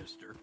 sister.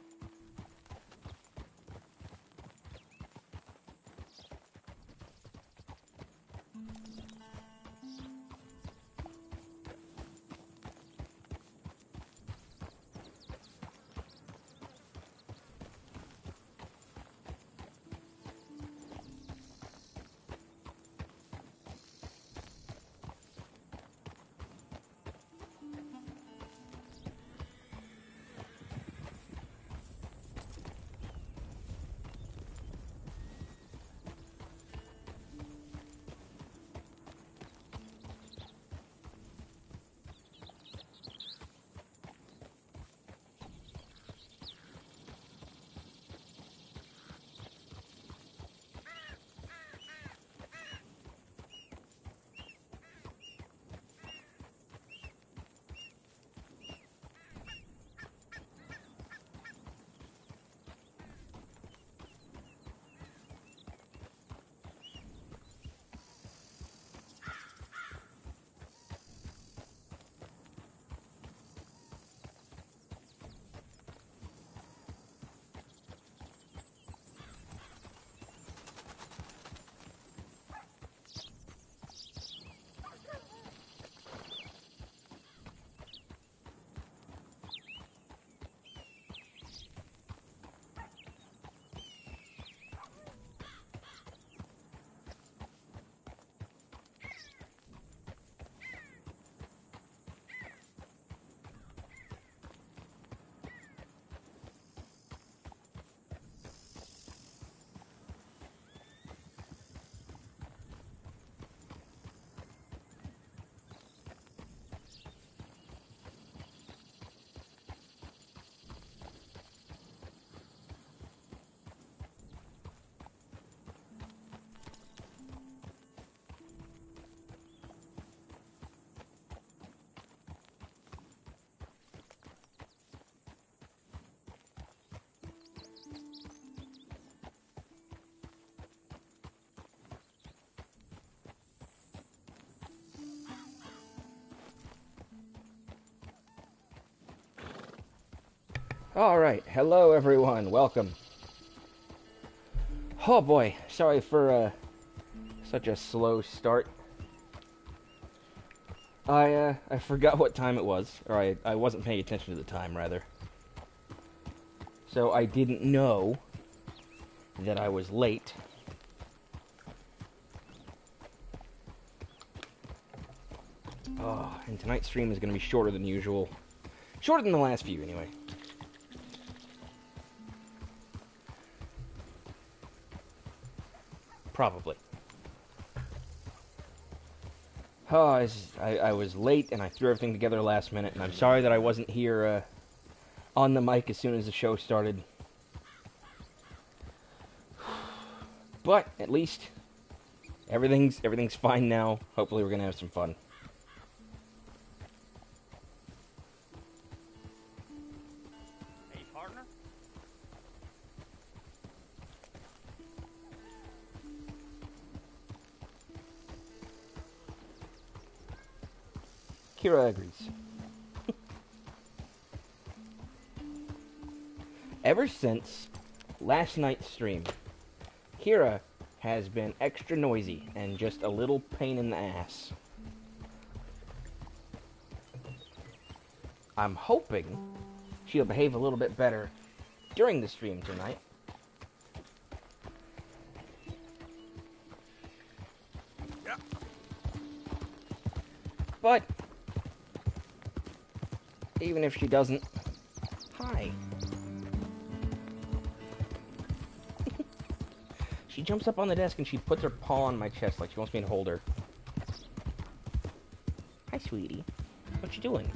Alright, hello everyone, welcome. Oh boy, sorry for such a slow start. I forgot what time it was, or I wasn't paying attention to the time, rather. So I didn't know that I was late. Oh, and tonight's stream is going to be shorter than usual. Shorter than the last few, anyway. Probably. Oh, I was late and I threw everything together last minute, and I'm sorry that I wasn't here on the mic as soon as the show started. But at least everything's fine now. Hopefully we're gonna have some fun. Hey, partner? Kira agrees. Ever since last night's stream, Kira has been extra noisy and just a little pain in the ass. I'm hoping she'll behave a little bit better during the stream tonight. Yeah. But even if she doesn't, hi. She jumps up on the desk and she puts her paw on my chest like she wants me to hold her. Hi, sweetie. What you doing?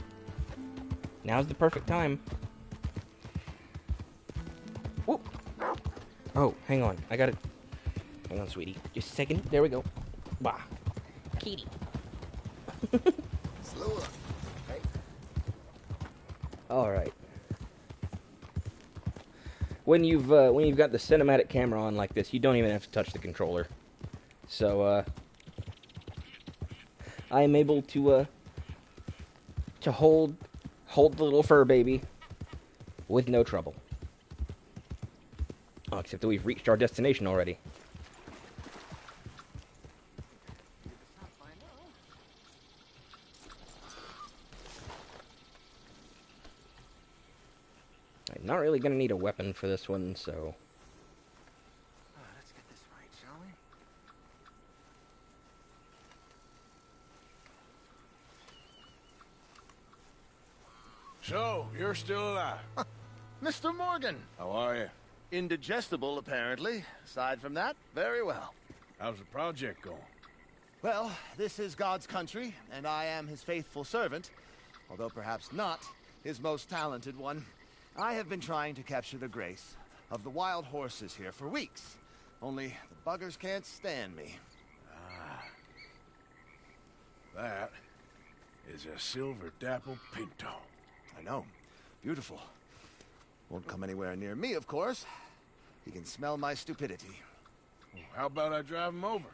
Now's the perfect time. Whoop. Oh, hang on. I got it. Hang on, sweetie. Just a second. There we go. Bah. Kitty. Slow up. Hey. All right. When you've got the cinematic camera on like this, you don't even have to touch the controller. So I am able to hold the little fur baby with no trouble. Oh, except that we've reached our destination already. I'm not really going to need a weapon for this one, so... Let's get this right, shall we? So, you're still alive. Mr. Morgan! How are you? Indigestible, apparently. Aside from that, very well. How's the project going? Well, this is God's country, and I am his faithful servant, although perhaps not his most talented one. I have been trying to capture the grace of the wild horses here for weeks. Only the buggers can't stand me. That is a silver dapple pinto. I know. Beautiful. Won't come anywhere near me, of course. He can smell my stupidity. Well, how about I drive him over?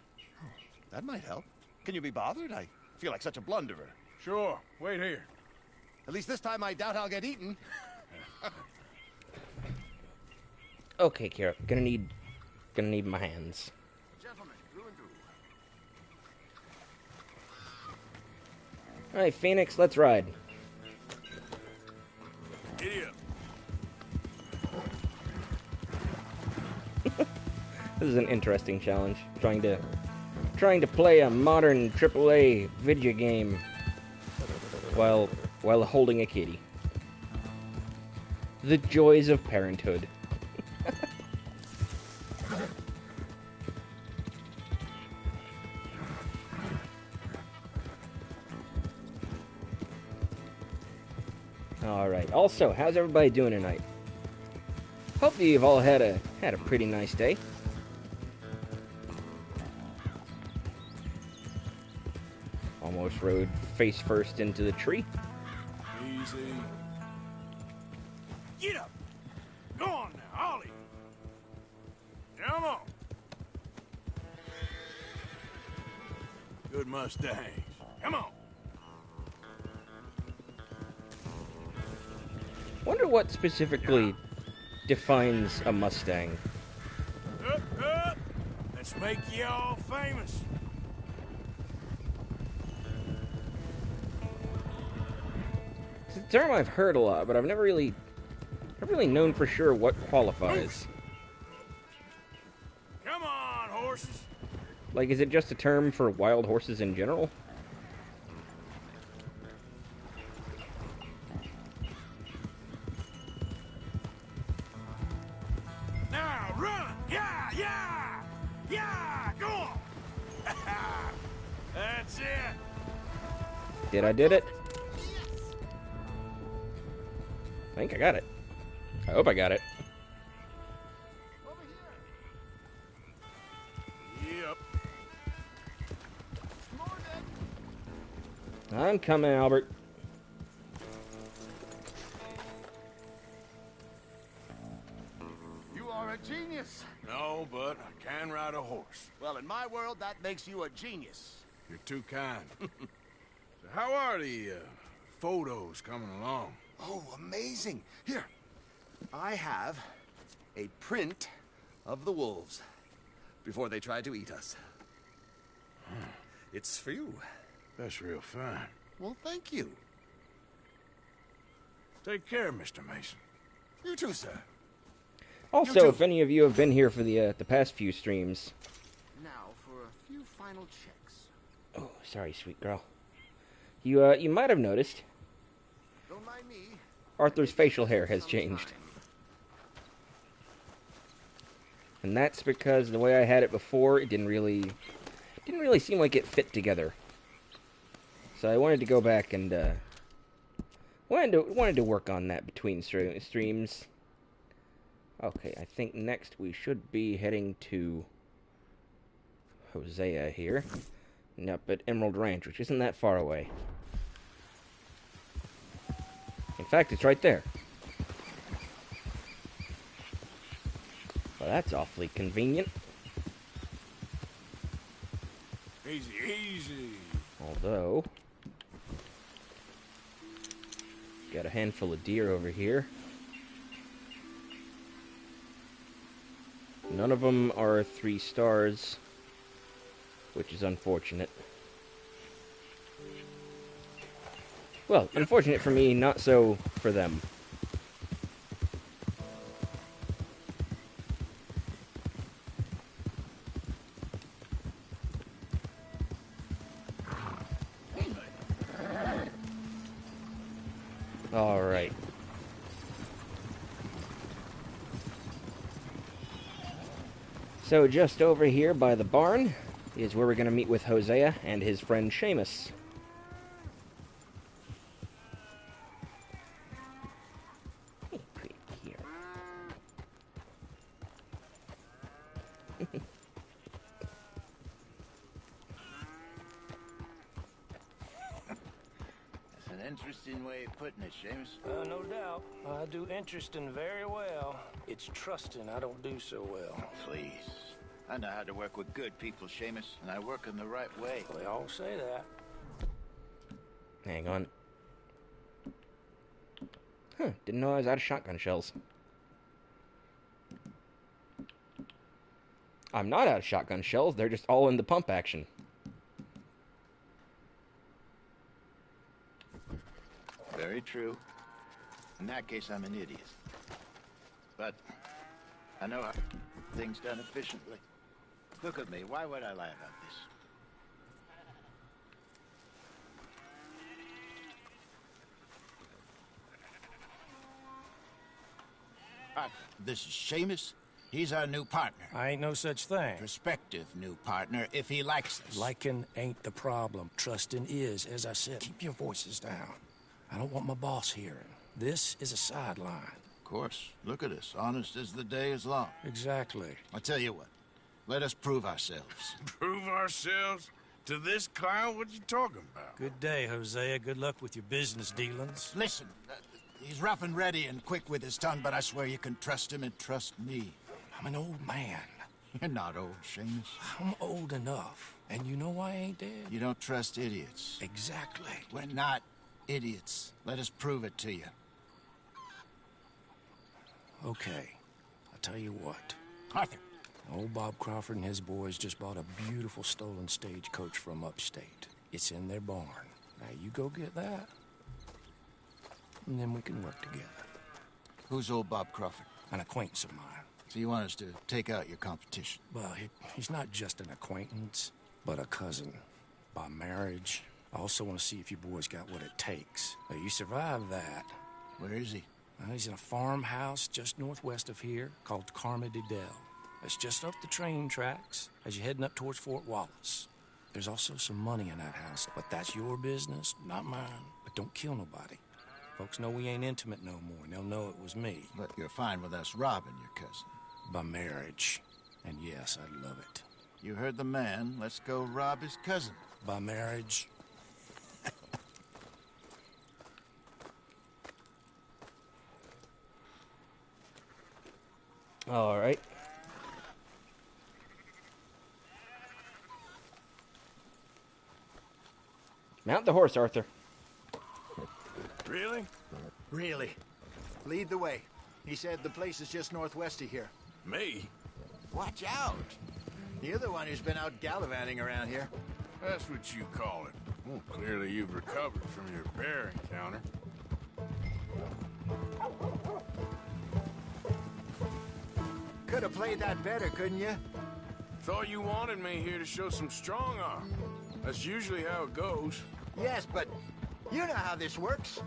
That might help. Can you be bothered? I feel like such a blunderer. Sure. Wait here. At least this time I doubt I'll get eaten. Okay, Kira. Gonna need my hands. Gentlemen, through and through. Alright, Phoenix, let's ride. Giddy up. This is an interesting challenge. Trying to play a modern AAA video game while holding a kitty. The joys of parenthood. Alright, also, how's everybody doing tonight? Hope you've all had a pretty nice day. Almost rode face first into the tree. Easy. Get up. Go on now, Ollie. Come on. Good Mustangs. Come on. Wonder what specifically defines a Mustang. Up, up. Let's make you all famous. It's a term I've heard a lot, but I've never really known for sure what qualifies. Come on, horses. Like, is it just a term for wild horses in general? Now run! Yeah, yeah! Yeah! Go on! That's it! Did it? I think I got it. I hope I got it. Over here. Yep. Morgan. I'm coming, Albert. You are a genius. No, but I can ride a horse. Well, in my world, that makes you a genius. You're too kind. So how are the photos coming along? Oh, amazing. Here, I have a print of the wolves before they tried to eat us. It's for you. That's real fine. Well, thank you. Take care, Mr. Mason. You too, sir. Also, too. if any of you have been here for the past few streams. Now for a few final checks. Oh, sorry, sweet girl. You might have noticed Don't mind me. Arthur's facial hair has changed. And that's because the way I had it before, it didn't really seem like it fit together. So I wanted to go back and wanted to work on that between streams. Okay, I think next we should be heading to Hosea here. And up at Emerald Ranch, which isn't that far away. In fact, it's right there. Well, that's awfully convenient. Easy, easy. Although, got a handful of deer over here. None of them are 3 stars, which is unfortunate. Well, unfortunate for me, not so for them. Alright. So just over here by the barn is where we're going to meet with Hosea and his friend Seamus. Hey, pretty here. That's an interesting way of putting it, Seamus. No doubt. I do interesting very well. It's trusting I don't do so well. Please. I know how to work with good people, Seamus, and I work in the right way. They all say that. Hang on. Huh, didn't know I was out of shotgun shells. I'm not out of shotgun shells, they're just all in the pump action. Very true. In that case, I'm an idiot. But I know how things done efficiently. Look at me. Why would I lie about this? This is Seamus. He's our new partner. I ain't no such thing. Prospective new partner, if he likes us. Liking ain't the problem. Trusting is, as I said. Keep your voices down. I don't want my boss hearing. This is a sideline. Of course. Look at us. Honest as the day is long. Exactly. I'll tell you what. Let us prove ourselves. Prove ourselves? To this clown? What you talking about? Good day, Hosea. Good luck with your business dealings. Listen, he's rough and ready and quick with his tongue, but I swear you can trust him and trust me. I'm an old man. You're not old, Seamus. I'm old enough. And you know I ain't dead. You don't trust idiots. Exactly. We're not idiots. Let us prove it to you. Okay. I'll tell you what. Arthur. Old Bob Crawford and his boys just bought a beautiful stolen stagecoach from upstate. It's in their barn. Now you go get that, and then we can work together. Who's old Bob Crawford? An acquaintance of mine. So you want us to take out your competition? Well, he's not just an acquaintance, but a cousin. By marriage. I also want to see if you boys got what it takes. Now, you survive that. Where is he? He's in a farmhouse just northwest of here called Carmody Dell. It's just up the train tracks as you're heading up towards Fort Wallace. There's also some money in that house, but that's your business, not mine. But don't kill nobody. Folks know we ain't intimate no more, and they'll know it was me. But you're fine with us robbing your cousin. By marriage. And yes, I'd love it. You heard the man. Let's go rob his cousin. By marriage. All right. Mount the horse, Arthur. Really? Really? Lead the way. He said the place is just northwest of here. Me? Watch out! You're the one who's been out gallivanting around here. That's what you call it. Well, clearly you've recovered from your bear encounter. Could have played that better, couldn't you? Thought you wanted me here to show some strong arm. That's usually how it goes. Yes, but you know how this works.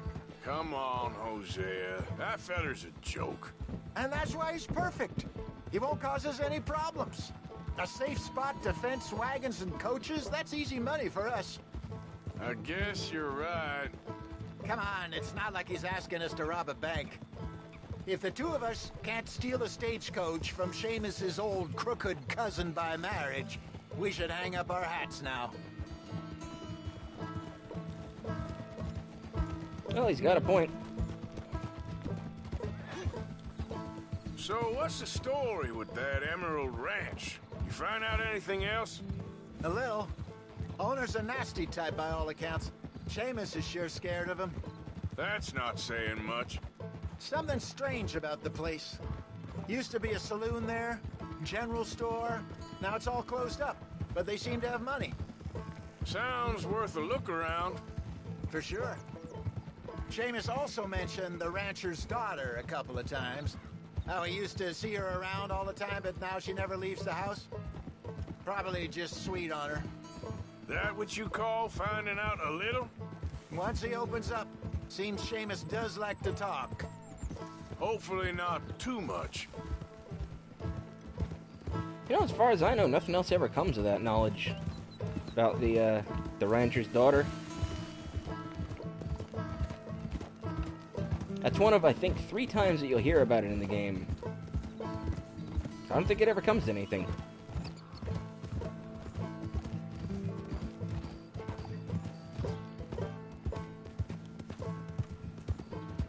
Come on, Hosea. That feller's a joke. And that's why he's perfect. He won't cause us any problems. A safe spot to fence wagons and coaches, that's easy money for us. I guess you're right. Come on, it's not like he's asking us to rob a bank. If the two of us can't steal a stagecoach from Seamus's old crooked cousin by marriage, we should hang up our hats now. Well, he's got a point. So what's the story with that Emerald Ranch? You find out anything else? A little. Owner's a nasty type by all accounts. Seamus is sure scared of him. That's not saying much. Something strange about the place. Used to be a saloon there. general store. Now it's all closed up, but they seem to have money. Sounds worth a look around. For sure. Seamus also mentioned the rancher's daughter a couple of times. How he used to see her around all the time, but now she never leaves the house. Probably just sweet on her. That what you call finding out a little? Once he opens up, seems Seamus does like to talk. Hopefully not too much. You know, as far as I know, nothing else ever comes of that knowledge about the rancher's daughter. That's one of, I think, 3 times that you'll hear about it in the game. I don't think it ever comes to anything.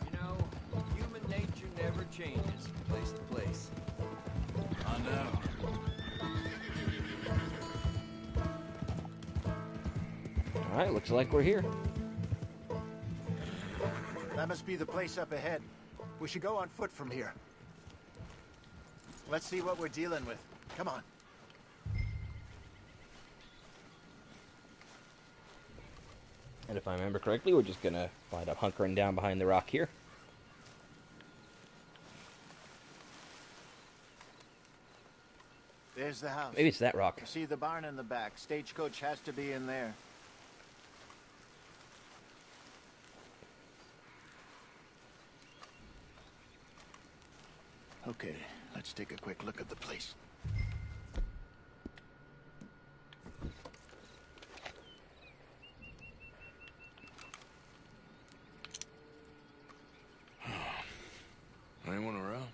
You know, human nature never changes from place to place. I know. Alright, looks like we're here. That must be the place up ahead. We should go on foot from here. Let's see what we're dealing with. Come on. And if I remember correctly, we're just gonna wind up hunkering down behind the rock here. There's the house. Maybe it's that rock. See the barn in the back. Stagecoach has to be in there. Okay, let's take a quick look at the place. Anyone around?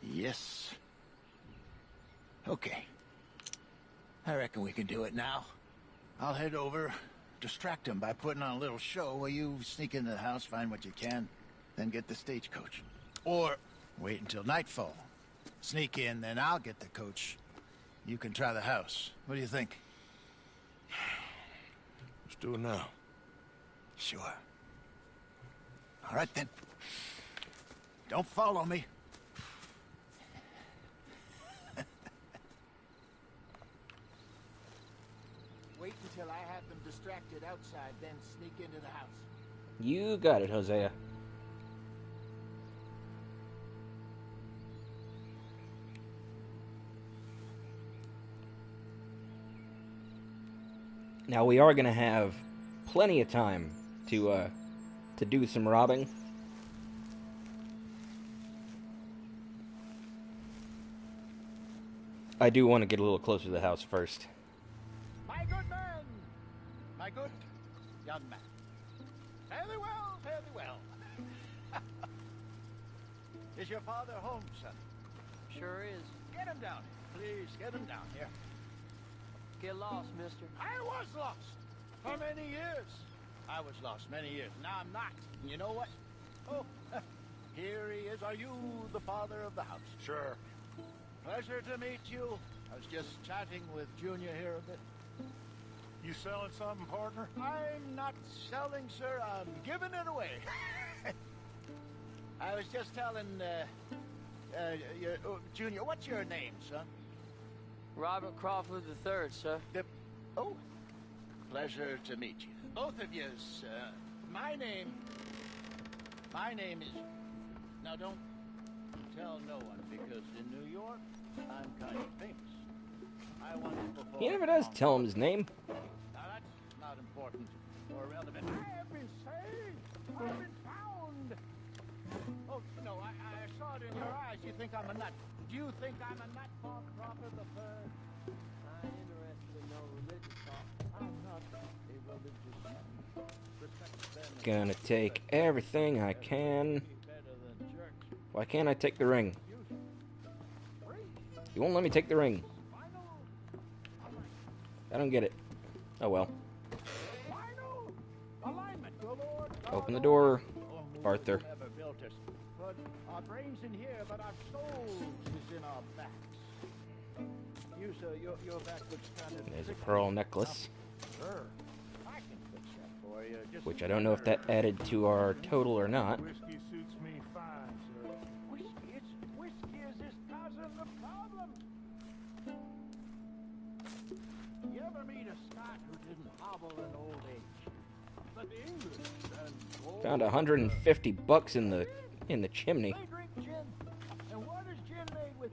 Yes. Okay. I reckon we can do it now. I'll head over, distract him by putting on a little show while you sneak into the house, find what you can, then get the stagecoach. Or wait until nightfall. Sneak in, then I'll get the coach. You can try the house. What do you think? Let's do it now. Sure. All right, then. Don't follow me. Wait until I have them distracted outside, then sneak into the house. You got it, Hosea. Now we are gonna have plenty of time to do some robbing. I do want to get a little closer to the house first. My good man! My good young man. Fairly well, fairly well. Is your father home, son? Sure is. Get him down here. Please, get him down here. Get lost, mister. I was lost for many years. I was lost many years. Now I'm not. And you know what? Oh, here he is. Are you the father of the house? Sure. Pleasure to meet you. I was just chatting with Junior here a bit. You selling something, partner? I'm not selling, sir. I'm giving it away. I was just telling, Junior, what's your name, son? Robert Crawford III, sir. Oh, pleasure to meet you. Both of you, my name is... Now, don't tell no one, because in New York, I'm kind of famous. I want to perform... He never does tell him his name. Now, that's not important or relevant. I have been saved! I've been found! Oh, no, I saw it in your eyes. You think I'm a nut. Do you think I'm a nut, Bob Crawford III? I ain't interested in no religious talk. I'm not a religious man. Respect them. Gonna take everything I can. Better than jerks. Why can't I take the ring? You won't let me take the ring. I don't get it. Oh well. Final alignment, good Lord. Open the door, Arthur. Never built us. But our brains in here, but our souls is in our backs. You, sir, your back looks kind of... There's a pearl necklace, Sure. I can fix that for you. Just which I don't know if that added to our total or not. Whiskey suits me fine, sir. Whiskey is this causing the problem? never meet a Scot who didn't hobble in old age. But the English and Found 150 bucks in the chimney. they drink gin. And what is gin made with?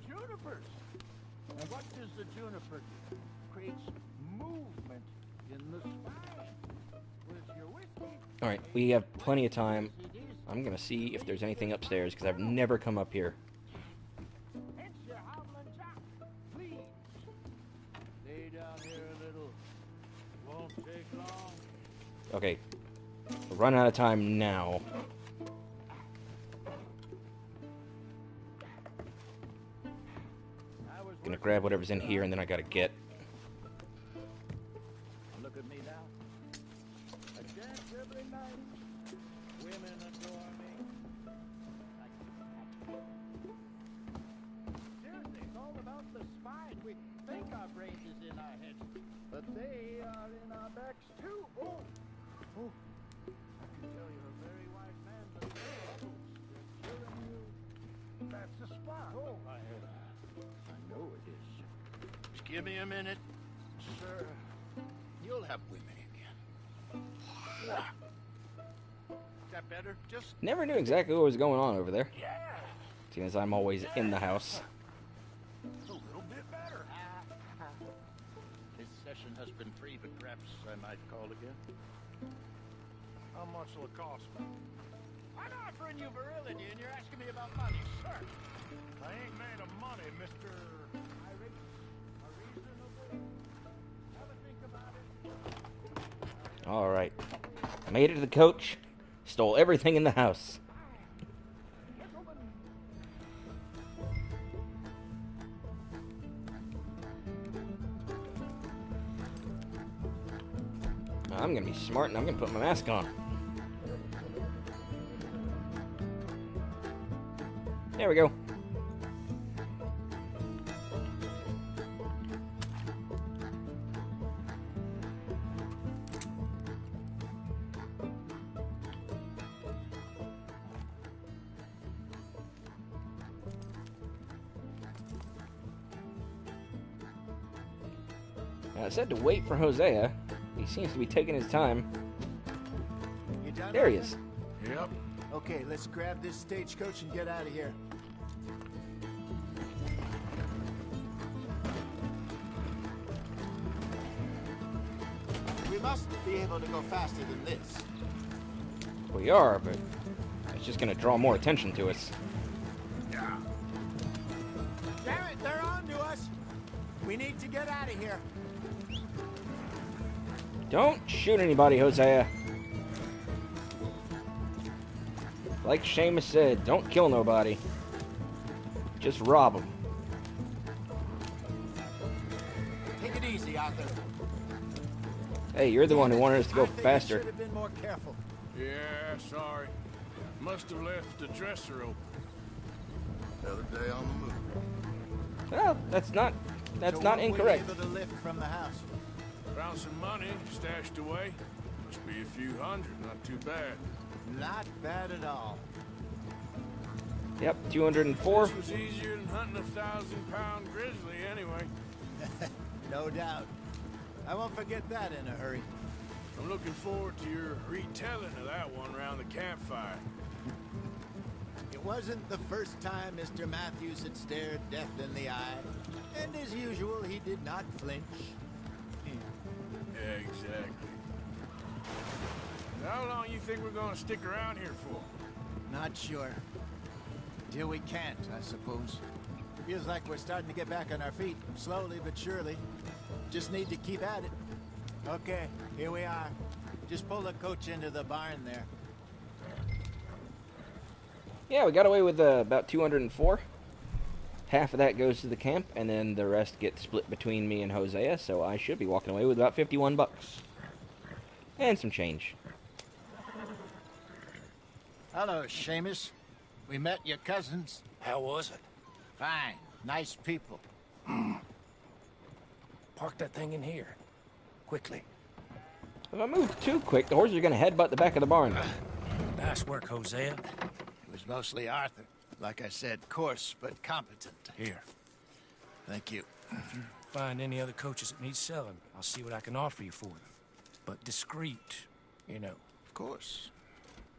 Junipers. And what does the juniper do? Creates movement in the spine. With your whiskey. All right, we have plenty of time. I'm gonna see if there's anything upstairs because I've never come up here. Hence your hobbling jock. Please. Stay down here a little. Won't take long. Okay, we're running out of time now. Gonna grab whatever's in here, and then I gotta get. Look at me now. I dance every night. Women adore me. Seriously, it's all about the spine. We think our brains is in our heads, but they are in our backs too. Oh, oh! I can tell you're a very wise man, but they're killing you. That's the spot. Oh, I know it is. Just give me a minute, sir. You'll have women again. Is that better? Just Never knew exactly what was going on over there. yeah. Seeing as I'm always in the house. A little bit better. This session has been free, but perhaps I might call again. How much will it cost me? I'm offering you virility, and you're asking me about money, sir. I ain't made of money, Mr. Irish. A reasonable. Have a think about it. All right, made it to the coach. Stole everything in the house. Gentlemen. I'm gonna be smart and I'm gonna put my mask on. There we go. I said to wait for Hosea. He seems to be taking his time. You done? There he is. Yep. Okay, let's grab this stagecoach and get out of here. We must be able to go faster than this. We are, but it's just gonna draw more attention to us. Yeah. Damn it, they're on to us. We need to get out of here. Don't shoot anybody, Hosea. Like Seamus said, don't kill nobody. Just rob them. Take it easy, Arthur. Hey, you're the one who wanted us to go I think we faster. should have been more careful. Yeah, sorry. Must have left the dresser open. Another day on the move. Well, that's not So not what were you incorrect. able to lift from the house? Found some money stashed away. Must be a few hundred, not too bad. Not bad at all. Yep, 204. This was easier than hunting a 1,000-pound grizzly anyway. No doubt. I won't forget that in a hurry. I'm looking forward to your retelling of that one around the campfire. It wasn't the first time Mr. Matthews had stared death in the eye. And as usual, he did not flinch. Yeah, exactly. How long you think we're gonna stick around here for? Not sure. Till we can't, I suppose. Feels like we're starting to get back on our feet, slowly but surely. Just need to keep at it. Okay, here we are. Just pull the coach into the barn there. Yeah, we got away with about 204. Half of that goes to the camp, and then the rest gets split between me and Hosea, so I should be walking away with about 51 bucks. And some change. Hello, Seamus. We met your cousins. How was it? Fine. Nice people. Park that thing in here. Quickly. If I move too quick, the horses are going to headbutt the back of the barn. Nice work, Hosea. It was mostly Arthur. Like I said, coarse but competent. Here. Thank you. If you find any other coaches that need selling, I'll see what I can offer you for them. But discreet, you know. Of course.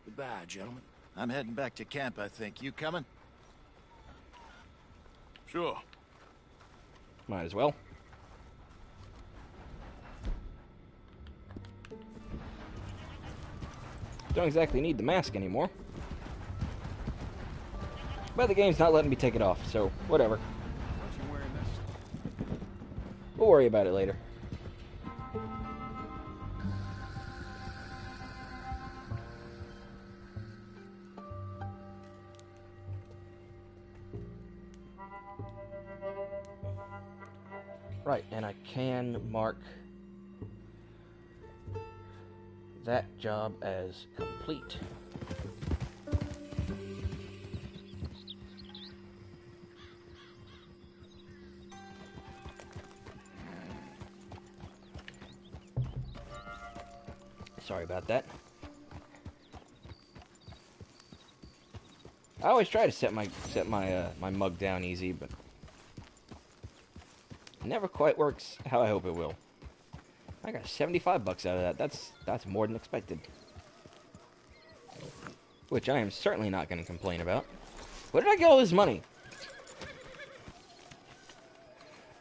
Goodbye, gentlemen. I'm heading back to camp, I think. You coming? Sure. Might as well. Don't exactly need the mask anymore. But the game's not letting me take it off, so whatever. Aren't you wearing this? We'll worry about it later. Right, and I can mark that job as complete. Sorry about that. I always try to set my my mug down easy, but it never quite works how I hope it will. I got 75 bucks out of that. That's more than expected. Which I am certainly not going to complain about. Where did I get all this money?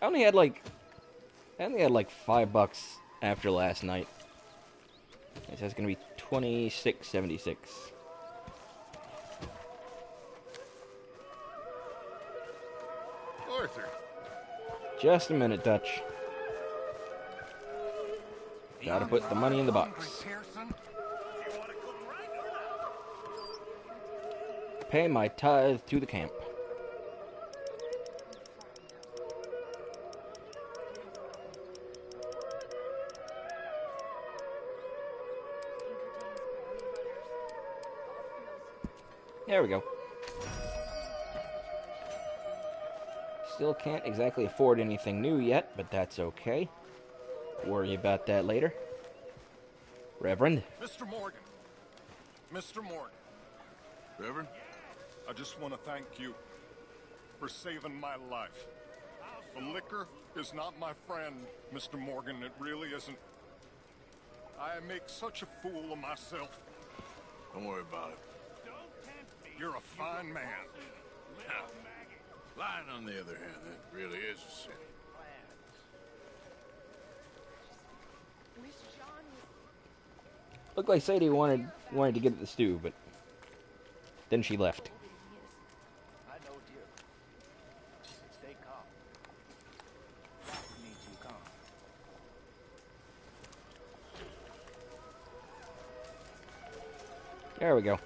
I only had like $5 after last night. It says it's going to be $26.76. Arthur. Just a minute, Dutch. Gotta put the money in the box. Pay my tithe to the camp. There we go. Still can't exactly afford anything new yet, but that's okay. Worry about that later. Reverend? Mr. Morgan. Mr. Morgan. Reverend? I just want to thank you for saving my life. The liquor is not my friend, Mr. Morgan. It really isn't. I make such a fool of myself. Don't worry about it. You're a fine man. Lying, on the other hand, that really is a sin. Looked like Sadie wanted to get at the stew, but then she left. I know, dear. Stay calm. That needs you calm. There we go.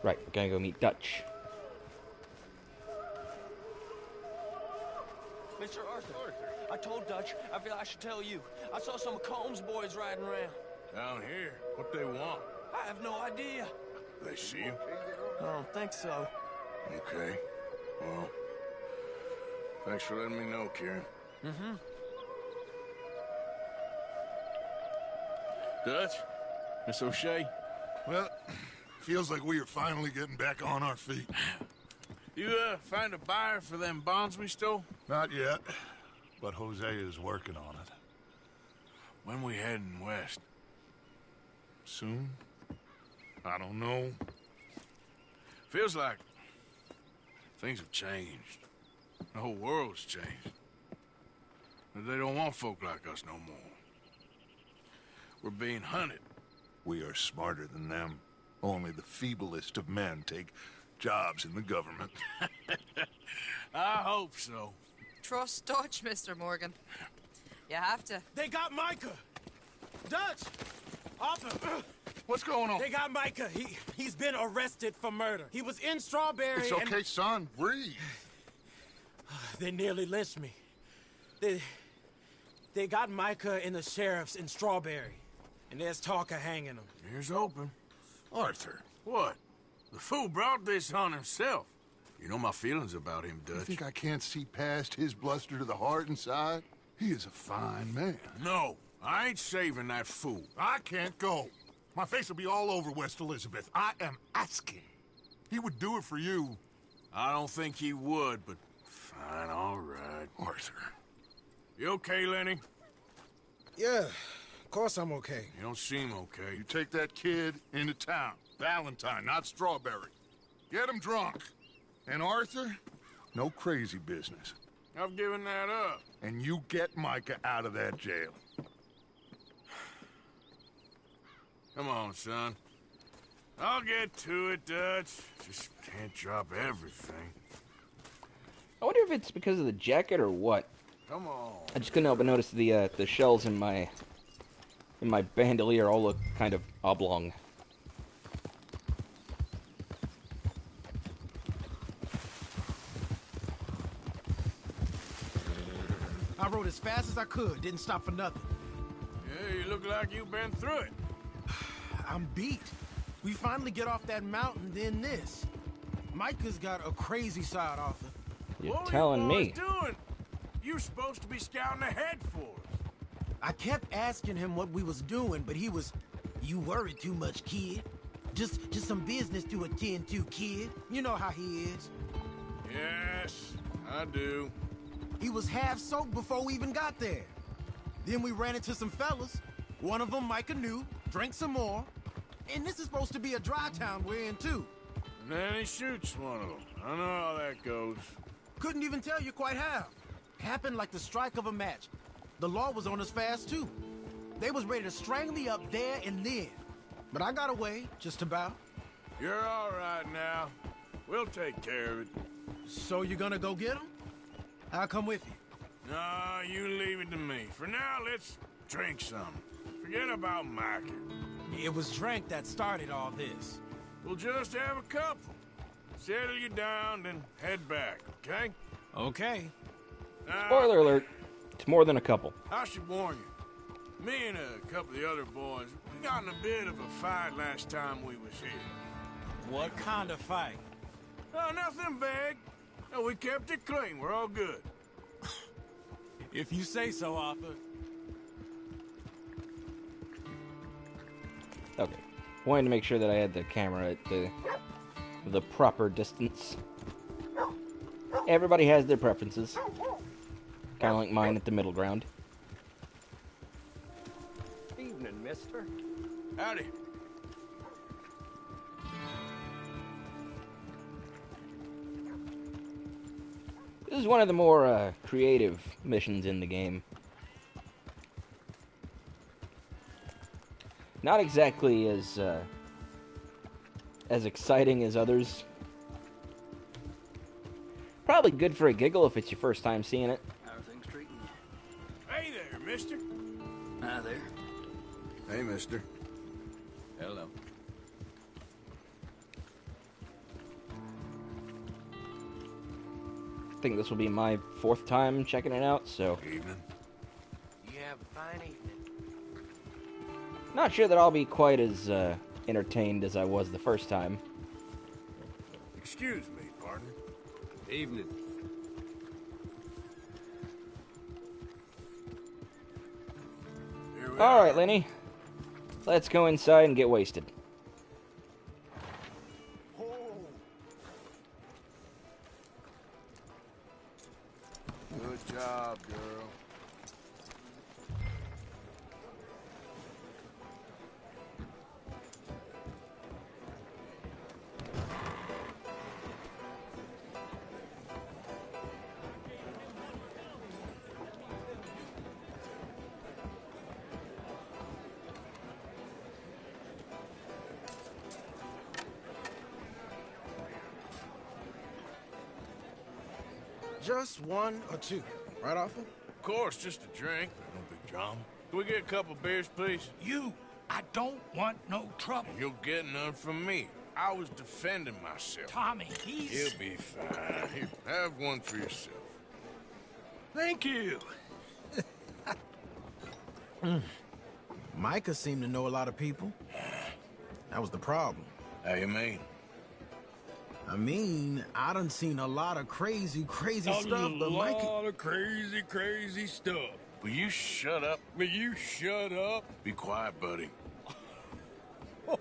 Right, we're gonna go meet Dutch. Mr. Arthur, I told Dutch, I feel I should tell you. I saw some of Combs' boys riding around. Down here? What they want? I have no idea. They see you? I don't think so. Okay. Well, thanks for letting me know, Kieran. Mm-hmm. Dutch? Miss O'Shea? Well, feels like we are finally getting back on our feet. You, find a buyer for them bonds we stole? Not yet, but Hosea is working on it. When we heading west? Soon? I don't know. Feels like things have changed. The whole world's changed. But they don't want folk like us no more. We're being hunted. We are smarter than them. Only the feeblest of men take jobs in the government. I hope so. Trust Dutch, Mr. Morgan. You have to. They got Micah! Dutch! Arthur! What's going on? They got Micah. He's been arrested for murder. He was in Strawberry. It's okay, son. Breathe. They nearly lynched me. They got Micah and the sheriffs in Strawberry. And there's talk of hanging him. Here's open. Arthur. What? The fool brought this on himself. You know my feelings about him, You Dutch. think I can't see past his bluster to the heart inside? He is a fine man. No, I ain't saving that fool. I can't go. My face will be all over West Elizabeth. I am asking. He would do it for you. I don't think he would, but Fine, all right. Arthur. You okay, Lenny? Yeah, of course I'm okay. You don't seem okay. You take that kid into town. Valentine, not Strawberry. Get him drunk. And Arthur, no crazy business. I've given that up. And you get Micah out of that jail. Come on, son. I'll get to it, Dutch. Just can't drop everything. I wonder if it's because of the jacket or what. Come on. I just couldn't help but notice the shells in my bandolier all look kind of oblong. I rode as fast as I could, didn't stop for nothing. Yeah, you look like you've been through it. I'm beat. We finally get off that mountain, then this. Micah's got a crazy side, Arthur. You're What telling were you me. boys doing? You're supposed to be scouting ahead for us. I kept asking him what we was doing, but he was, "You worry too much, kid. Just some business to attend to, kid. You know how he is." Yes, I do. He was half soaked before we even got there. Then we ran into some fellas. One of them Micah knew, drank some more. And this is supposed to be a dry town we're in, too. And then he shoots one of them. I know how that goes. Couldn't even tell you quite how. Happened like the strike of a match. The law was on us fast, too. They was ready to strangle me up there and then. But I got away, just about. You're all right now. We'll take care of it. So you gonna go get him? I'll come with you. No, you leave it to me. For now, let's drink some. Forget about Micah. It was drink that started all this. We'll just have a couple. Settle you down, then head back, okay? Okay. Now, Spoiler alert, it's more than a couple. I should warn you. Me and a couple of the other boys, we got in a bit of a fight last time we was here. What kind of fight? Oh, nothing big. No, we kept it clean. We're all good. If you say so, Arthur. Okay. Wanted to make sure that I had the camera at the proper distance. Everybody has their preferences. Kind of like mine at the middle ground. Evening, mister. Howdy. This is one of the more creative missions in the game. Not exactly as exciting as others. Probably good for a giggle if it's your first time seeing it. How are things treating you? Hey there, mister. Hi there. Hey, mister. Hello. I think this will be my 4th time checking it out, so Evening. You have a fine evening. not sure that I'll be quite as entertained as I was the first time. Excuse me, partner. Evening. Here we All are. right, Lenny. Let's go inside and get wasted. Good job, girl. Just one or two, right, Arthur? Of course, just a drink. No big drama. Can we get a couple beers, please? You, I don't want no trouble. You'll get none from me. I was defending myself. Tommy, he's... He'll be fine. Here, have one for yourself. Thank you. Micah seemed to know a lot of people. That was the problem. How you mean? I mean, I done seen a lot of crazy stuff, but Micah... of crazy stuff. Will you shut up? Will you shut up? Be quiet, buddy.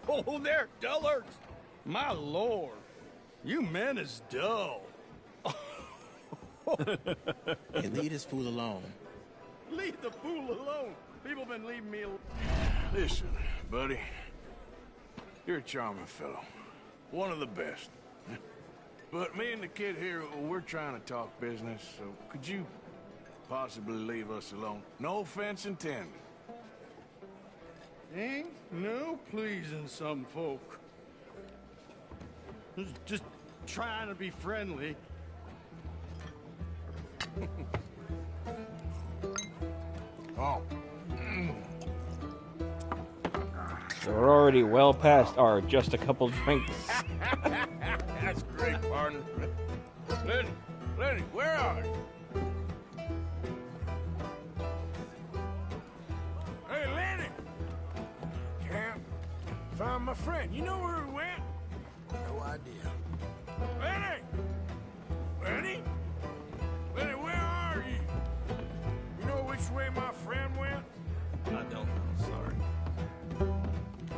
Oh, they're dullards. My lord, you men is dull. Hey, leave this fool alone. Leave the fool alone. People been leaving me alone. Listen, buddy. You're a charming fellow. One of the best. But me and the kid here, we're trying to talk business, so could you possibly leave us alone? No offense intended. Ain't no pleasing some folk. Just trying to be friendly. Oh. So we're already well past our just a couple drinks. That's great, partner. Lenny, where are you? Hey, Lenny! Can't find my friend. You know where he went? No idea. Lenny! Lenny, where are you? You know which way my friend went? I don't know, sorry.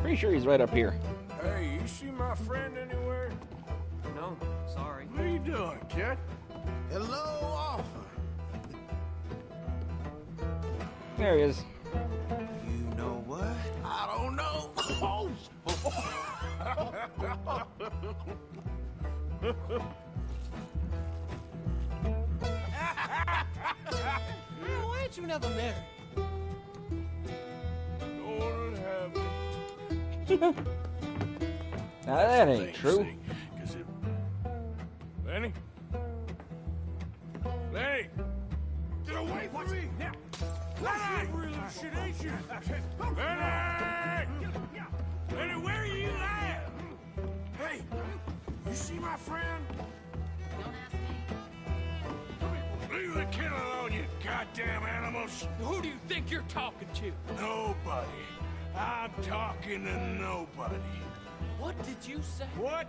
Pretty sure he's right up here. Hey, you see my friend anywhere? No, sorry. What are you doing, kid? Hello, offer. There he is. You know what? I don't know. Man, why ain't you never married? Lord have me. Now that ain't true. Lenny? Get away from me! Now! Lenny! Real shit, ain't you? Lenny! Lenny, where are you at? Hey, you see my friend? Don't ask me. Leave the kid alone, you goddamn animals! Who do you think you're talking to? Nobody. I'm talking to nobody. What did you say? What?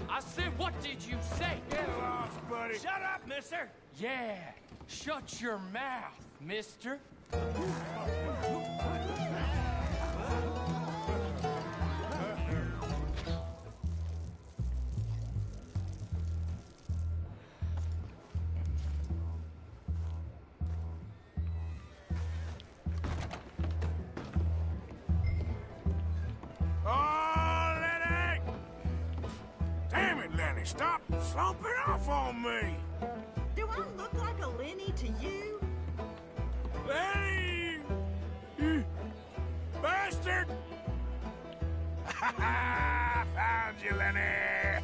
I said, what did you say? Get lost, buddy. Shut up, mister! Yeah, shut your mouth, mister. Oh, Lenny! Damn it, Lenny, stop slumping off on me! Do I look like a Lenny to you? Lenny! You bastard! Found you, Lenny!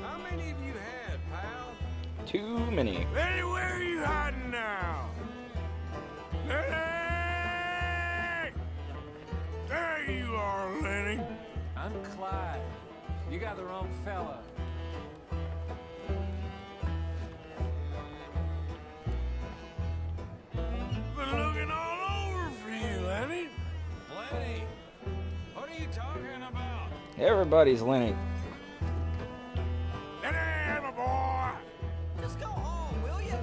How many of you had, pal? Too many. Lenny, where are you hiding now? Lenny! There you are, Lenny. I'm Clyde. You got the wrong fella. Been looking all over for you, Lenny. Lenny, what are you talking about? Everybody's Lenny. Lenny, my boy. Just go home, will you?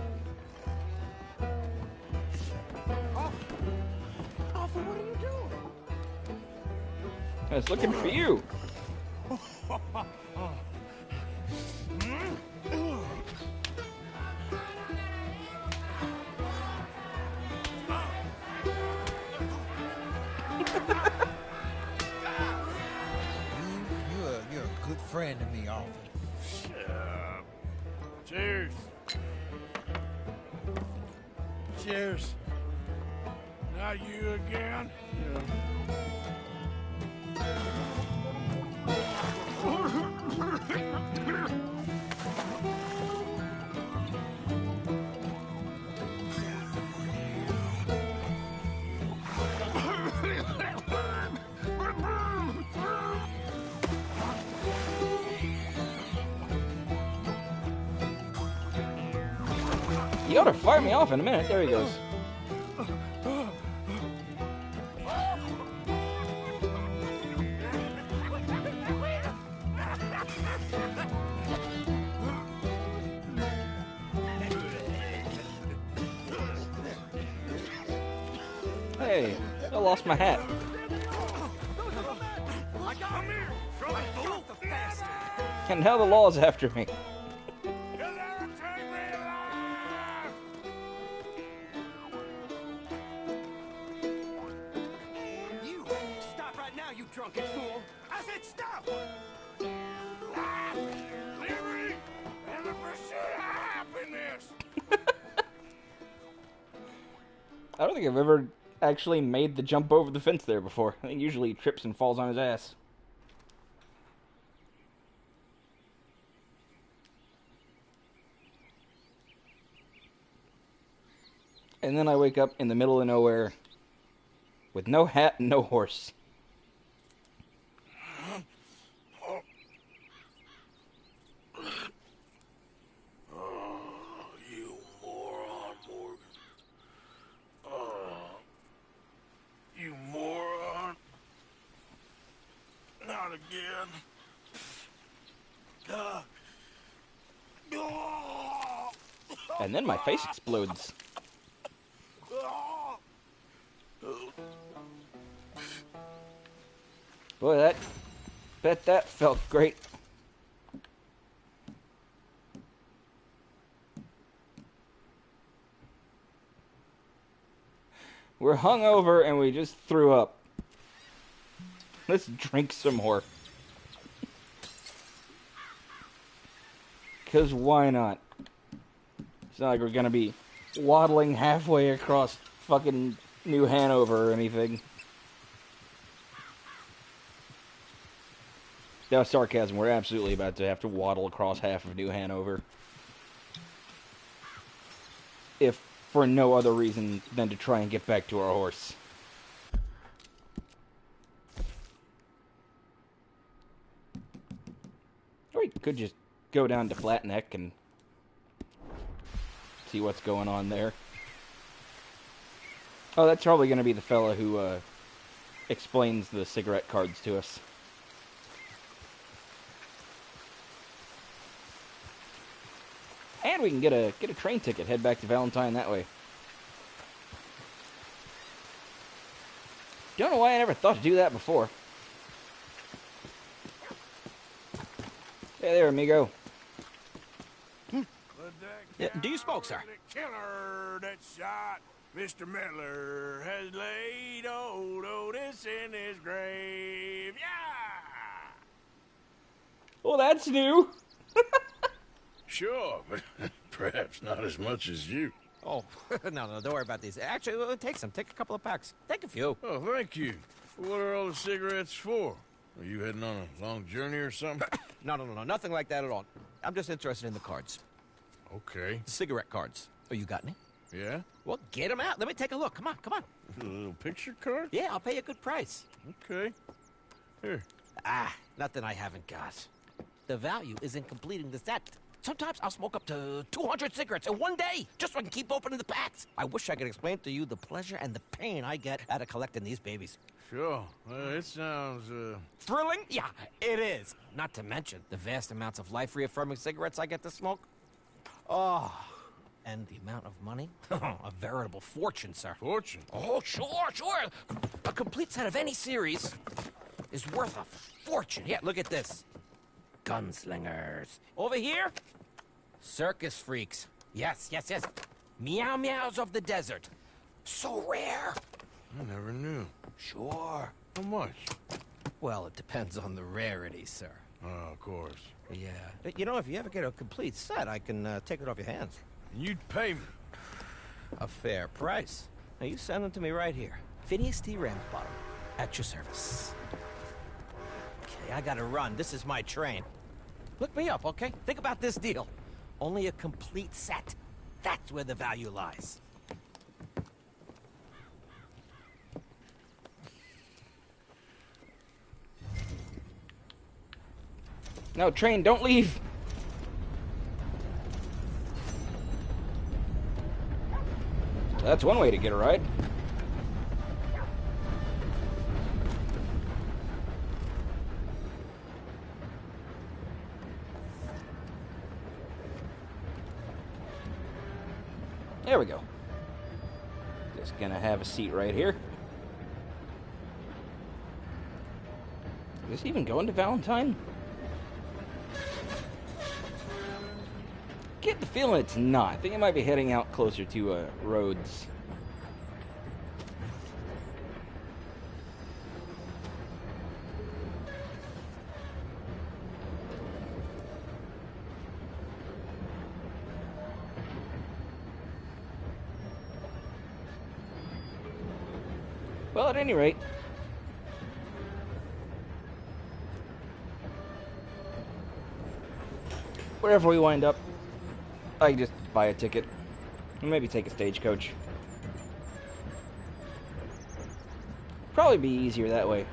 Offer, what are you doing? I was looking for you. You're a good friend to me, offer. Shut up. Cheers. Cheers. Not you again? You ought to fire me off in a minute. There he goes. Hey, I lost my hat. And now the law's after me. You'll never take me alive! drunken fool! I said stop! Life, liberty, and the pursuit of happiness. I don't think I've ever actually made the jump over the fence there before. I think usually he trips and falls on his ass. And then I wake up in the middle of nowhere with no hat and no horse. Oh, you moron, Morgan. Oh, you moron. Not again. And then my face explodes. Boy, that felt great. We're hungover and we just threw up. Let's drink some more. 'Cause why not? It's not like we're gonna be waddling halfway across fucking New Hanover or anything. That was sarcasm. We're absolutely about to have to waddle across half of New Hanover. If for no other reason than to try and get back to our horse. Or we could just go down to Flat Neck and see what's going on there. Oh, that's probably going to be the fella who explains the cigarette cards to us. And we can get a train ticket, head back to Valentine that way. Don't know why I never thought to do that before. Hey there, amigo. Yeah, do you smoke, sir? The killer that shot Mr. Miller has laid old Otis in his grave. Yeah! Well, that's new. Sure, but perhaps not as much as you. Oh, no, don't worry about these. Actually, we'll take some. Take a couple of packs. Take a few. Oh, thank you. What are all the cigarettes for? Are you heading on a long journey or something? No, nothing like that at all. I'm just interested in the cards. Okay. The cigarette cards. Oh, you got any? Yeah? Well, get them out. Let me take a look. Come on. A little picture card? Yeah, I'll pay you a good price. Okay. Here. Nothing I haven't got. The value is in completing the set. Sometimes I'll smoke up to 200 cigarettes in one day, just so I can keep opening the packs. I wish I could explain to you the pleasure and the pain I get out of collecting these babies. Sure. It sounds, Thrilling? Yeah, it is. Not to mention the vast amounts of life-reaffirming cigarettes I get to smoke. Oh, and the amount of money? A veritable fortune, sir. Fortune? Oh, sure. A complete set of any series is worth a fortune. Yeah, look at this. Gunslingers. Over here, circus freaks. Yes. Meow meows of the desert. So rare. I never knew. Sure. How much? Well, it depends on the rarity, sir. Oh, of course. Yeah. You know, if you ever get a complete set, I can take it off your hands. And you'd pay me. A fair price. Now, you send them to me right here. Phineas T. Ramsbottom, at your service. Okay, I gotta run. This is my train. Look me up, okay? Think about this deal. Only a complete set. That's where the value lies. No, train, don't leave. That's one way to get a ride. There we go. Just gonna have a seat right here. Is this even going to Valentine? Get the feeling it's not. I think it might be heading out closer to Rhodes. Well, at any rate, wherever we wind up, I can just buy a ticket and maybe take a stagecoach. Probably be easier that way.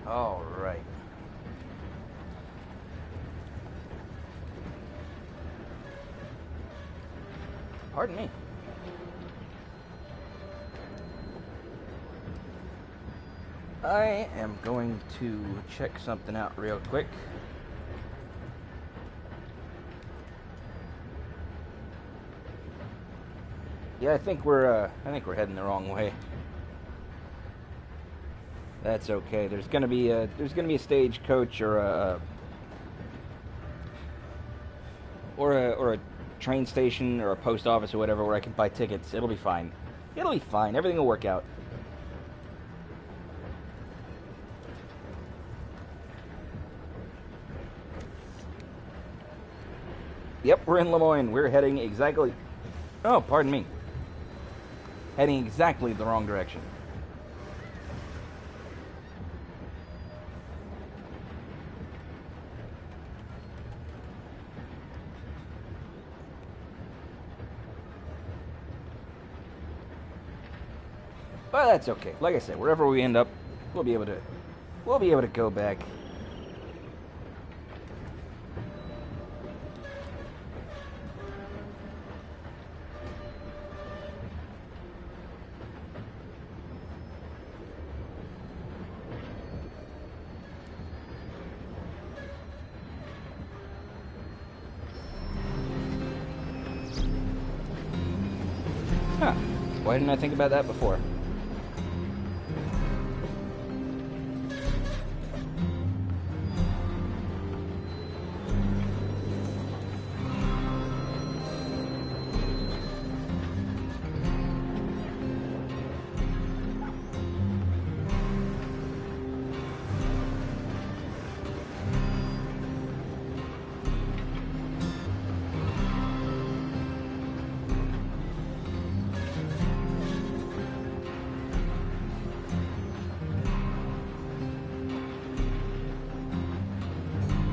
All right. Pardon me. I am going to check something out real quick. Yeah, I think we're heading the wrong way. That's okay. There's gonna be a stagecoach or a train station or a post office or whatever where I can buy tickets. It'll be fine. It'll be fine. Everything will work out. Yep, we're in Lemoyne. We're heading exactly... Oh, pardon me. Heading exactly the wrong direction. But that's okay. Like I said, wherever we end up, we'll be able to go back. Huh. Why didn't I think about that before?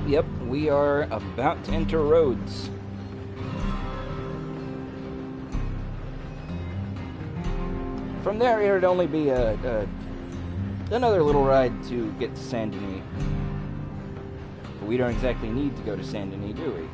Yep, we are about to enter Rhodes. From there, it'd only be another little ride to get to Saint Denis. But we don't exactly need to go to Saint Denis, do we?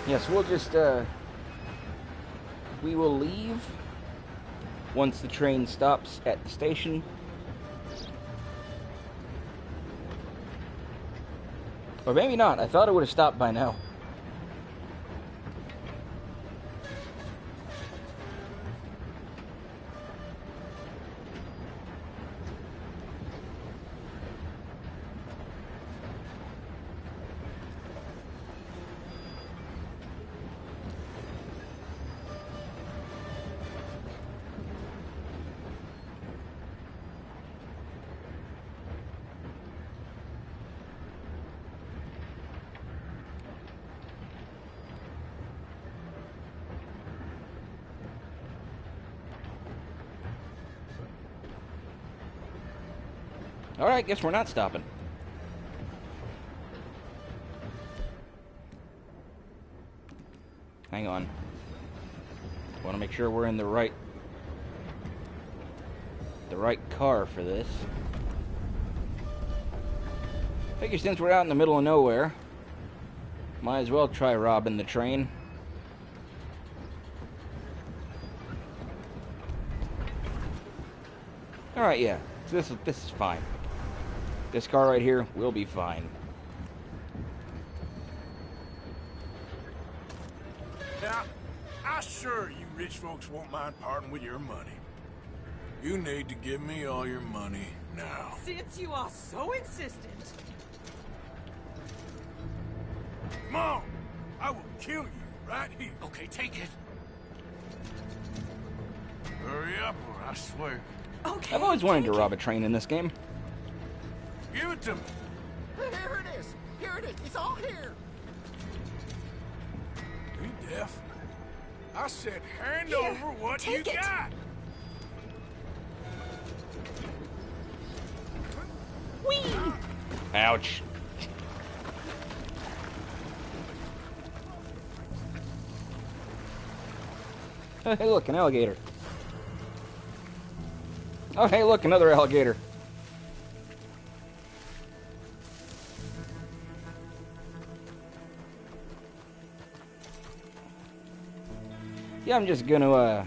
Yes, we'll just, we will leave once the train stops at the station. Or maybe not. I thought it would have stopped by now. Alright, guess we're not stopping. Hang on. Want to make sure we're in the right car for this. Figure since we're out in the middle of nowhere, might as well try robbing the train. Alright, yeah. So this is fine. This car right here will be fine. Now, I'm sure you rich folks won't mind parting with your money. You need to give me all your money now. Since you are so insistent. Come on! I will kill you right here. Okay, take it. Hurry up, or I swear. Okay. I've always wanted to rob a train in this game. Give it to me. Here it is. Here it is. It's all here. You deaf? I said hand Here, over what you take it. got. Whee! Ouch. Oh, hey, look, an alligator. Oh, hey, look, another alligator. Yeah, I'm just gonna,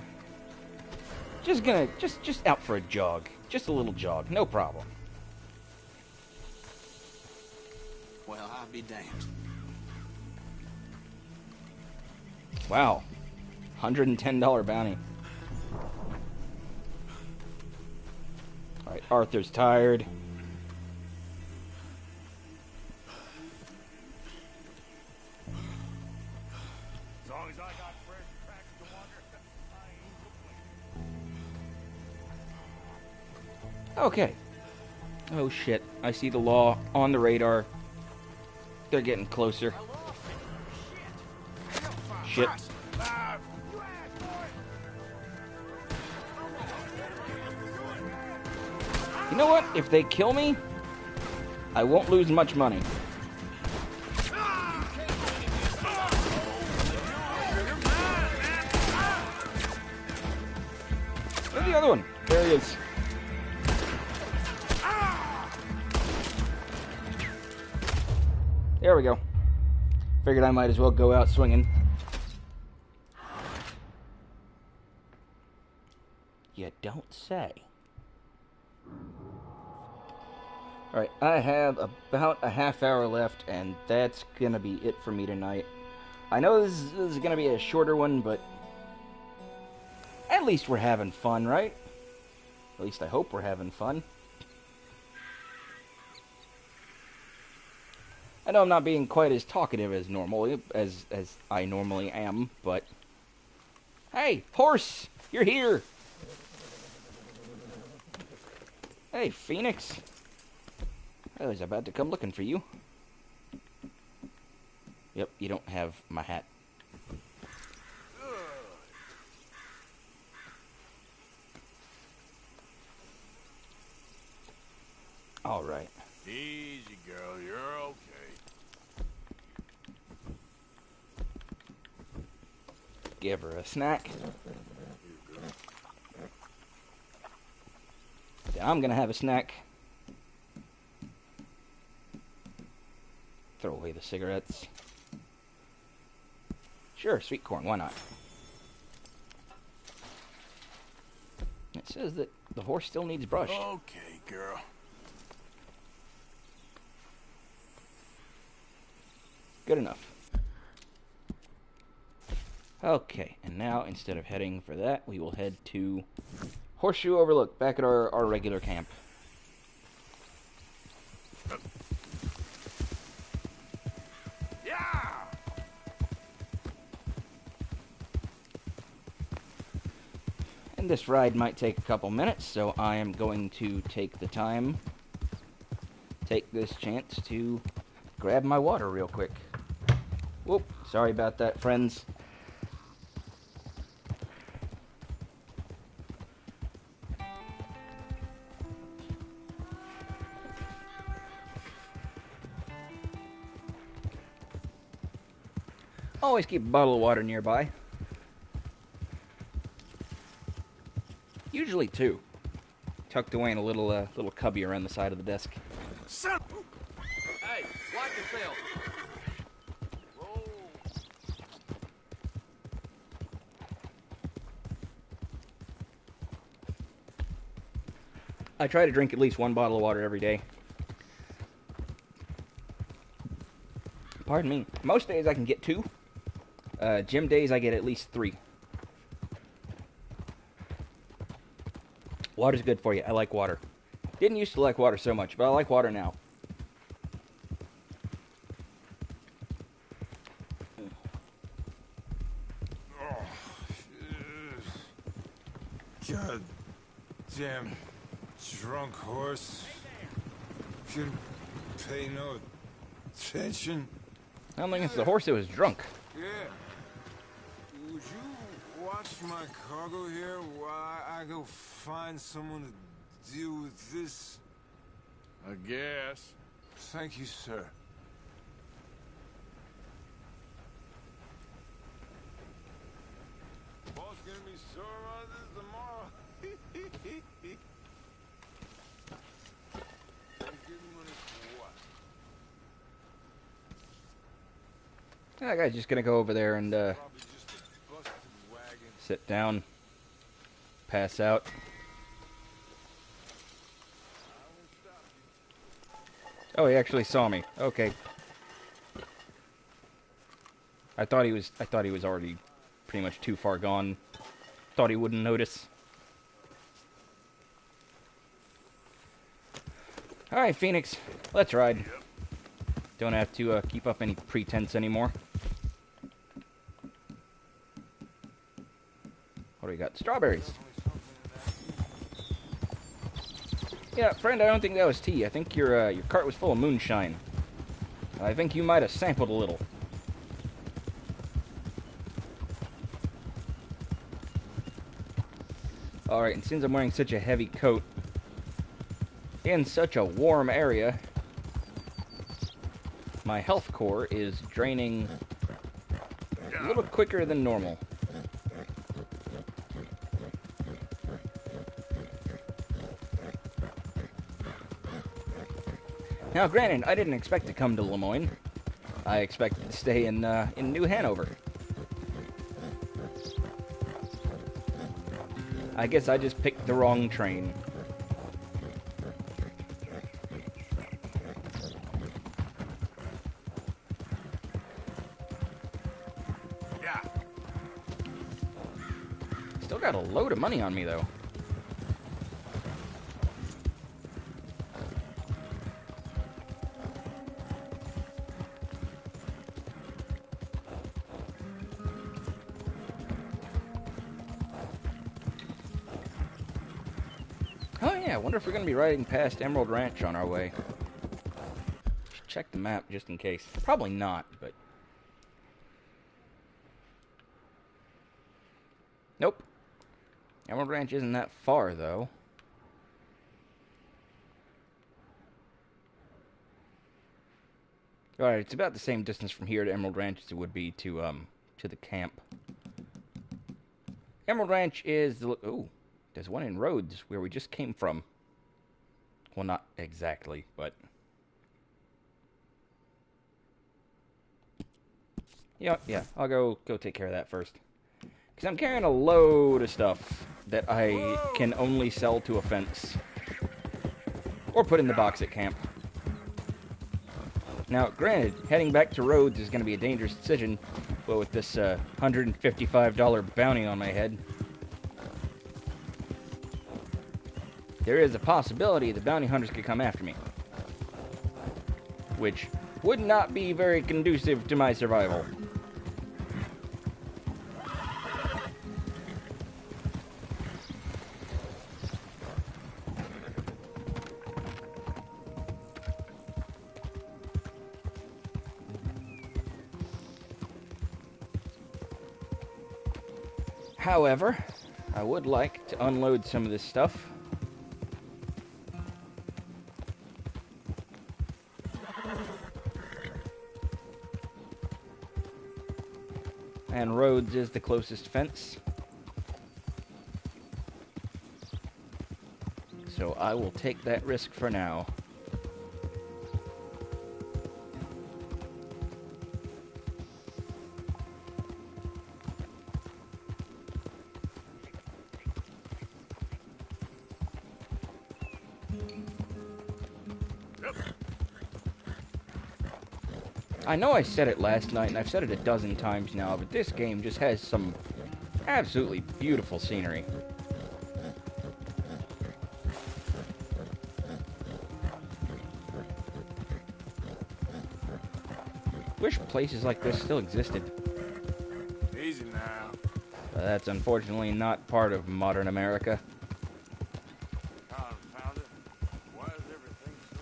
just out for a jog. Just a little jog, no problem. Well, I'll be damned. Wow. $110 bounty. Alright, Arthur's tired. As long as I got fresh tracks to wander, I ain't Okay. Oh shit, I see the law on the radar. They're getting closer. Shit. You know what? If they kill me, I won't lose much money. Where's the other one? There he is. There we go. Figured I might as well go out swinging. You don't say. Alright, I have about a half hour left, and that's gonna be it for me tonight. I know this is gonna be a shorter one, but at least we're having fun, right? At least I hope we're having fun. I know I'm not being quite as talkative as normally, as I normally am, but... Hey, horse! You're here! Hey, Phoenix! I was about to come looking for you. Yep, you don't have my hat. Alright. Easy, girl. You're okay. Give her a snack. Then I'm gonna have a snack. Throw away the cigarettes. Sure, sweet corn, why not? It says that the horse still needs brushed. Okay, girl. Good enough. Okay, and now instead of heading for that, we will head to Horseshoe Overlook, back at our regular camp. Yeah! And this ride might take a couple minutes, so I am going to take the time, take this chance to grab my water real quick. Whoop, sorry about that, friends. Always keep a bottle of water nearby. Usually two. Tucked away in a little cubby around the side of the desk. Son. Hey, watch yourself. I try to drink at least 1 bottle of water every day. Pardon me. Most days I can get 2. Gym days I get at least 3. Water's good for you. I like water. Didn't used to like water so much, but I like water now. God damn drunk horse. Couldn't pay no attention. I don't think it's the horse that was drunk. Yeah. Would you watch my cargo here while I go find someone to deal with this? I guess. Thank you, sir. Boss gonna be sore about this tomorrow. That guy's just gonna go over there and sit down, pass out. Oh, he actually saw me. Okay. I thought he was already pretty much too far gone. Thought he wouldn't notice. All right, Phoenix, let's ride. Don't have to keep up any pretense anymore. What do we got? Strawberries. Yeah, friend, I don't think that was tea. I think your cart was full of moonshine. I think you might have sampled a little. Alright, and since I'm wearing such a heavy coat in such a warm area, my health core is draining a little quicker than normal. Now, granted, I didn't expect to come to Lemoyne. I expected to stay in New Hanover. I guess I just picked the wrong train. Yeah. Still got a load of money on me, though. Oh yeah, I wonder if we're going to be riding past Emerald Ranch on our way. Should check the map just in case. Probably not, but... Nope. Emerald Ranch isn't that far, though. Alright, it's about the same distance from here to Emerald Ranch as it would be to the camp. Emerald Ranch is the... Ooh. There's one in Rhodes, where we just came from. Well, not exactly, but... Yeah, I'll go take care of that first. Because I'm carrying a load of stuff that I can only sell to a fence. Or put in the box at camp. Now, granted, heading back to Rhodes is going to be a dangerous decision, but with this $155 bounty on my head... There is a possibility the bounty hunters could come after me. Which would not be very conducive to my survival. However, I would like to unload some of this stuff. And Rhodes is the closest fence. So I will take that risk for now. I know I said it last night, and I've said it a dozen times now, but this game just has some absolutely beautiful scenery. Wish places like this still existed. Easy now. But that's unfortunately not part of modern America. Confound it. Why is everything so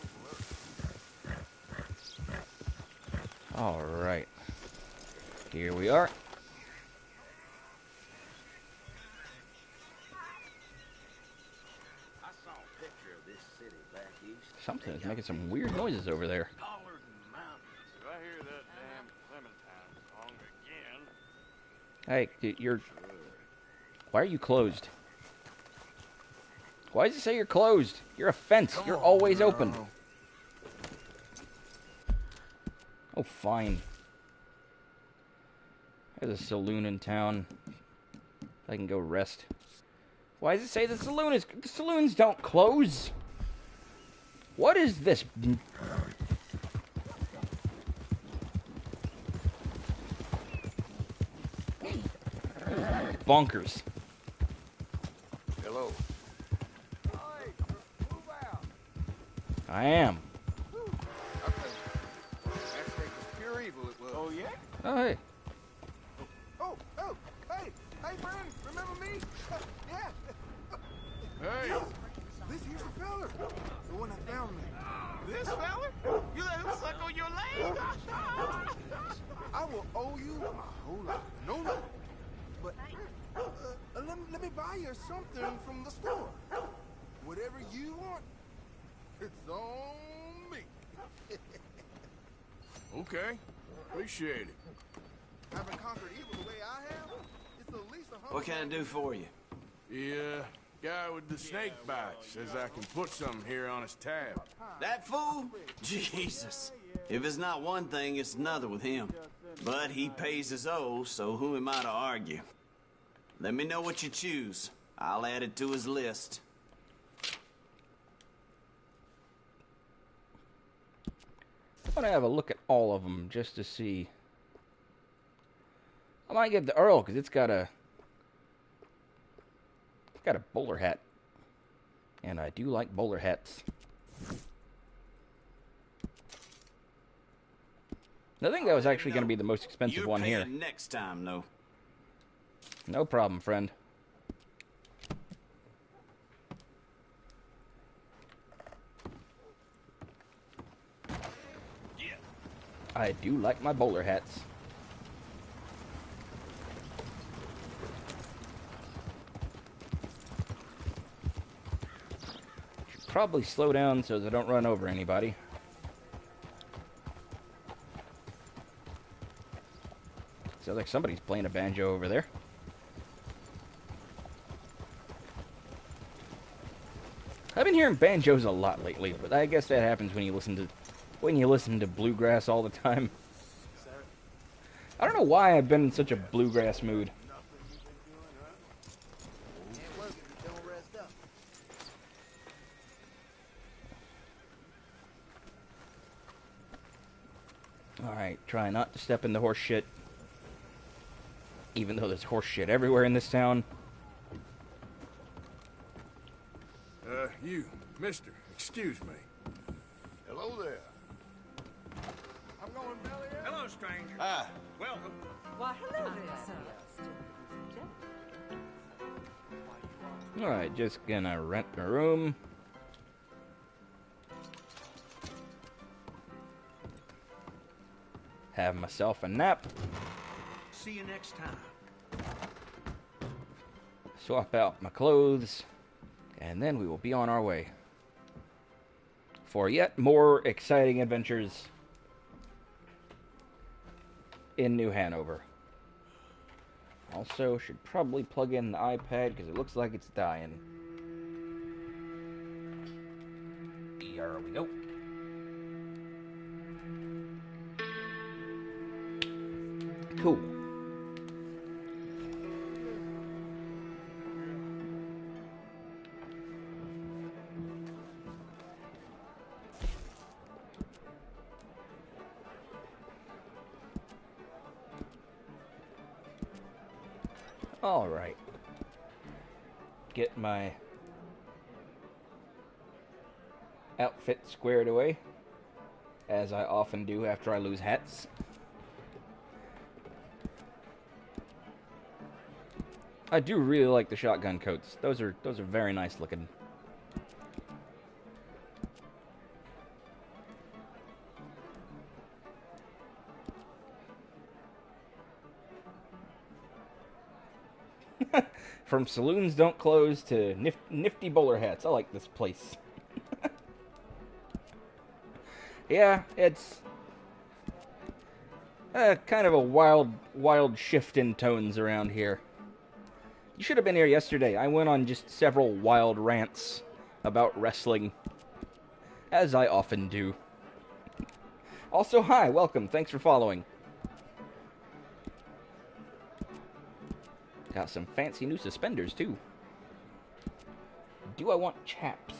blurry? Alright. Here we are. I saw a picture of this city back east. Something's making some weird noises over there. Collared mountains. If I hear that damn Clementine song again. Hey, you're... Why are you closed? Why does it say you're closed? You're a fence. You're always open. Oh, fine. There's a saloon in town. I can go rest. Why does it say the saloon is... The saloons don't close. What is this? Bonkers. Hello. I am. Pure evil it was. Oh, yeah? Oh, hey. Oh, hey, friend, remember me? Yeah. Hey. This here's the feller. The one that found me. This feller? You let him suck on your leg? I will owe you my whole life. No lie. But let me buy you something from the store. Whatever you want, it's on me. Okay. Appreciate it. Having conquered evil the way I have, it's the least of What can I do for you? The guy with the snake bites says I can put something here on his tab. That fool? Jesus. If it's not one thing, it's another with him. But he pays his owe, so who am I to argue? Let me know what you choose. I'll add it to his list. I want to have a look at all of them just to see. I might get the Earl because it's got a bowler hat, and I do like bowler hats. I think that was actually going to be the most expensive one here. Next time, though. No problem, friend. I do like my bowler hats. Should probably slow down so that I don't run over anybody. Sounds like somebody's playing a banjo over there. I've been hearing banjos a lot lately, but I guess that happens when you listen to bluegrass all the time. I don't know why I've been in such a bluegrass mood. Alright, try not to step in the horse shit. Even though there's horse shit everywhere in this town. You, mister, excuse me. Hello there. I'm going belly up. Hello, stranger. Ah. Welcome. Why, hello there, sir. Alright, just gonna rent a room. Have myself a nap. See you next time. Swap out my clothes. And then we will be on our way for yet more exciting adventures in New Hanover. Also, should probably plug in the iPad because it looks like it's dying. Here we go. Cool. Alright. Get my outfit squared away, as I often do after I lose hats. I do really like the shotgun coats. Those are very nice looking. From saloons don't close to nifty bowler hats. I like this place. Yeah, it's kind of a wild shift in tones around here. You should have been here yesterday. I went on just several wild rants about wrestling, as I often do. Also, hi, welcome. Thanks for following. Got some fancy new suspenders, too. Do I want chaps?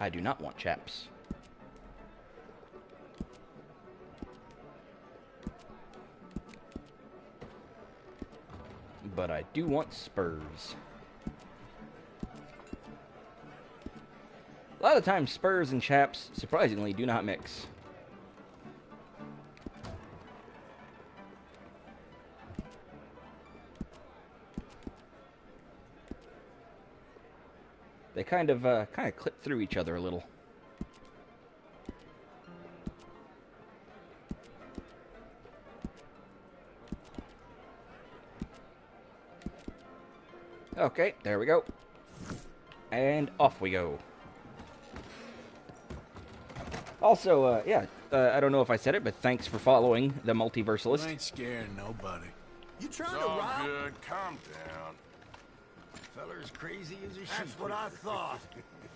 I do not want chaps. But I do want spurs. A lot of times, spurs and chaps, surprisingly, do not mix. They kind of clip through each other a little. Okay, there we go. And off we go. Also, yeah, I don't know if I said it, but thanks for following the Multiversalist. I ain't scaring nobody. You trying It's to all rob? good. Calm down. Feller as crazy as a sheep. That's what I thought.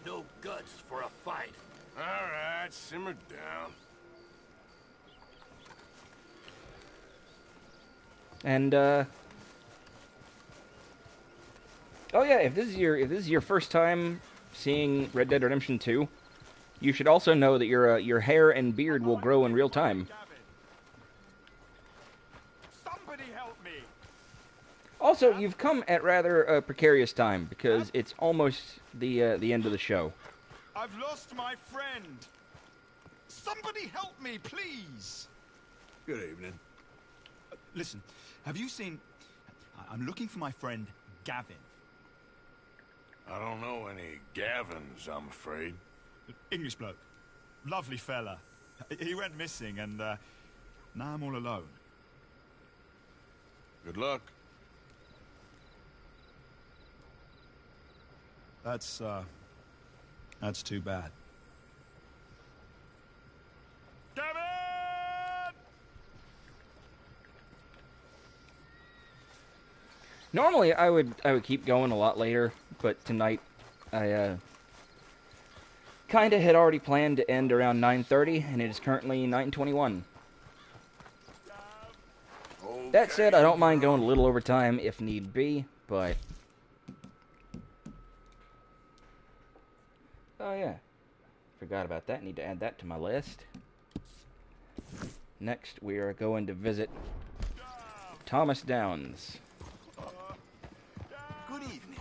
No guts for a fight. All right, simmer down. And oh yeah, if this is your first time seeing Red Dead Redemption 2, you should also know that your hair and beard will grow in real time. Somebody help me! Also, you've come at rather a precarious time because it's almost the end of the show. I've lost my friend. Somebody help me, please. Good evening. Listen, have you seen... I'm looking for my friend, Gavin. I don't know any Gavins, I'm afraid. English bloke. Lovely fella. He went missing and now I'm all alone. Good luck. That's too bad. Gavin! Normally, I would keep going a lot later, but tonight I kind of had already planned to end around 9:30, and it is currently 9:21. Okay. That said, I don't mind going a little over time if need be, but... Oh yeah, forgot about that. Need to add that to my list. Next, we are going to visit Thomas Downs. Good evening.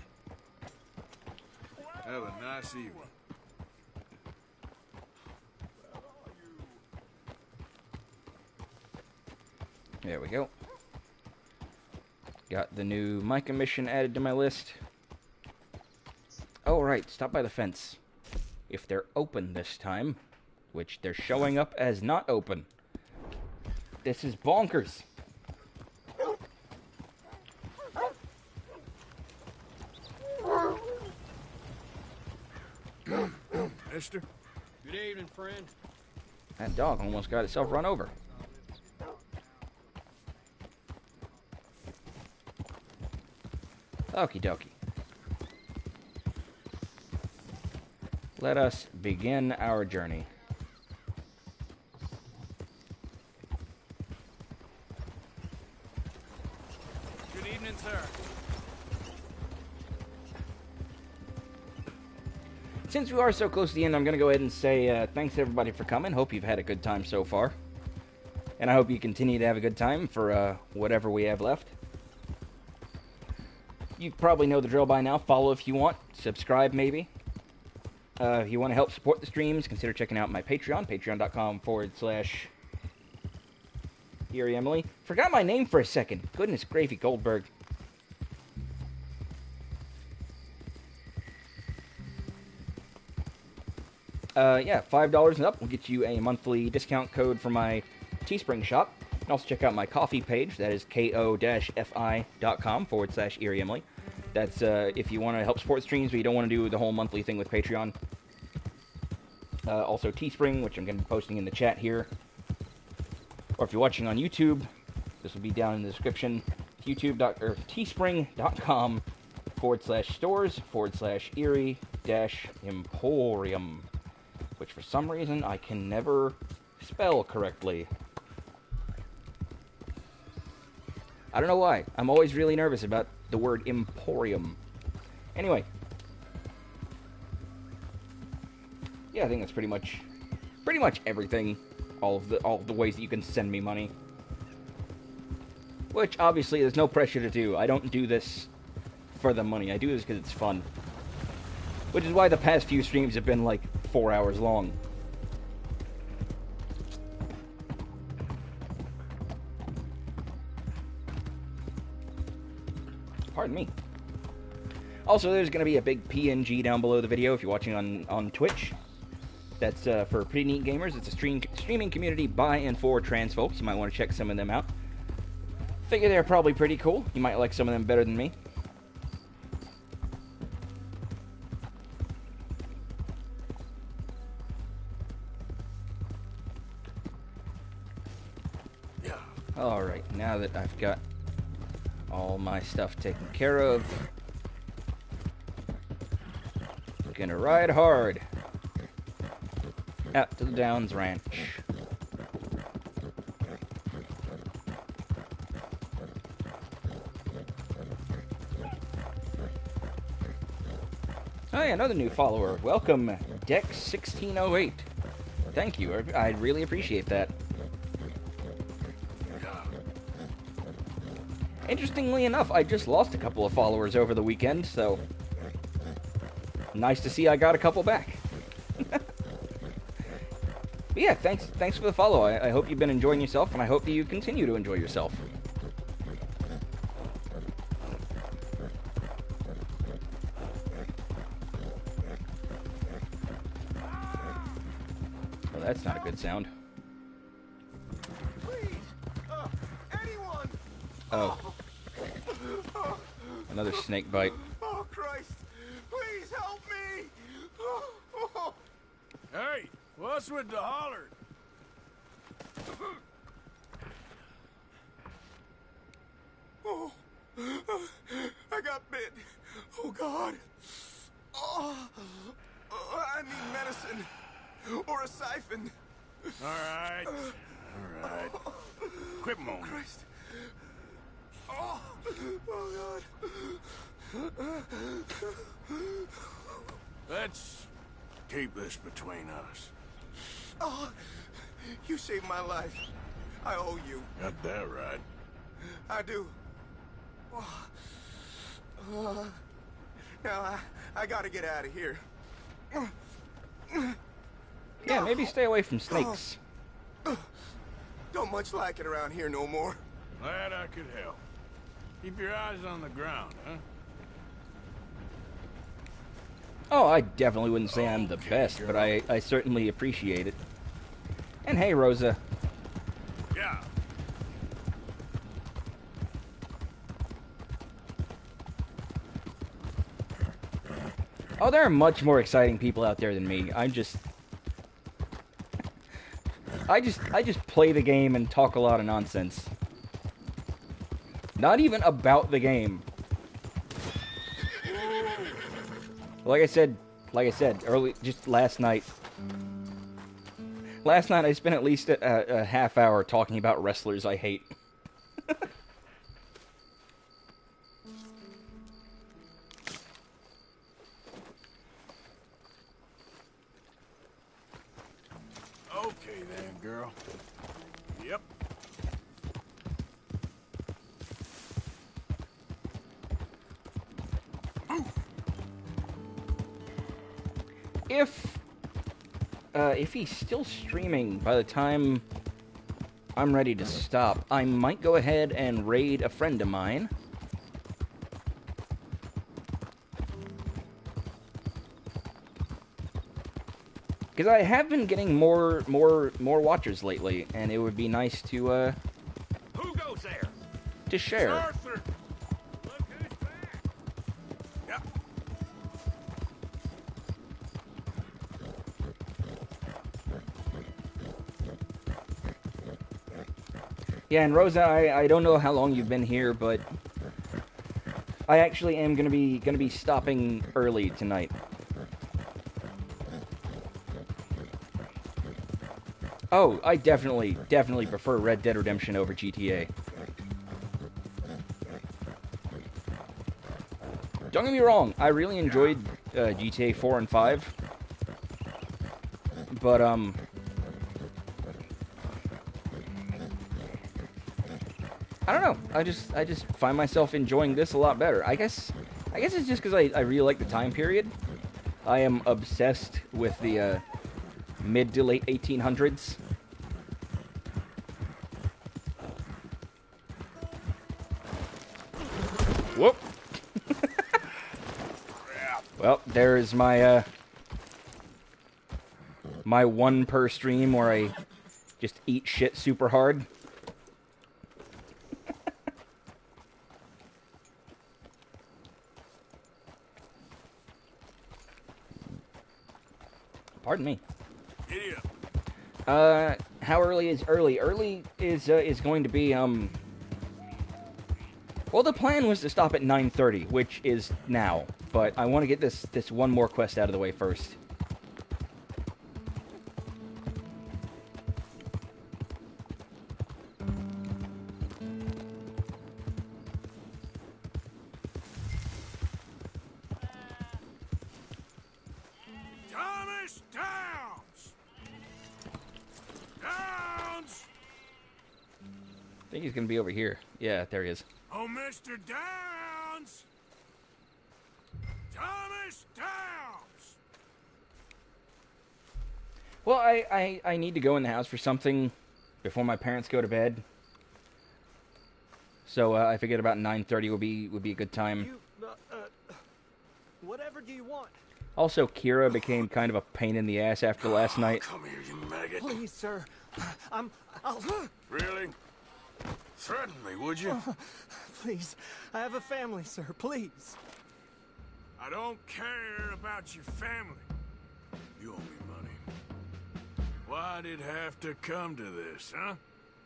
Have a nice evening. There we go. Got the new Micah mission added to my list. Oh, right. Stop by the fence. If they're open this time, which they're showing up as not open. This is bonkers. Mister? Good evening, friend. That dog almost got itself run over. Okie dokie. Let us begin our journey. Good evening, sir. Since we are so close to the end, I'm going to go ahead and say thanks everybody for coming. Hope you've had a good time so far. And I hope you continue to have a good time for whatever we have left. You probably know the drill by now. Follow if you want. Subscribe, maybe. If you want to help support the streams, consider checking out my Patreon, patreon.com/Erie Emily. Forgot my name for a second. Goodness gravy, Goldberg. Yeah, $5 and up will get you a monthly discount code for my Teespring shop. You can also check out my coffee page. That is ko-fi.com/Erie Emily. That's if you want to help support streams, but you don't want to do the whole monthly thing with Patreon. Also Teespring, which I'm going to be posting in the chat here. Or if you're watching on YouTube, this will be down in the description. teespring.com/stores/Erie-Emporium. Which for some reason I can never spell correctly. I don't know why. I'm always really nervous about the word emporium. Anyway. Yeah, I think that's pretty much everything. All of the ways that you can send me money. Which obviously there's no pressure to do. I don't do this for the money. I do this because it's fun. Which is why the past few streams have been like 4 hours long. Pardon me. Also, there's going to be a big PNG down below the video if you're watching on Twitch. That's for Pretty Neat Gamers. It's a streaming community by and for trans folks. You might want to check some of them out. Figure they're probably pretty cool. You might like some of them better than me. Alright, now that I've got all my stuff taken care of, I'm gonna ride hard out to the Downs Ranch. Oh yeah, another new follower. Welcome, Dex1608. Thank you, I really appreciate that. Interestingly enough, I just lost a couple of followers over the weekend, so nice to see I got a couple back. But yeah, thanks for the follow. I hope you've been enjoying yourself, and I hope that you continue to enjoy yourself. Well, that's not a good sound. Oh. Another snake bite. Oh, Christ! Please help me! Hey, what's with the holler? Oh, I got bit. Oh, God. Oh, I need medicine. Or a siphon. All right. All right. Quit moaning. Christ. Oh, oh, God. Let's keep this between us. Oh, you saved my life. I owe you. Got that right. I do. Now, I gotta get out of here. Yeah, maybe stay away from snakes. Don't much like it around here no more. Glad I could help. Keep your eyes on the ground, huh? Oh, I definitely wouldn't say I'm the best, but I certainly appreciate it. And hey, Rosa. Yeah. Oh, there are much more exciting people out there than me. I just play the game and talk a lot of nonsense. Not even about the game. Like I said, early, just last night. Last night I spent at least a half hour talking about wrestlers I hate. Okay then, girl. Yep. if he's still streaming by the time I'm ready to stop, I might go ahead and raid a friend of mine. Because I have been getting more watchers lately, and it would be nice to Who goes there? to share. Arthur. Look who's back. Yep. Yeah, and Rosa, I don't know how long you've been here, but I actually am gonna be stopping early tonight. Oh, I definitely prefer Red Dead Redemption over GTA. Don't get me wrong, I really enjoyed GTA 4 and 5, but I don't know. I just find myself enjoying this a lot better. I guess it's just because I really like the time period. I am obsessed with the mid to late 1800s. Whoop. Well, there's my my one per stream where I just eat shit super hard. Pardon me. How early is early? Early is going to be well, the plan was to stop at 9:30, which is now, but I want to get this one more quest out of the way first. Thomas Downs! Downs! I think he's going to be over here. Yeah, there he is. Oh, Mr. Downs! Thomas Downs! Well, I need to go in the house for something before my parents go to bed. So I figured about 9:30 would be a good time. Whatever do you want? Also, Kira became kind of a pain in the ass after last night. Come here, you maggot. Please, sir. I'll... Really? Threaten me, would you? Please. I have a family, sir. Please. I don't care about your family. You owe me money. Why'd it have to come to this, huh?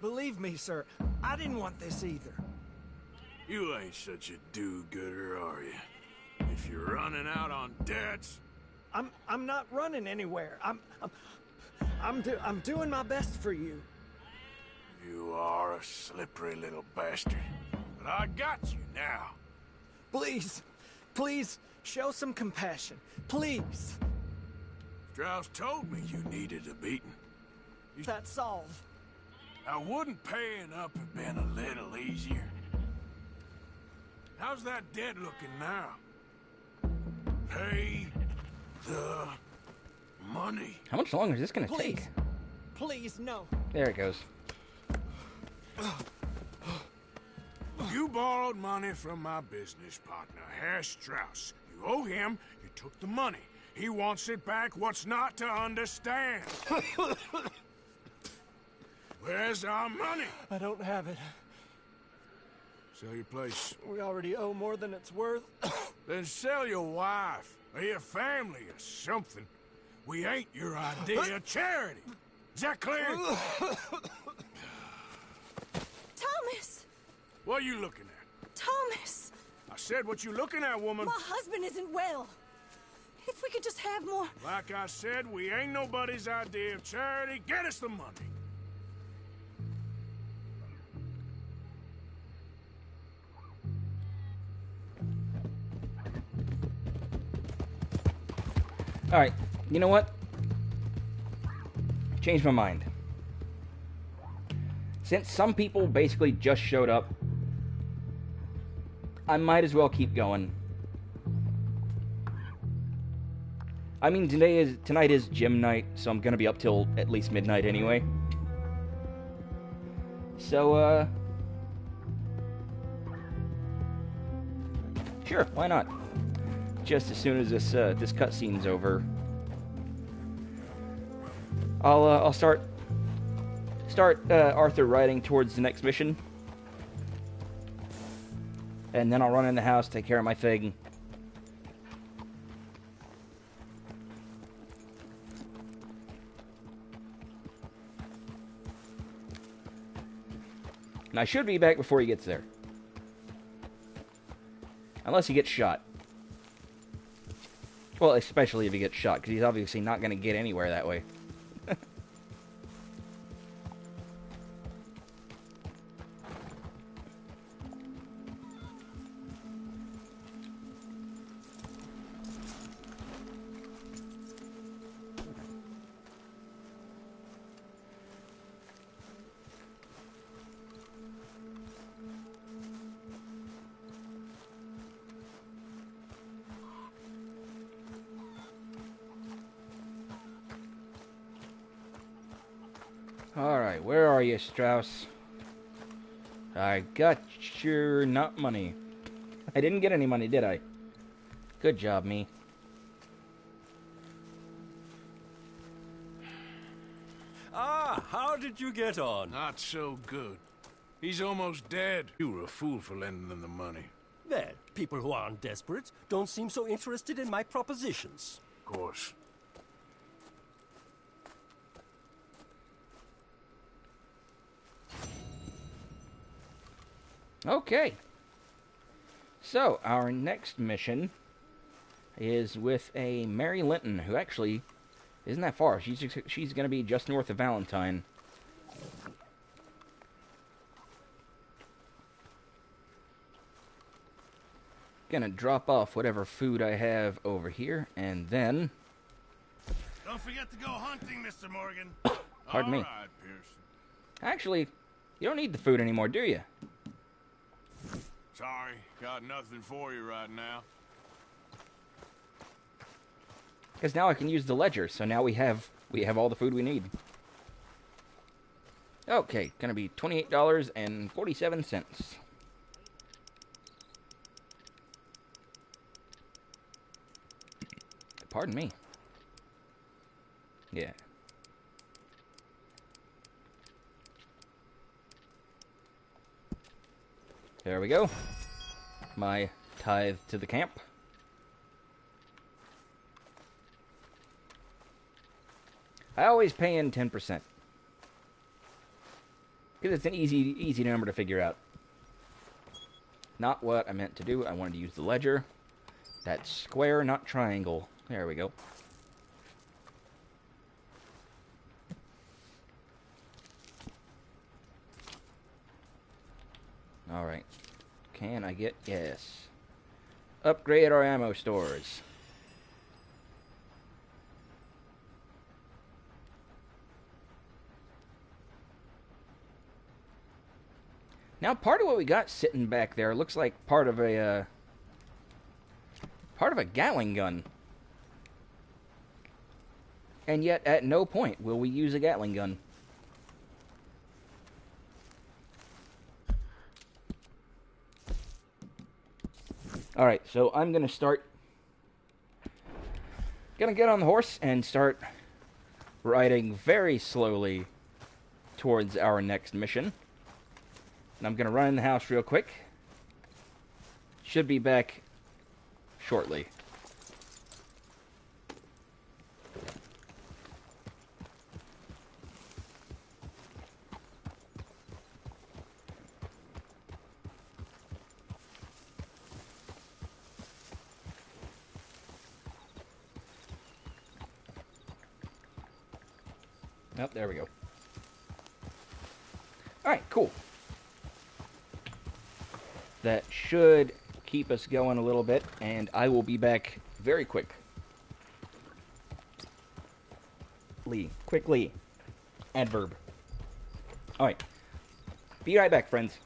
Believe me, sir. I didn't want this either. You ain't such a do-gooder, are you? If you're running out on debts... I'm not running anywhere. I'm doing my best for you. You are a slippery little bastard. But I got you now. Please, please, show some compassion. Please. Strauss told me you needed a beating. That's all. Now, wouldn't paying up have been a little easier? How's that debt looking now? Pay the money. How much longer is this going to take? Please, no. There it goes. You borrowed money from my business partner, Herr Strauss. You owe him, you took the money. He wants it back, what's not to understand? Where's our money? I don't have it. Sell your place. We already owe more than it's worth. Then sell your wife, or your family, or something. We ain't your idea of charity. Is that clear? Thomas! What are you looking at? Thomas! I said what you looking at, woman. My husband isn't well. If we could just have more... Like I said, we ain't nobody's idea of charity. Get us the money. Alright, you know what? Changed my mind. Since some people basically just showed up, I might as well keep going. I mean, tonight is gym night, so I'm gonna be up till at least midnight anyway. So, sure, why not? Just as soon as this cutscene's over, I'll start Arthur riding towards the next mission, and then I'll run in the house, take care of my thing. And I should be back before he gets there. Unless he gets shot. Well, especially if he gets shot, because he's obviously not going to get anywhere that way. Alright, where are you, Strauss? I got your not money. I didn't get any money, did I? Good job, me. Ah, how did you get on? Not so good. He's almost dead. You were a fool for lending them the money. Well, people who aren't desperate don't seem so interested in my propositions. Of course. Okay. So, our next mission is with a Mary Linton, who actually isn't that far. She's going to be just north of Valentine. Gonna drop off whatever food I have over here, and then... Don't forget to go hunting, Mr. Morgan. Pardon me. All right, Pearson. Actually, you don't need the food anymore, do you? Sorry, got nothing for you right now. Because now I can use the ledger, so now we have all the food we need. Okay, gonna be $28.47. Pardon me. Yeah. There we go. My tithe to the camp. I always pay in 10%. Because it's an easy number to figure out. Not what I meant to do. I wanted to use the ledger. That's square, not triangle. There we go. Alright. Can I get... Yes. Upgrade our ammo stores. Now, part of what we got sitting back there looks like part of a Gatling gun. And yet, at no point will we use a Gatling gun. Alright, so I'm going to start... Gonna get on the horse and start riding very slowly towards our next mission. And I'm going to run in the house real quick. Should be back shortly. Oh, there we go. Alright, cool. That should keep us going a little bit, and I will be back very quick. Quickly. Adverb. Alright. Be right back, friends.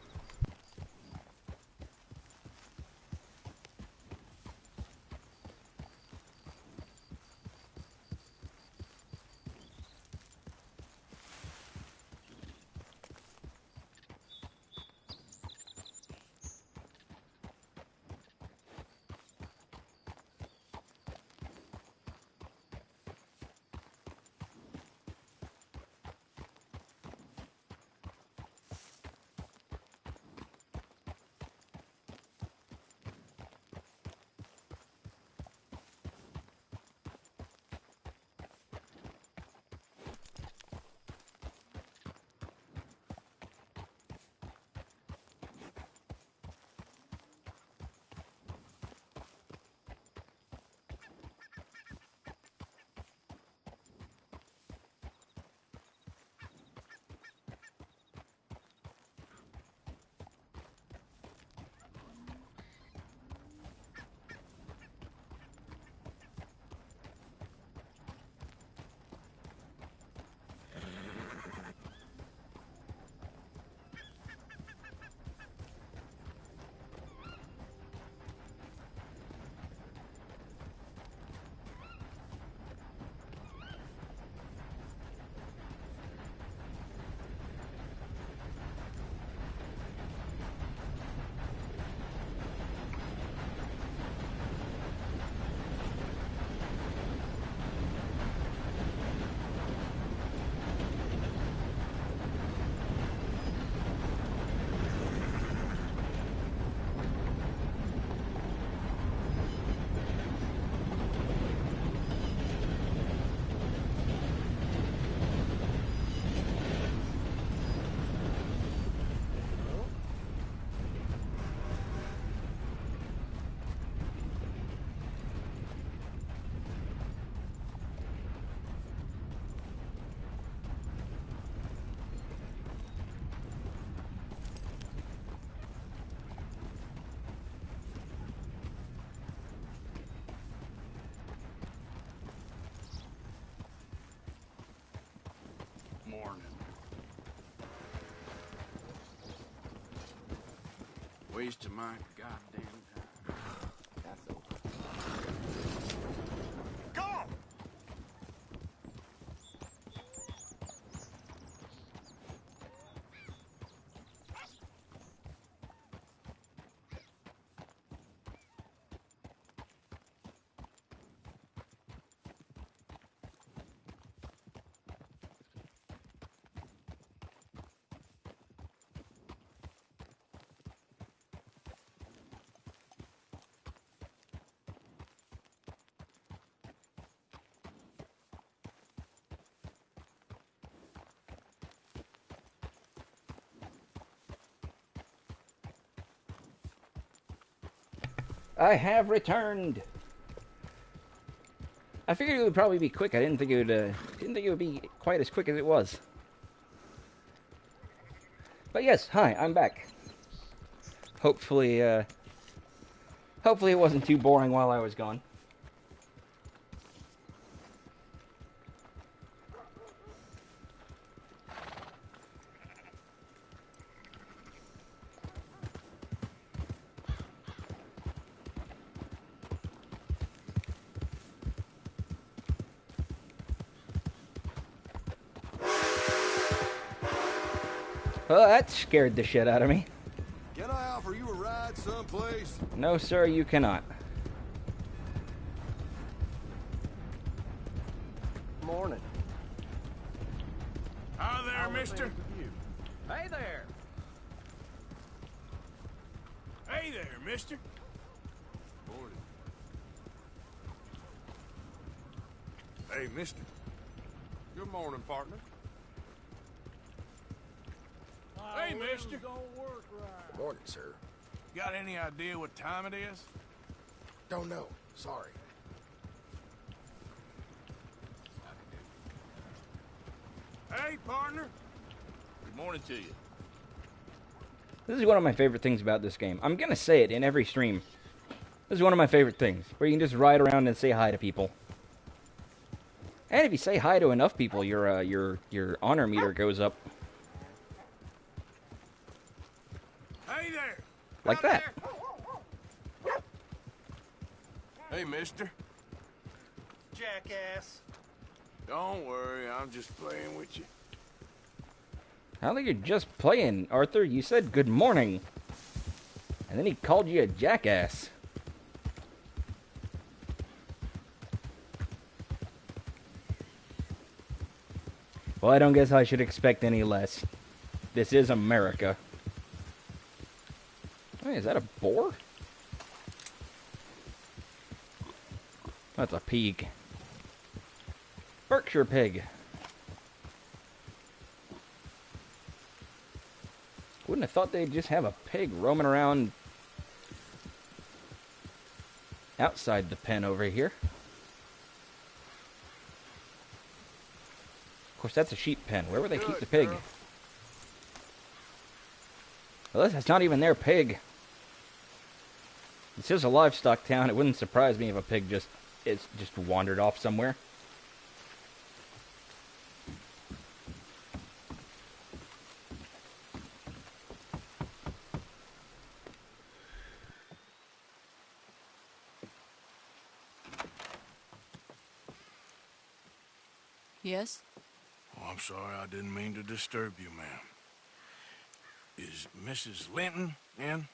waste of my goddamn time. That's over. I have returned. I figured it would probably be quick. I didn't think it would be quite as quick as it was. But yes, hi, I'm back. Hopefully it wasn't too boring while I was gone. Well, that scared the shit out of me. Can I offer you a ride someplace? No, sir, you cannot. Morning. Hi there, mister. Hey there. Hey there, mister. Morning. Hey, mister. Good morning, partner. Hey, mister. Morning, sir. Got any idea what time it is? Don't know. Sorry. Hey, partner. Good morning to you. This is one of my favorite things about this game. I'm gonna say it in every stream. This is one of my favorite things, where you can just ride around and say hi to people. And if you say hi to enough people, your honor meter goes up. Hey there. Like that. Hey, mister. Jackass. Don't worry, I'm just playing with you. I don't think you're just playing, Arthur. You said good morning. And then he called you a jackass. Well, I don't guess I should expect any less. This is America. Hey, is that a boar? That's a pig. Berkshire pig. Wouldn't have thought they'd just have a pig roaming around outside the pen over here. Of course, that's a sheep pen. Where would they keep the pig? Well, that's not even their pig. This is a livestock town. It wouldn't surprise me if a pig just wandered off somewhere. Yes? Oh, I'm sorry, I didn't mean to disturb you, ma'am. Is Mrs. Linton in?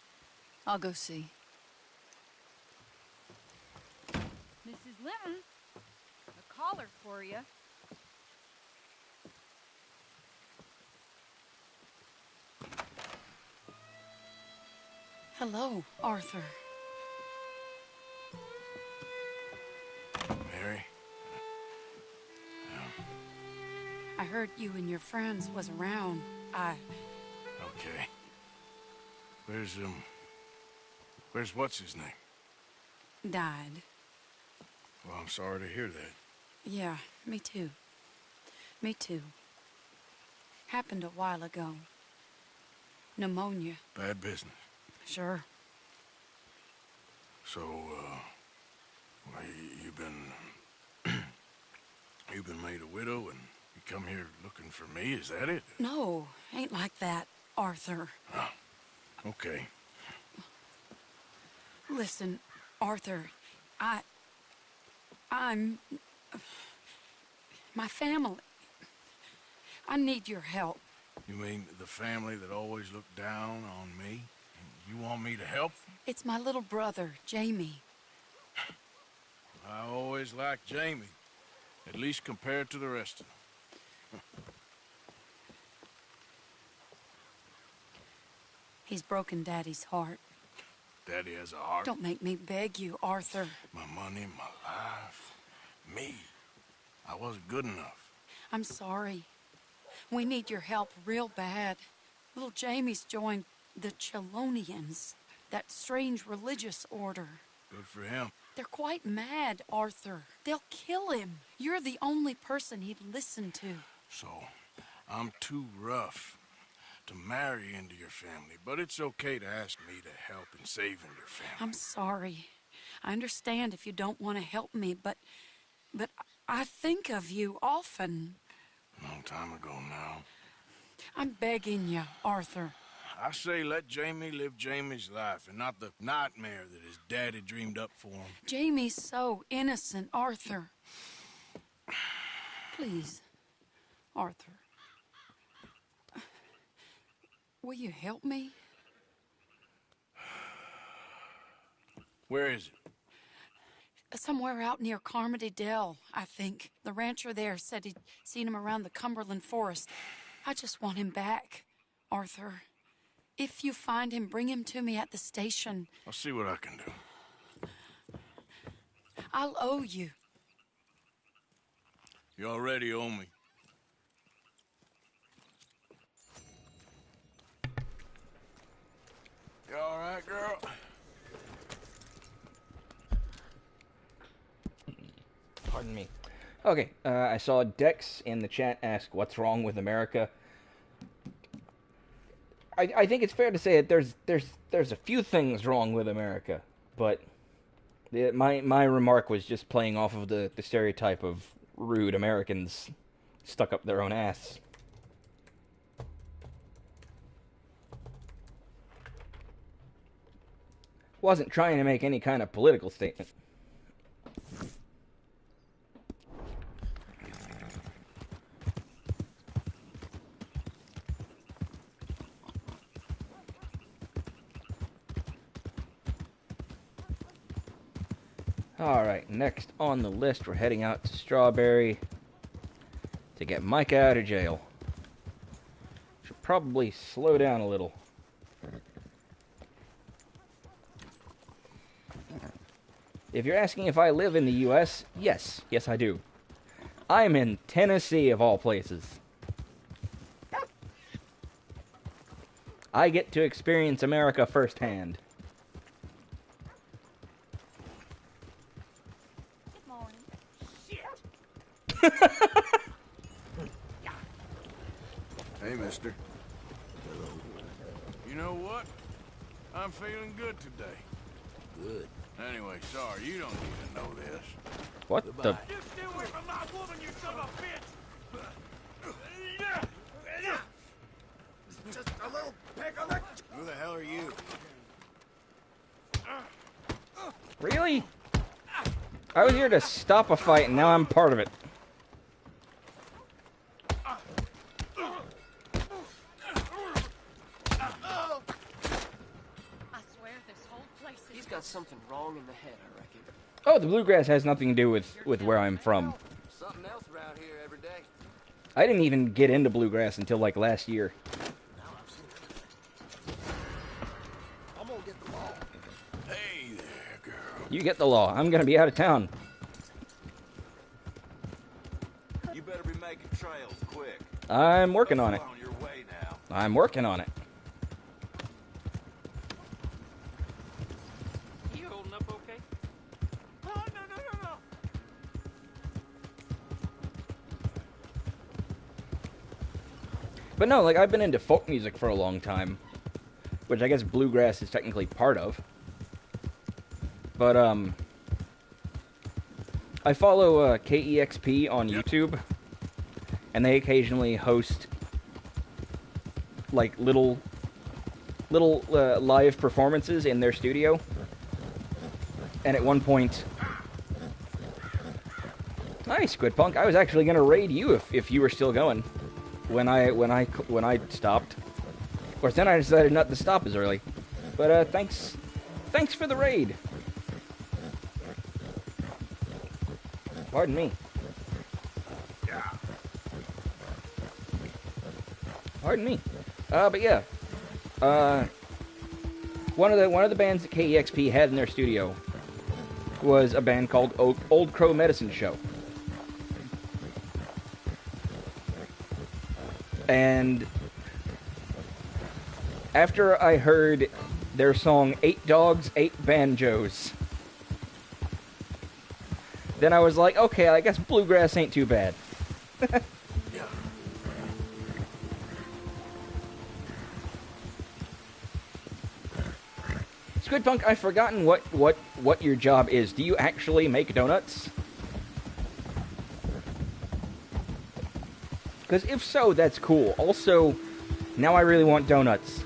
I'll go see. Mrs. Linton, a caller for you. Hello, Arthur. Mary? I heard you and your friends was around. Okay. Where's what's his name? Died. Well, I'm sorry to hear that. Yeah, me too. Me too. Happened a while ago. Pneumonia. Bad business. Sure. So, well, you've been made a widow and you come here looking for me, is that it? No, ain't like that, Arthur. Oh, okay. Listen, Arthur, I'm... my family. I need your help. You mean the family that always looked down on me? You want me to help them? It's my little brother, Jamie. I always liked Jamie, at least compared to the rest of them. He's broken Daddy's heart. Daddy has a heart. Don't make me beg you, Arthur. My money, my life, me. I wasn't good enough. I'm sorry. We need your help real bad. Little Jamie's joined the Chelonians, that strange religious order. Good for him. They're quite mad, Arthur. They'll kill him. You're the only person he'd listen to. So, I'm too rough to marry into your family, but it's okay to ask me to help in saving your family. I'm sorry. I understand if you don't want to help me, but I think of you often. Long time ago now. I'm begging you, Arthur. I say let Jamie live Jamie's life and not the nightmare that his daddy dreamed up for him. Jamie's so innocent, Arthur. Please, Arthur. Will you help me? Where is it? Somewhere out near Carmody Dell, I think. The rancher there said he'd seen him around the Cumberland Forest. I just want him back, Arthur. If you find him, bring him to me at the station. I'll see what I can do. I'll owe you. You already owe me. You all right, girl? Pardon me. Okay, I saw Dex in the chat ask, what's wrong with America? I think it's fair to say that there's a few things wrong with America, but my remark was just playing off of the stereotype of rude Americans stuck up their own ass. Wasn't trying to make any kind of political statement. Alright, next on the list, we're heading out to Strawberry to get Mike out of jail. Should probably slow down a little. If you're asking if I live in the U.S., yes. Yes, I do. I'm in Tennessee, of all places. I get to experience America firsthand. Hey, mister. Hello. You know what? I'm feeling good today. Good. Anyway, sorry, you don't need to know this. What the? You stay away from my woman, you son of a bitch! Just a little peck on that. Who the hell are you? Really? I was here to stop a fight, and now I'm part of it. He's got something wrong in the head, I reckon. Oh, the bluegrass has nothing to do with where I'm from. Something else around here every day. I didn't even get into bluegrass until like last year. I'm gonna get the law. Hey there, girl. You get the law. I'm gonna be out of town. You better be making trails quick. I'm working on it. On your way now. I'm working on it. You holding up okay? Oh, no. But no, like, I've been into folk music for a long time, which I guess bluegrass is technically part of. But, I follow KEXP on YouTube, and they occasionally host, like, little live performances in their studio. And at one point... Nice, Squid Punk. I was actually going to raid you if you were still going when I stopped. Of course, then I decided not to stop as early. But thanks for the raid. Pardon me. Pardon me. But yeah. One of the bands that KEXP had in their studio was a band called Old Crow Medicine Show. And after I heard their song 8 Dogs, 8 Banjos, then I was like, okay, I guess bluegrass ain't too bad. Squid Punk, I've forgotten what your job is. Do you actually make donuts? Because if so, that's cool. Also, now I really want donuts.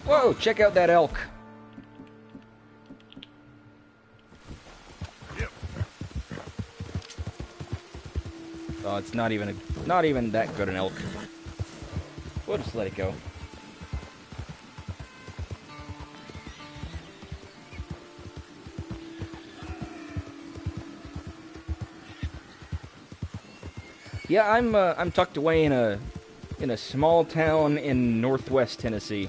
Whoa, check out that elk. Oh, it's not even that good an elk. We'll just let it go. Yeah, I'm tucked away in a small town in northwest Tennessee.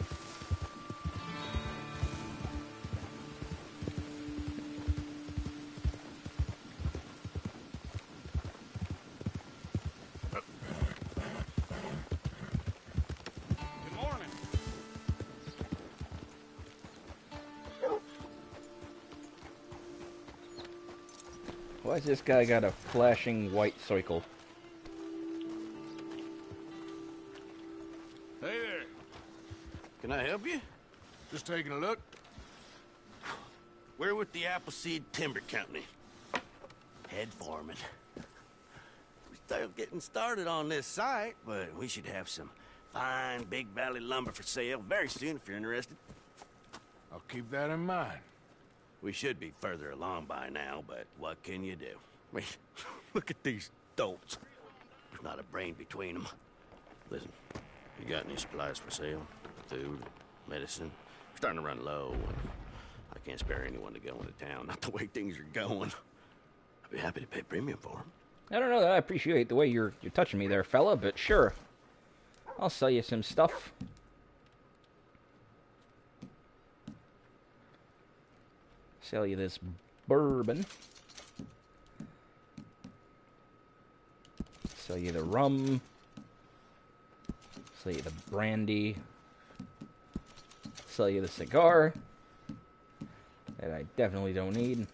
Why's this guy got a flashing white circle? Hey there. Can I help you? Just taking a look. We're with the Appleseed Timber Company. Head foreman. We're still getting started on this site, but we should have some fine Big Valley lumber for sale very soon if you're interested. I'll keep that in mind. We should be further along by now, but what can you do? I mean, look at these dolts. There's not a brain between them. Listen, you got any supplies for sale? Food, medicine? We're starting to run low, and I can't spare anyone to go into town. Not the way things are going. I'd be happy to pay premium for them. I don't know that I appreciate the way you're touching me there, fella, but sure. I'll sell you some stuff. Sell you this bourbon. Sell you the rum. Sell you the brandy. Sell you the cigar that I definitely don't need.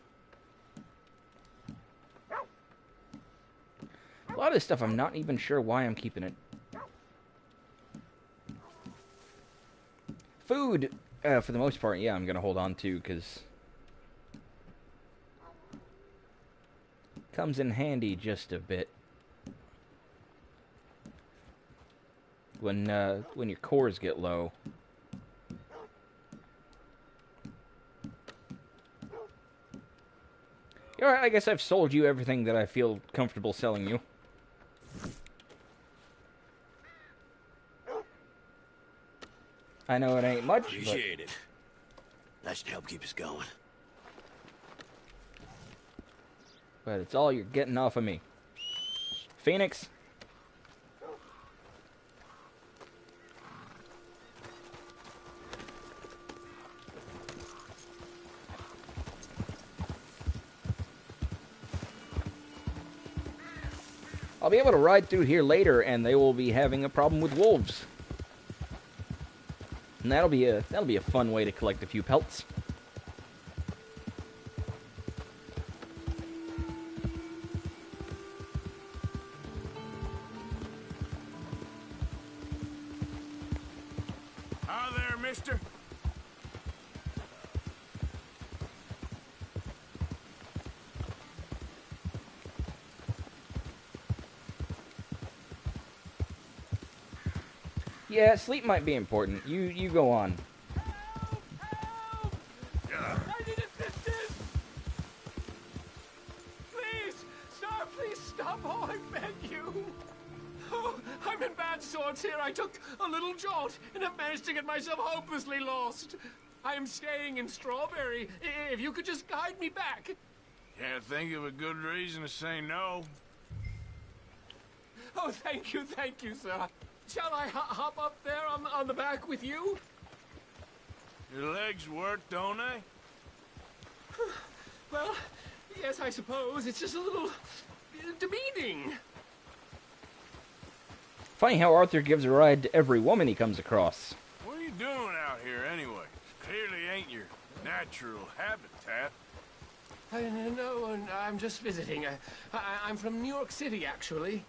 A lot of this stuff I'm not even sure why I'm keeping it. Food, for the most part, yeah, I'm gonna hold on to because comes in handy just a bit when your cores get low. Alright, I guess I've sold you everything that I feel comfortable selling you. I know it ain't much, Appreciate it. That should help keep us going. But it's all you're getting off of me. Phoenix? I'll be able to ride through here later, and they will be having a problem with wolves. And that'll be a fun way to collect a few pelts. Hi there, mister. Yeah, sleep might be important. You go on. I need assistance! Please! Sir, please stop! Oh, I beg you! Oh, I'm in bad sorts here. I took a little jolt and have managed to get myself hopelessly lost. I am staying in Strawberry. If you could just guide me back. Can't think of a good reason to say no. Oh, thank you, sir. Shall I hop up there on the back with you? Your legs work, don't they? Well, yes, I suppose. It's just a little demeaning. Funny how Arthur gives a ride to every woman he comes across. What are you doing out here anyway? Clearly ain't your natural habitat. No, I'm just visiting. I'm from New York City, actually.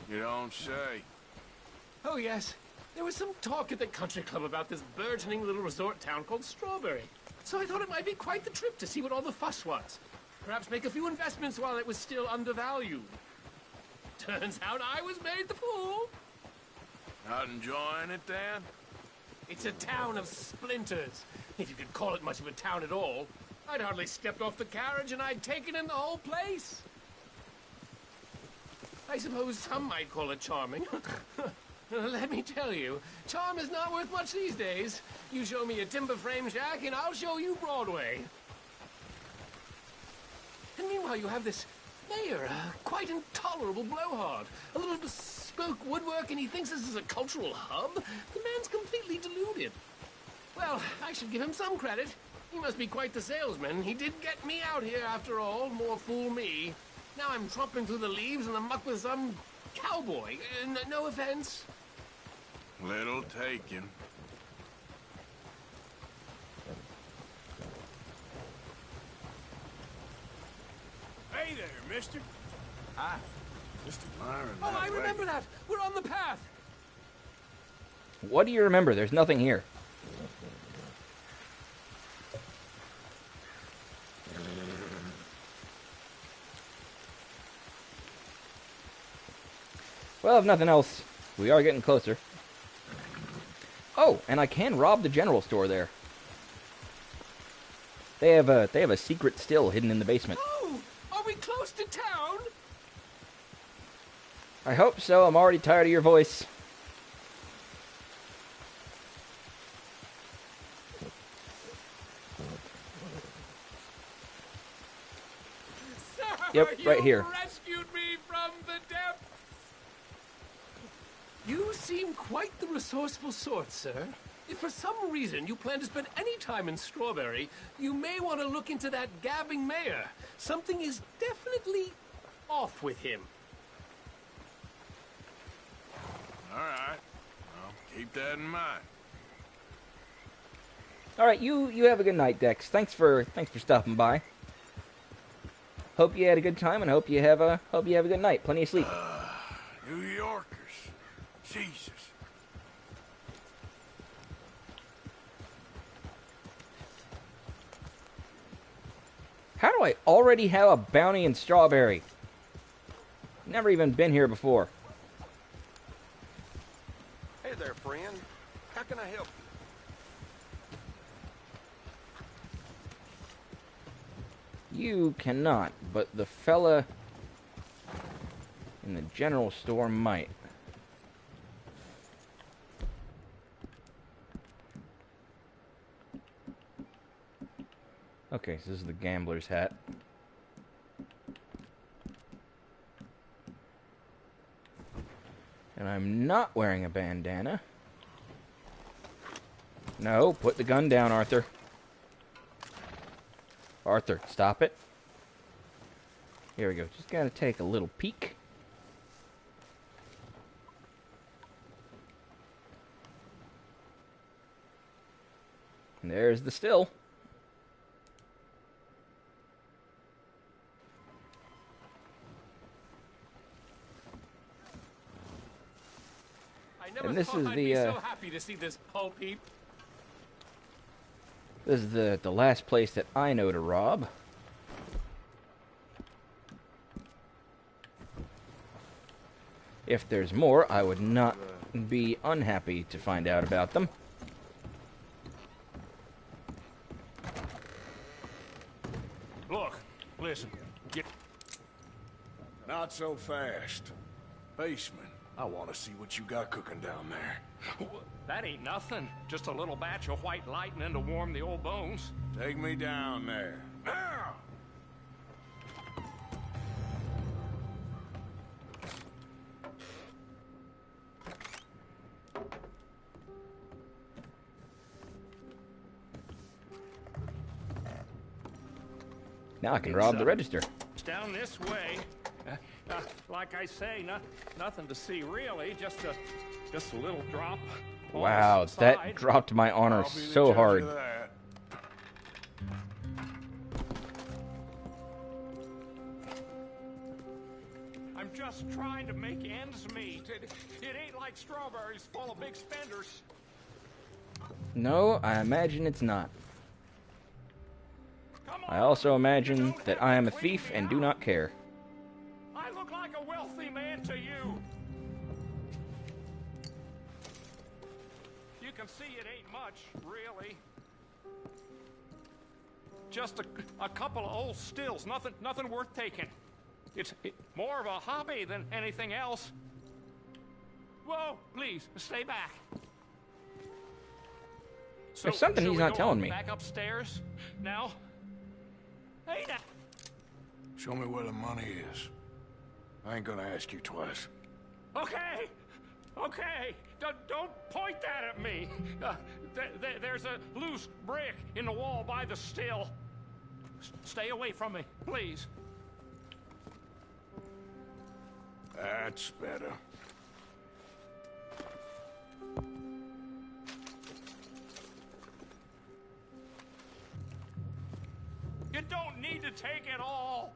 You don't say. Oh, yes. There was some talk at the country club about this burgeoning little resort town called Strawberry. So I thought it might be quite the trip to see what all the fuss was. Perhaps make a few investments while it was still undervalued. Turns out I was made the fool. Not enjoying it, then? It's a town of splinters, if you could call it much of a town at all. I'd hardly stepped off the carriage and I'd taken in the whole place. I suppose some might call it charming. Let me tell you, charm is not worth much these days. You show me a timber frame shack and I'll show you Broadway. And meanwhile you have this mayor, a quite intolerable blowhard. A little bespoke woodwork and he thinks this is a cultural hub? The man's completely deluded. Well, I should give him some credit. He must be quite the salesman. He did get me out here after all. More fool me. Now I'm tromping through the leaves and the muck with some cowboy. No offense. Little taken. Hey there, mister. Hi. Mr. Myron. Oh, I remember that. We're on the path. What do you remember? There's nothing here. Well, if nothing else, we are getting closer. Oh, and I can rob the general store there. They have a secret still hidden in the basement. Oh, are we close to town? I hope so. I'm already tired of your voice. Sir, Yep, right here. You rescued me from the depths. You seem quite the resourceful sort, sir. If for some reason you plan to spend any time in Strawberry, you may want to look into that gabbing mayor. Something is definitely off with him. All right. I'll keep that in mind. All right, you have a good night, Dex. Thanks for stopping by. Hope you had a good time, and hope you have a good night. Plenty of sleep. New Yorkers. Jesus. How do I already have a bounty in Strawberry? Never even been here before. Hey there, friend. How can I help you? You cannot, but the fella in the general store might. Okay, so this is the gambler's hat. And I'm not wearing a bandana. No, put the gun down, Arthur. Arthur, stop it. Here we go. Just gotta take a little peek. And there's the still. I never And this thought is I'd the, be so happy to see this pulp heap. This is the last place that I know to rob. If there's more, I would not be unhappy to find out about them. Look, listen. Not so fast. Baseman, I want to see what you got cooking down there. That ain't nothing. Just a little batch of white lightning to warm the old bones. Take me down there. Now! Now I can rob the register. It's down this way. Like I say, nothing to see really. Just a little drop. Wow, that dropped my honor so hard. I'm just trying to make ends meet. It ain't like strawberries full of big spenders. No, I imagine it's not. I also imagine that I am a thief and do not care. I look like a wealthy man to you. You can see it ain't much, really. Just a couple of old stills, nothing worth taking. It's more of a hobby than anything else. Whoa, please, stay back. There's something he's not telling me. Back upstairs now. Hey now. Show me where the money is. I ain't gonna ask you twice. Okay. Don't point that at me. There's a loose brick in the wall by the still. Stay away from me, please. That's better. You don't need to take it all.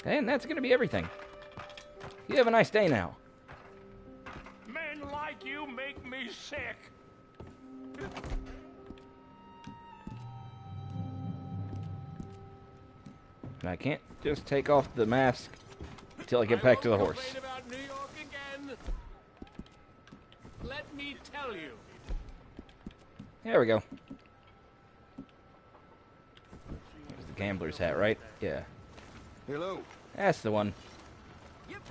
And that's going to be everything. You have a nice day now. Men like you make me sick. And I can't just take off the mask until I get back to the horse. Complain about New York again. Let me tell you. There we go. There's the gambler's hat, right? Yeah. Hello. That's the one. Yep.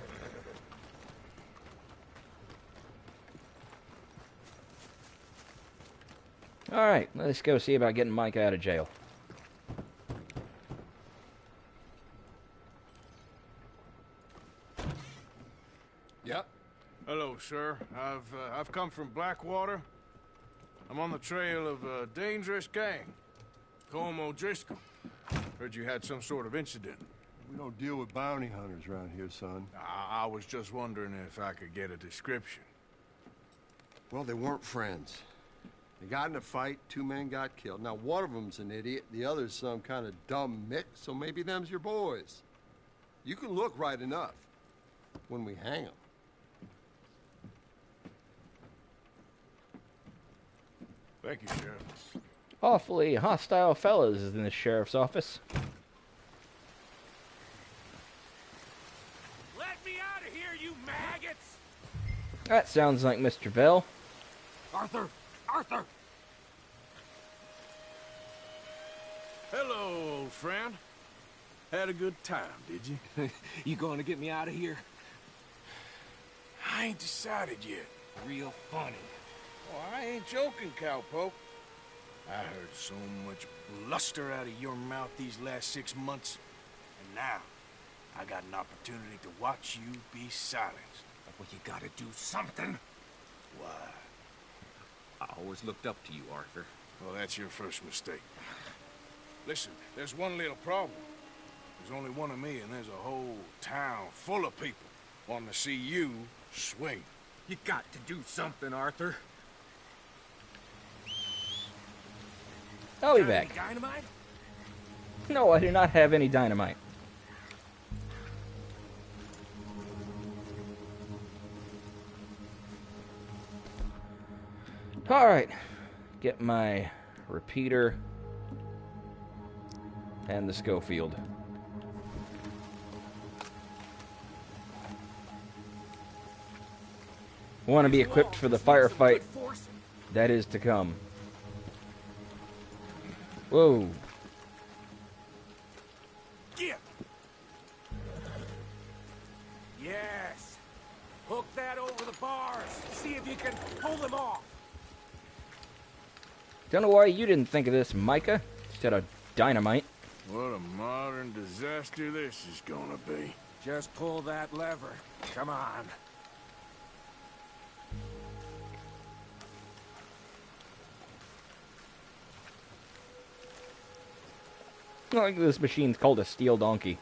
Alright, let's go see about getting Mike out of jail. Yep. Hello, sir. I've come from Blackwater. I'm on the trail of a dangerous gang. Colm O'Driscoll. Heard you had some sort of incident. We don't deal with bounty hunters around here, son. I was just wondering if I could get a description. Well, they weren't friends. They got in a fight, 2 men got killed. Now, one of them's an idiot, the other's some kind of dumb mick, so maybe them's your boys. You can look right enough when we hang them. Thank you, Sheriff. Awfully hostile fellas in the sheriff's office. Let me out of here, you maggots! That sounds like Mr. Bell. Arthur! Arthur! Hello, old friend. Had a good time, did you? You going to get me out of here? I ain't decided yet. Real funny. Oh, I ain't joking, cowpoke. I heard so much bluster out of your mouth these last 6 months. And now, I got an opportunity to watch you be silenced. Well, you gotta do something. Why? I always looked up to you, Arthur. Well, that's your first mistake. Listen, there's one little problem. There's only one of me, and there's a whole town full of people wanting to see you swing. You got to do something, Arthur. I'll be back. Dynamite? No, I do not have any dynamite. Alright. Get my repeater and the Schofield. want to be equipped for the firefight that is to come. Whoa. Get. Yes. Hook that over the bars. See if you can pull them off. Don't know why you didn't think of this, Micah, instead of dynamite. What a modern disaster this is gonna be. Just pull that lever. Come on. I think this machine's called a steel donkey.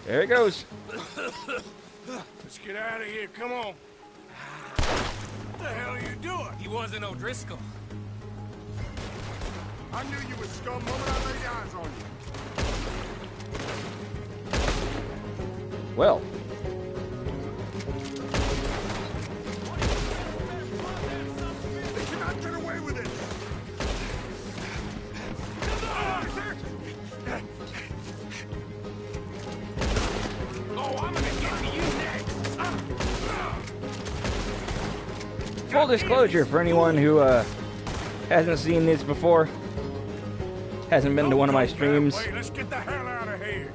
There it goes. Let's get out of here, come on. What the hell are you doing? He wasn't O'Driscoll. I knew you were scum the moment I laid eyes on you. Well. They cannot get away with it. Oh, I'm gonna get to you next. Full disclosure for anyone who hasn't seen this before, hasn't been to one of my streams. Wait, let's get the hell out of here.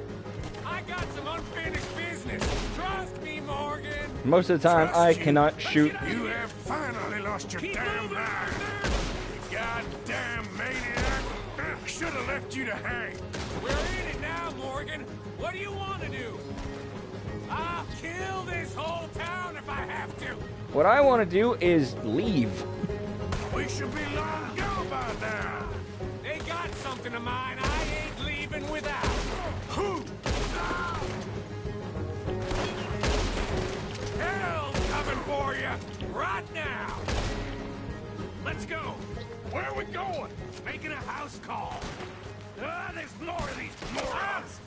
I got some unfinished business. Trust me, Morgan. Most of the time, I cannot shoot. You have finally lost your damn mind. You goddamn maniac. I should have left you to hang. We're in it now, Morgan. What do you want to do? I'll kill this whole town if I have to. What I want to do is leave. We should be long gone by now. They got something of mine I ain't leaving without. Who? Hell's coming for you right now. Let's go. Where are we going? Making a house call. There's more of these morons.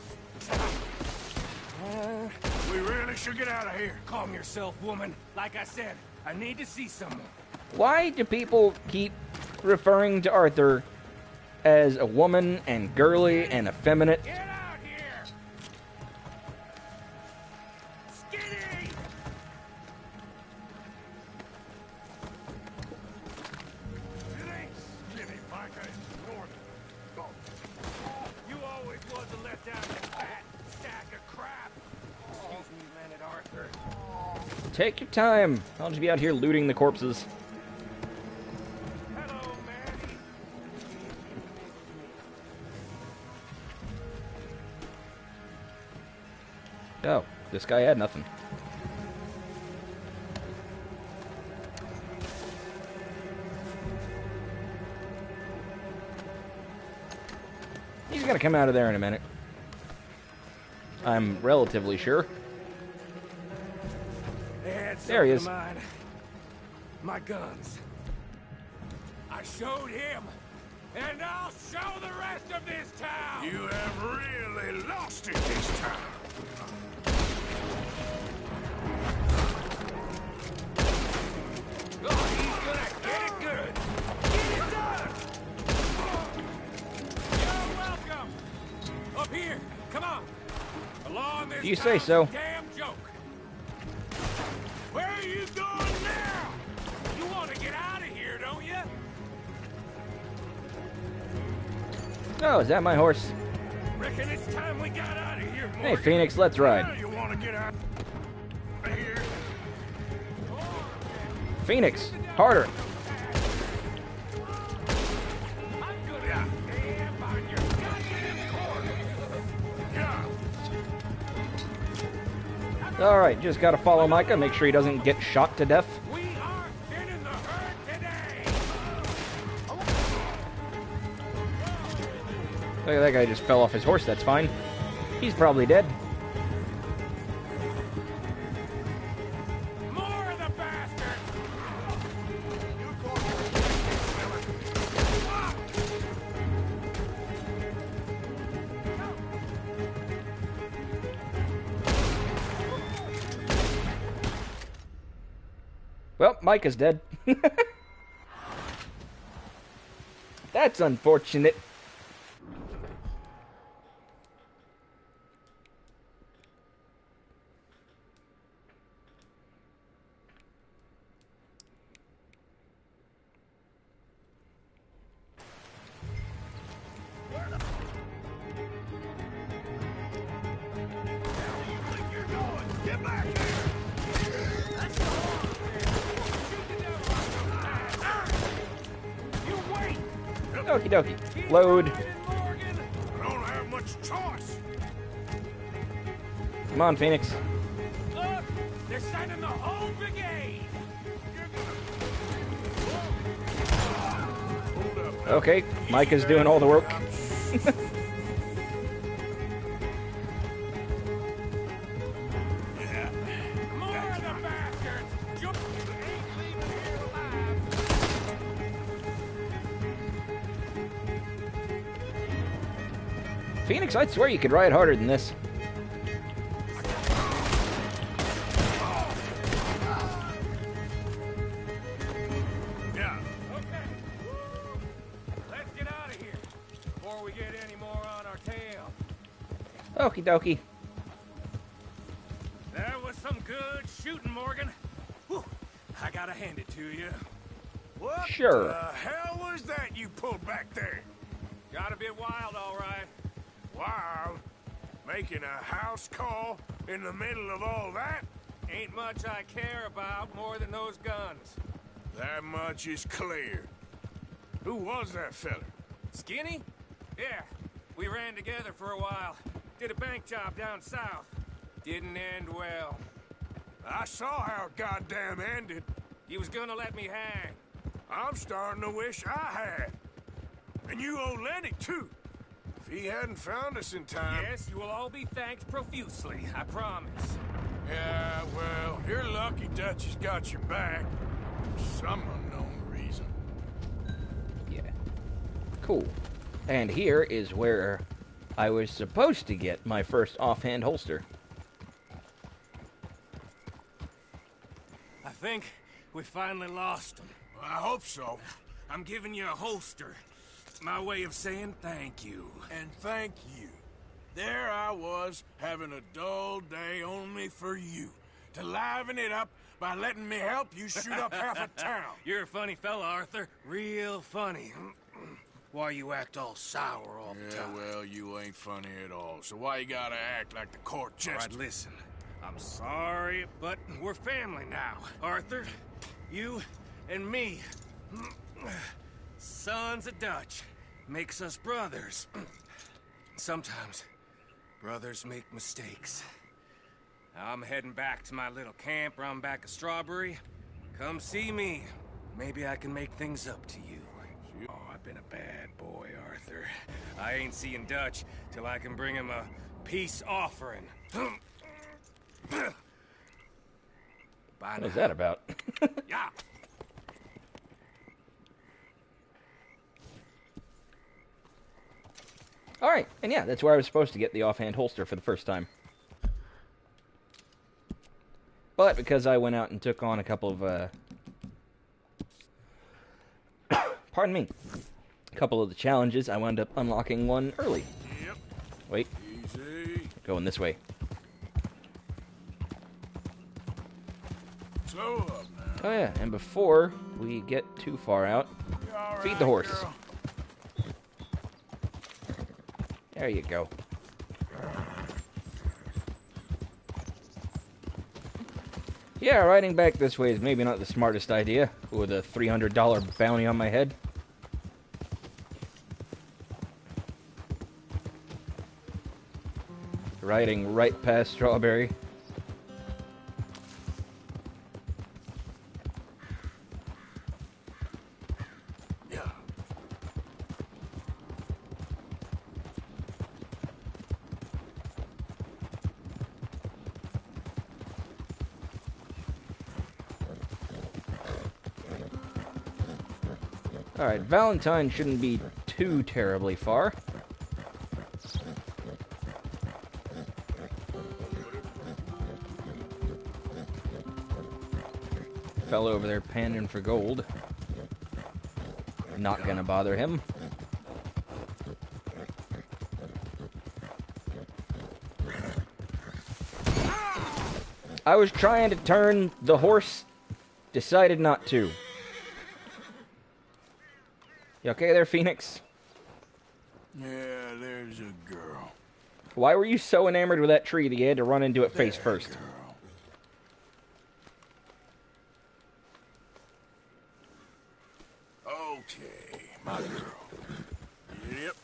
We really should get out of here. Calm yourself, woman. Like I said, I need to see someone. Why do people keep referring to Arthur as a woman and girly and effeminate? Get out here! Skinny! It ain't skinny, Micah. It's northern. Go. You always was a letdown, you fat sack of crap. Excuse me, Leonard Arthur. Take your time. I'll just be out here looting the corpses. Hello, Maddie. Oh, this guy had nothing. He's gonna come out of there in a minute. I'm relatively sure. There he is. Mine. My guns. I showed him, and I'll show the rest of this town. You have really lost it this time. Oh, he's gonna get it good. Get it done. You're welcome. Up here. Come on. Along this You say so. damn joke. Where are you going now? You want to get out of here, don't you? Oh, is that my horse? Reckon it's time we got out of here, Morgan. Hey, Phoenix, let's ride. You want to get out of here? Phoenix, harder. Alright, just gotta follow Micah, make sure he doesn't get shot to death. Look at that guy just fell off his horse, that's fine. He's probably dead. More of the bastards! Well, Micah's dead. That's unfortunate. Get back here! Okie dokie. Load. I don't have much choice. Come on, Phoenix. Look! They're sending the whole brigade! Okay, Micah's doing all the work. Phoenix, I'd swear you could ride harder than this. Yeah. Okay. Let's get out of here before we get any more on our tail. Okie dokie. That was some good shooting, Morgan. Whew. I gotta hand it to you. What Sure. the hell was that you pulled back there? Got a bit wild, all right. Wild? Making a house call in the middle of all that? Ain't much I care about more than those guns. That much is clear. Who was that fella? Skinny? Yeah, we ran together for a while. Did a bank job down south. Didn't end well. I saw how it goddamn ended. He was gonna let me hang. I'm starting to wish I had. And you owe Lenny, too. If he hadn't found us in time... Yes, you will all be thanked profusely, I promise. Yeah, well, you're lucky Dutch has got your back. For some unknown reason. Yeah. Cool. And here is where I was supposed to get my first offhand holster. I think we finally lost him. I hope so. I'm giving you a holster. My way of saying thank you. And thank you. There I was, having a dull day only for you. To liven it up by letting me help you shoot up half a town. You're a funny fella, Arthur. Real funny. Why you act all sour all the time? Yeah, well, you ain't funny at all. So why you gotta act like the court jester? All right, listen. I'm sorry, but we're family now. Arthur, you and me. Sons of Dutch. Makes us brothers. Sometimes, brothers make mistakes. I'm heading back to my little camp around back of Strawberry. Come see me. Maybe I can make things up to you. Oh, I've been a bad boy, Arthur. I ain't seeing Dutch till I can bring him a peace offering. Bye What is that about? Yeah. Alright, and yeah, that's where I was supposed to get the offhand holster for the first time. But because I went out and took on a couple of, pardon me, a couple of the challenges, I wound up unlocking one early. Yep. Wait. Easy. Going this way. Slow up now. Oh yeah, and before we get too far out, feed the horse. Girl. There you go. Yeah, riding back this way is maybe not the smartest idea, with a $300 bounty on my head. Riding right past Strawberry. Alright, Valentine shouldn't be too terribly far. fellow over there panning for gold. Not gonna bother him. I was trying to turn the horse, decided not to. You okay there, Phoenix? Yeah, there's a girl. Why were you so enamored with that tree that you had to run into it face first? Okay, my girl. Yep.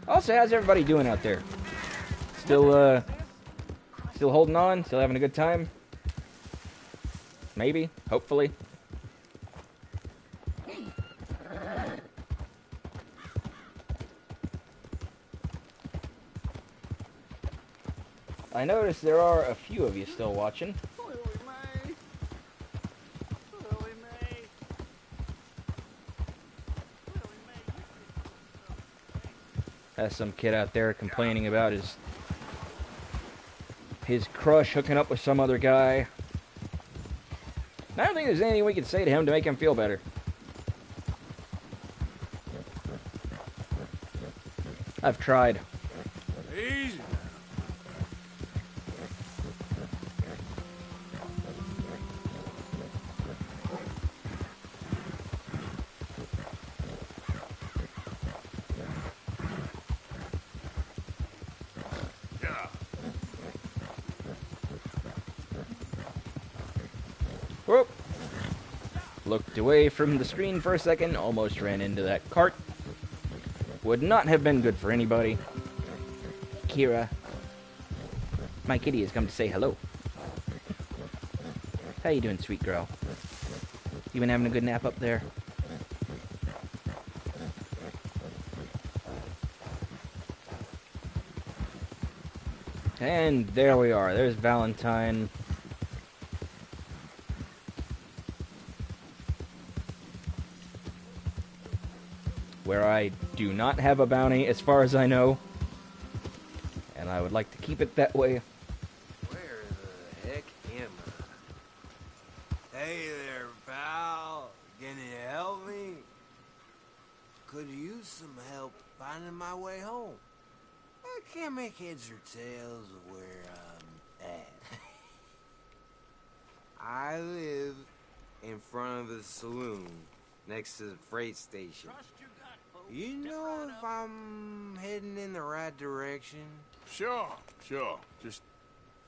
Also, how's everybody doing out there? Still holding on? Still having a good time? Maybe? Hopefully? I noticed there are a few of you still watching. Has some kid out there complaining about his crush hooking up with some other guy. I don't think there's anything we can say to him to make him feel better. I've tried. Easy. Whoop. Looked away from the screen for a second, almost ran into that cart. Would not have been good for anybody. Kira. My kitty has come to say hello. How you doing, sweet girl? You been having a good nap up there? And there we are. There's Valentine. Where I do not have a bounty, as far as I know. And I would like to keep it that way. Where the heck am I? Hey there, pal. Can you help me? Could use some help finding my way home. I can't make heads or tails of where I'm at. I live in front of the saloon next to the freight station. You know if I'm heading in the right direction? Sure. Just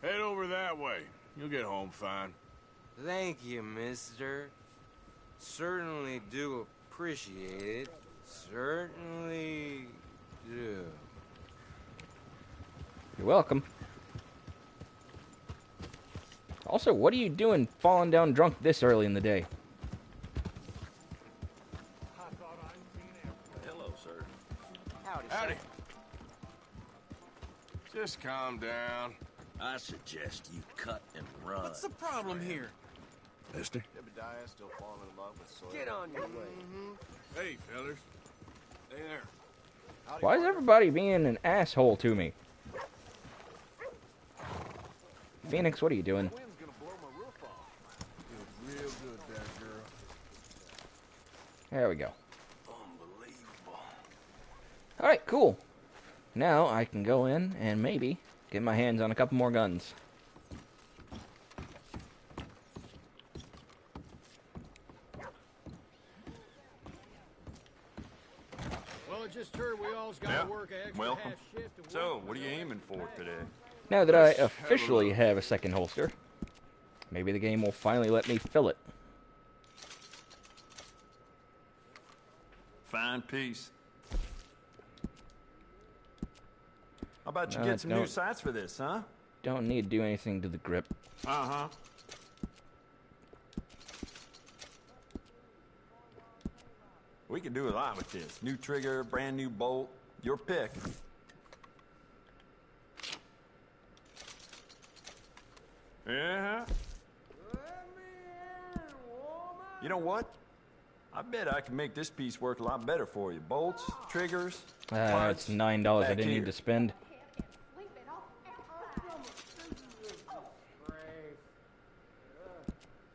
head over that way. You'll get home fine. Thank you, mister. Certainly do appreciate it. Certainly do. You're welcome. Also, what are you doing falling down drunk this early in the day? Hello, sir. Howdy. Just calm down. I suggest you cut and run. What's the problem here? Mister? Jebediah still falling in love with soil. Get on your way. Hey, fellas. Hey there. Why is everybody being an asshole to me? Phoenix, what are you doing? Real good there, girl. There we go. Alright, cool. Now I can go in and maybe get my hands on a couple more guns. Well, I just heard we all's got to work an extra Welcome. half shift. And So, what are you aiming for today? Now that I officially have a second holster, maybe the game will finally let me fill it. Fine piece. How about you get some new sights for this, huh? Don't need to do anything to the grip. Uh-huh. We can do a lot with this. New trigger, brand new bolt, your pick. Yeah. You know what? I bet I can make this piece work a lot better for you. Bolts, triggers, It's $9 I didn't need to spend.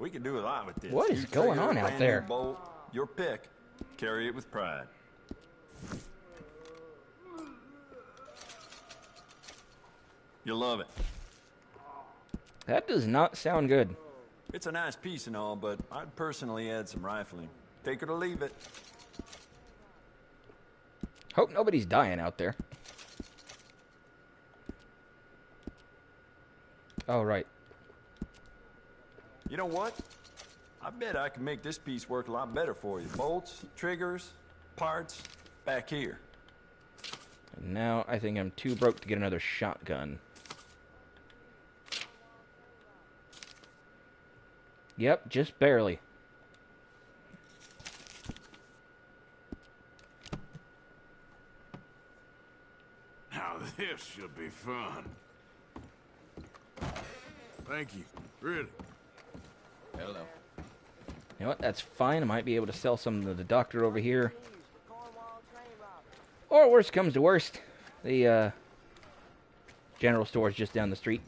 We can do a lot with this. What is New going trigger, on out brand there? New bolt, your pick. Carry it with pride. You'll love it. That does not sound good. It's a nice piece and all, but I'd personally add some rifling. Take it or leave it. Hope nobody's dying out there. Oh, right. You know what? I bet I can make this piece work a lot better for you. Bolts, triggers, parts, back here. And now I think I'm too broke to get another shotgun. Yep, just barely. Now this should be fun. Thank you. Really. Hello. You know what? That's fine. I might be able to sell some to the doctor over here. Or worst comes to worst, the general store is just down the street.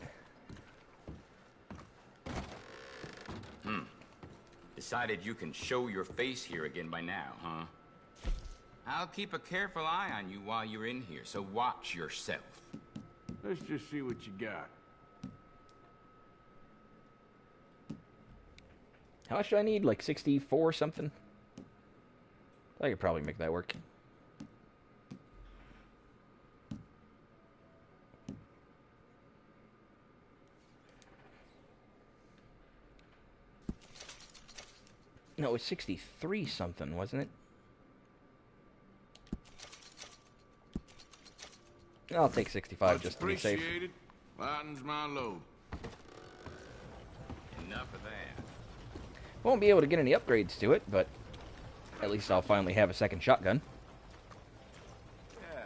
Decided you can show your face here again by now, huh? I'll keep a careful eye on you while you're in here, so watch yourself. Let's just see what you got. How much do I need? Like 64 or something? I could probably make that work. No, it was 63 something, wasn't it? I'll take 65 just to be safe. Appreciated. Lightens my load. Enough of that. Won't be able to get any upgrades to it, but at least I'll finally have a second shotgun. Yeah.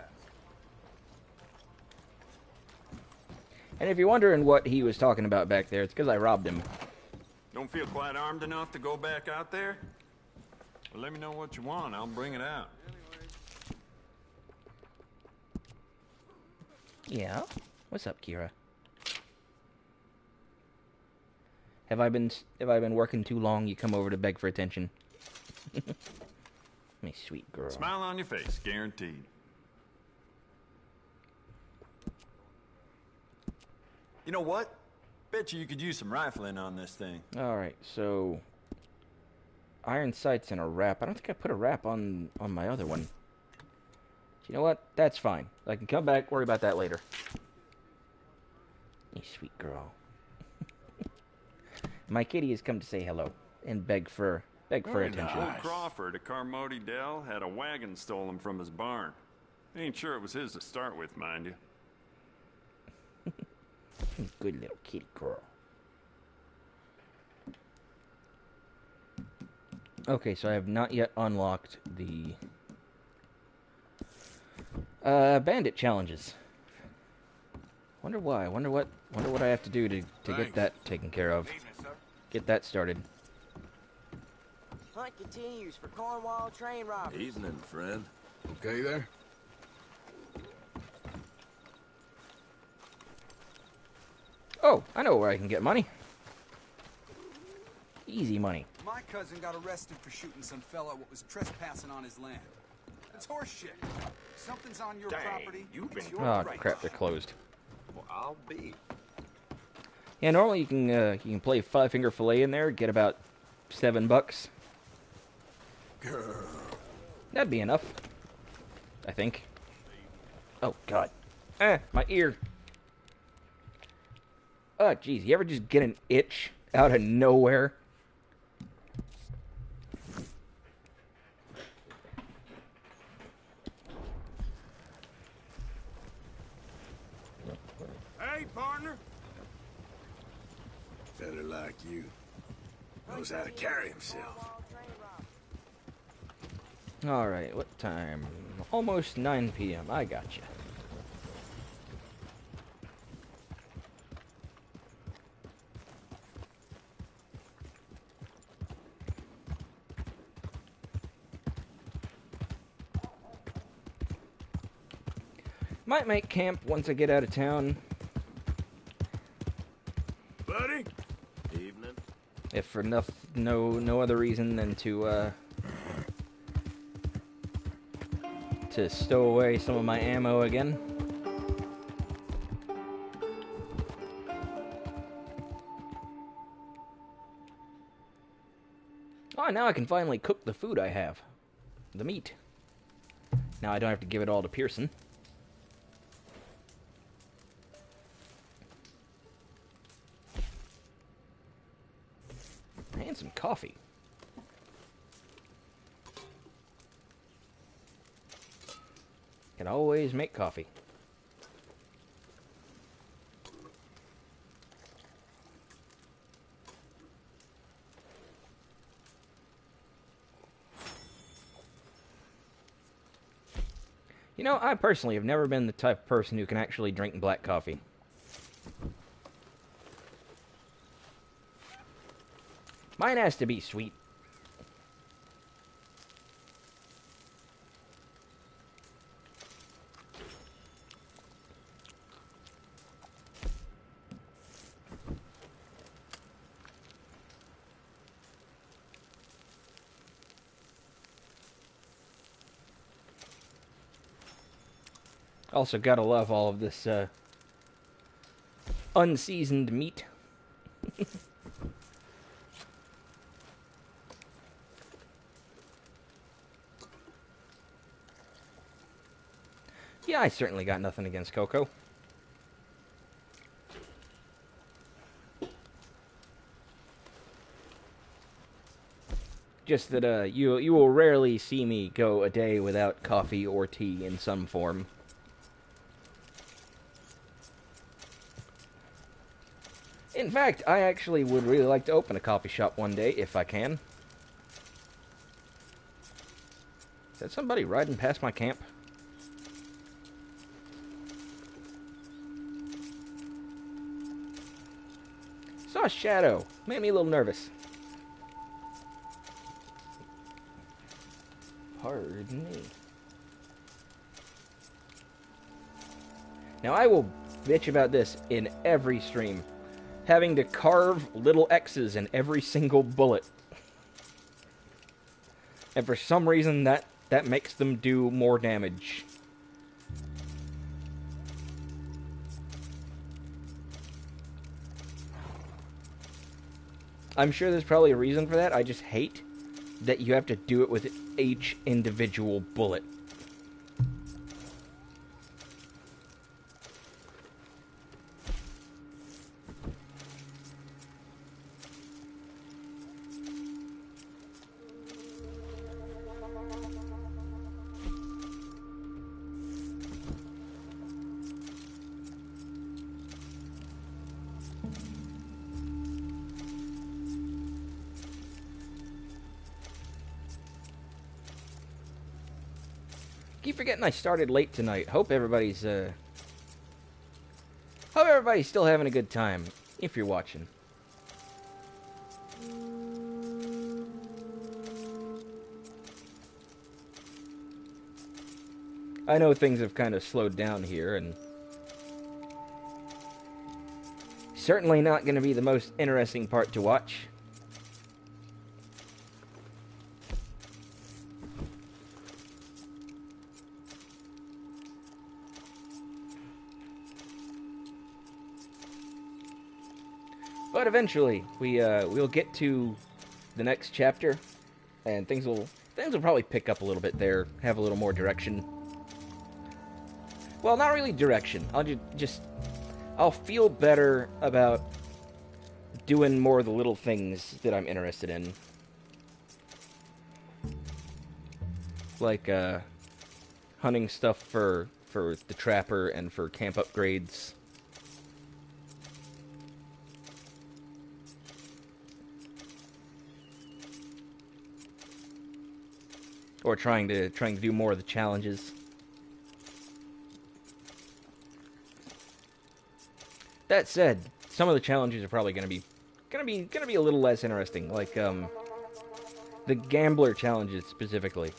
And if you're wondering what he was talking about back there, it's because I robbed him. Don't feel quite armed enough to go back out there? Well, let me know what you want. I'll bring it out. Yeah? What's up, Kira? Have I been working too long? You come over to beg for attention. My sweet girl. Smile on your face, guaranteed. You know what? Bet you could use some rifling on this thing. Alright, so iron sights and a wrap. I don't think I put a wrap on my other one. You know what? That's fine. I can come back, worry about that later. You sweet girl. My kitty has come to say hello and beg for attention. Old Crawford at Carmody Dell had a wagon stolen from his barn. Ain't sure it was his to start with, mind you. Good little kitty girl. Okay, so I have not yet unlocked the bandit challenges. Wonder why. Wonder what I have to do to get that taken care of. Get that started. Hunt continues for Cornwall train robbers. Evening, friend. Okay there? Oh, I know where I can get money. Easy money. My cousin got arrested for shooting some fella what was trespassing on his land. It's horseshit. Something's on your property. It's your Oh right. crap, they're closed. Well, I'll be. Yeah, normally you can play Five Finger Fillet in there, get about $7. That'd be enough, I think. Oh God, my ear. Oh jeez, you ever just get an itch out of nowhere? Hey, partner. Fella like you knows how to carry himself. Alright, what time? Almost 9 p.m. I gotcha. Might make camp once I get out of town. Buddy? Evening. If for no other reason than to stow away some of my ammo again. Oh, now I can finally cook the food I have. The meat. Now I don't have to give it all to Pearson. And some coffee. Can always make coffee. You know, I personally have never been the type of person who can actually drink black coffee. Mine has to be sweet. Also, gotta love all of this unseasoned meat. Yeah, I certainly got nothing against Coco. Just that you will rarely see me go a day without coffee or tea in some form. In fact, I actually would really like to open a coffee shop one day, if I can. Is that somebody riding past my camp? Saw a shadow. Made me a little nervous. Pardon me. Now, I will bitch about this in every stream. Having to carve little X's in every single bullet. And for some reason, that makes them do more damage. I'm sure there's probably a reason for that. I just hate that you have to do it with each individual bullet. Keep forgetting I started late tonight. Hope everybody's still having a good time, if you're watching. I know things have kind of slowed down here, and certainly not going to be the most interesting part to watch. But eventually, we'll get to the next chapter, and things will probably pick up a little bit there, have a little more direction. Well, not really direction. I'll feel better about doing more of the little things that I'm interested in, like hunting stuff for the trapper and for camp upgrades. Or trying to do more of the challenges. That said, some of the challenges are probably gonna be a little less interesting, like the gambler challenges specifically.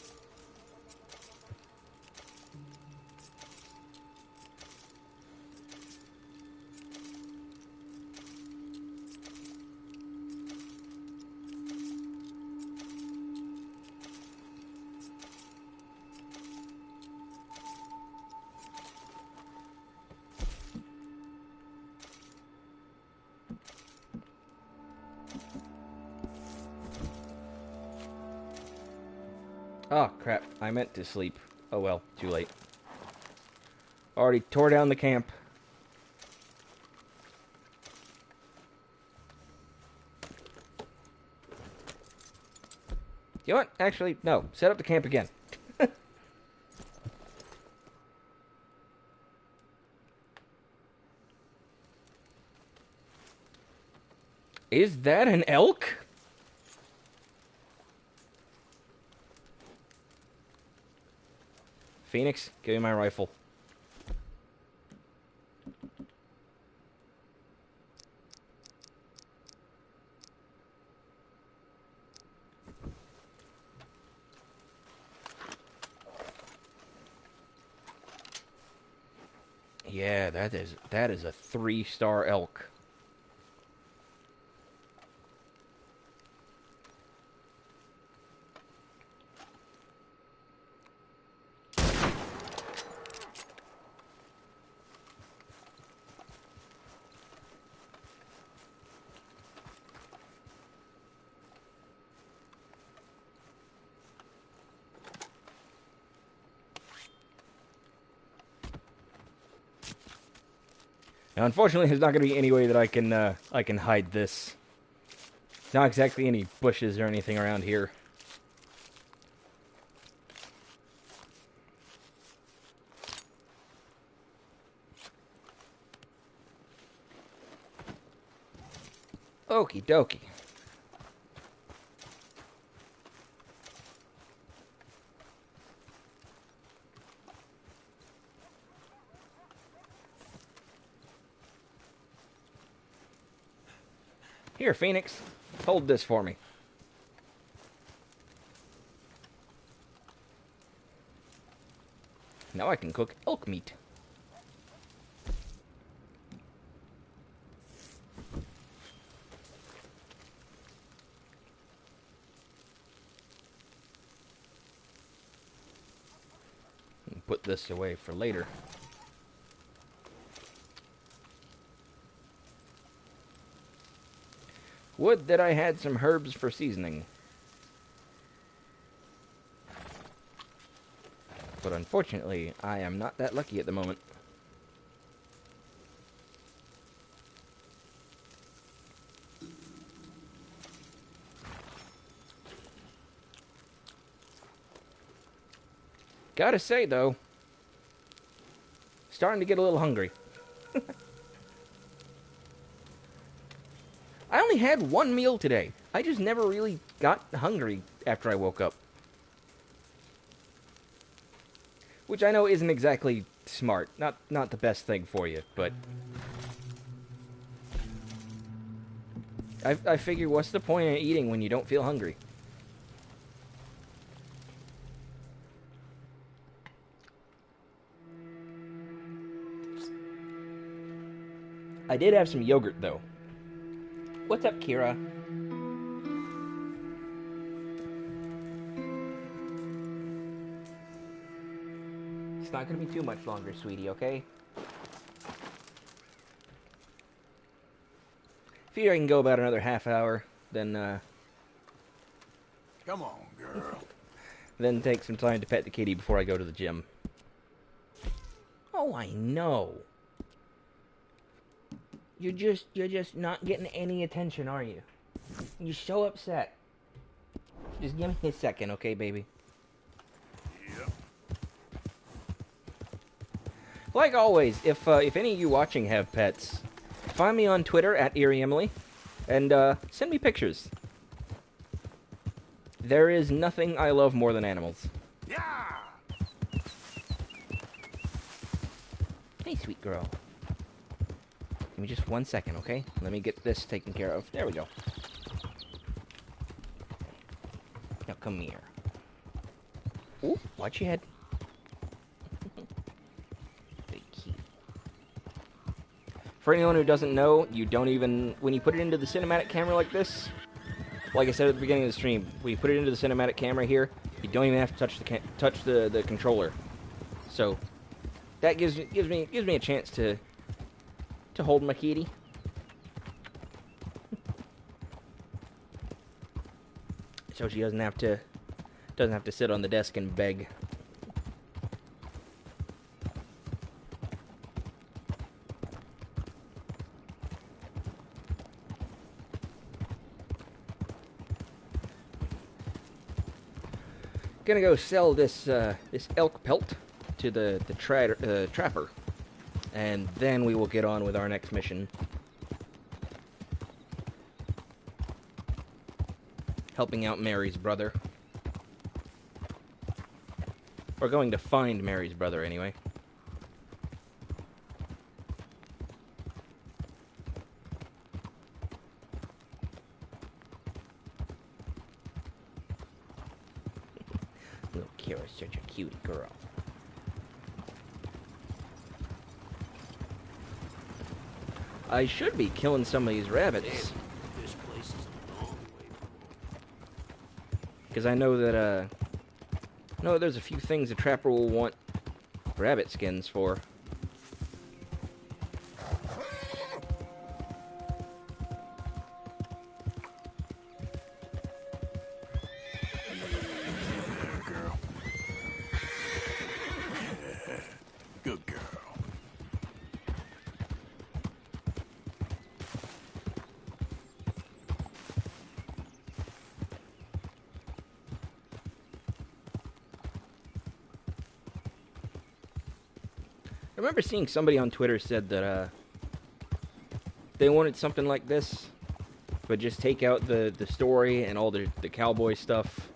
Oh, crap. I meant to sleep. Oh well, too late. Already tore down the camp. You know what? Actually, no. Set up the camp again. Is that an elk? Phoenix, give me my rifle. Yeah, that is a 3-star elk. Now, unfortunately, there's not going to be any way that I can hide this. Not exactly any bushes or anything around here. Okie dokie. Here, Phoenix. Hold this for me. Now I can cook elk meat. Put this away for later. Would that I had some herbs for seasoning. But unfortunately, I am not that lucky at the moment. Gotta say, though, starting to get a little hungry. I only had one meal today. I just never really got hungry after I woke up. Which I know isn't exactly smart. Not the best thing for you, but... I figure, what's the point of eating when you don't feel hungry? I did have some yogurt, though. What's up, Kira? It's not going to be too much longer, sweetie, okay? Figure I can go about another half hour, then, Come on, girl. Then take some time to pet the kitty before I go to the gym. Oh, I know. You're just not getting any attention, are you? You're so upset. Just give me a second, okay, baby? Yep. Like always, if any of you watching have pets, find me on Twitter at EerieEmily, and send me pictures. There is nothing I love more than animals. Yeah. Hey, sweet girl. Give me just 1 second, okay? Let me get this taken care of. There we go. Now come here. Ooh, watch your head. For anyone who doesn't know, you don't even... When you put it into the cinematic camera like this, like I said at the beginning of the stream, when you put it into the cinematic camera here, you don't even have to touch the controller. So that gives me a chance to hold my kitty. So she doesn't have to Doesn't have to sit on the desk and beg. Gonna go sell this this elk pelt to the trapper, and then we will get on with our next mission. Helping out Mary's brother. We're going to find Mary's brother anyway. Little Kira's such a cute girl. I should be killing some of these rabbits. This place is a long way Because I know that, there's a few things the trapper will want rabbit skins for. Girl. Yeah. Good girl. I remember seeing somebody on Twitter said that they wanted something like this, but just take out the story and all the cowboy stuff,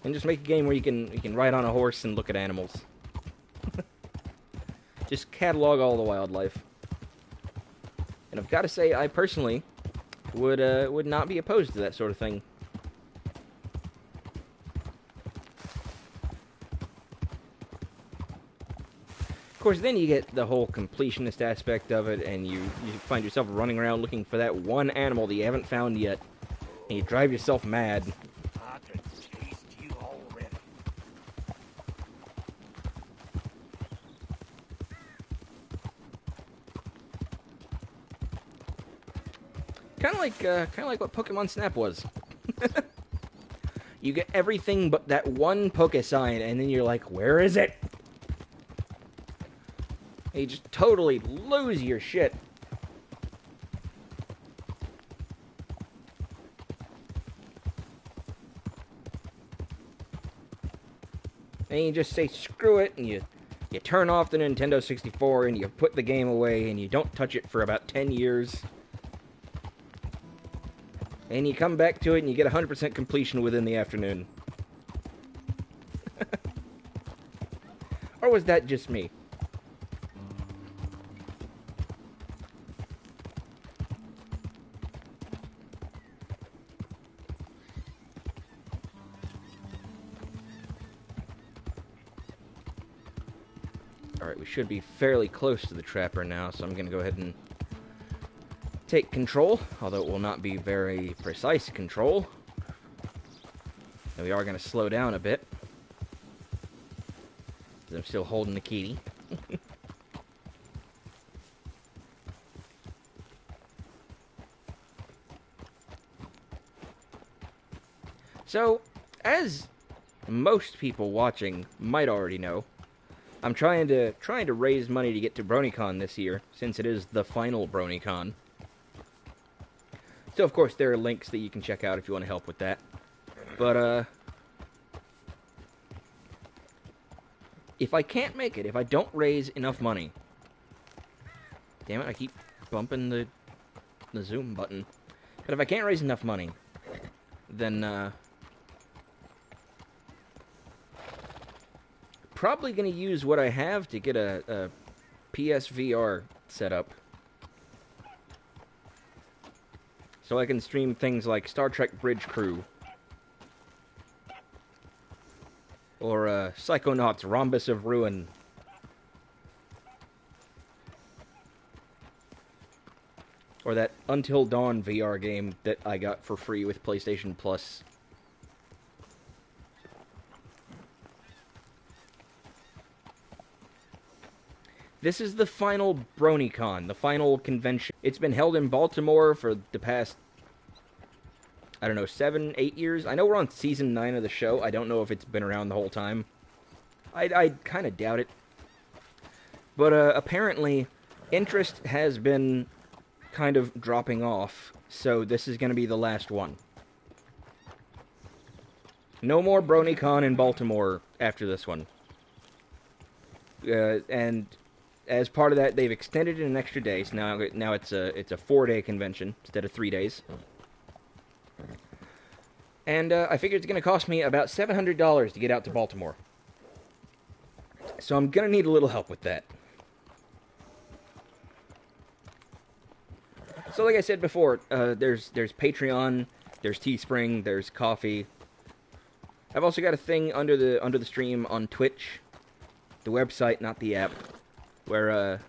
and just make a game where you can ride on a horse and look at animals. Just catalog all the wildlife. And I've got to say, I personally would not be opposed to that sort of thing. Of course, then you get the whole completionist aspect of it, and you find yourself running around looking for that one animal that you haven't found yet, and you drive yourself mad. I can taste you already. Kind of like what Pokemon Snap was. You get everything but that one Poké sign, and then you're like, where is it? And you just totally lose your shit. And you just say screw it, and you turn off the Nintendo 64, and you put the game away, and you don't touch it for about 10 years. And you come back to it, and you get 100% completion within the afternoon. Or was that just me? Alright, we should be fairly close to the trapper now, so I'm going to go ahead and take control, although it will not be very precise control. And we are going to slow down a bit, because I'm still holding the key. So, as most people watching might already know, I'm trying to raise money to get to BronyCon this year, since it is the final BronyCon. So, of course, there are links that you can check out if you want to help with that. But, if I can't make it, if I don't raise enough money... Damn it, I keep bumping the zoom button. But if I can't raise enough money, then, probably going to use what I have to get a PSVR set up. So I can stream things like Star Trek Bridge Crew. Or Psychonauts Rhombus of Ruin. Or that Until Dawn VR game that I got for free with PlayStation Plus. This is the final BronyCon, the final convention. It's been held in Baltimore for the past, I don't know, 7, 8 years. I know we're on season 9 of the show. I don't know if it's been around the whole time. I kind of doubt it. But apparently, interest has been kind of dropping off, so this is going to be the last one. No more BronyCon in Baltimore after this one. And as part of that, they've extended it an extra day, so now it's a 4-day convention instead of 3 days. And I figured it's going to cost me about $700 to get out to Baltimore. So I'm going to need a little help with that. So like I said before, there's Patreon, there's Teespring, there's Coffee. I've also got a thing under the stream on Twitch, the website, not the app, where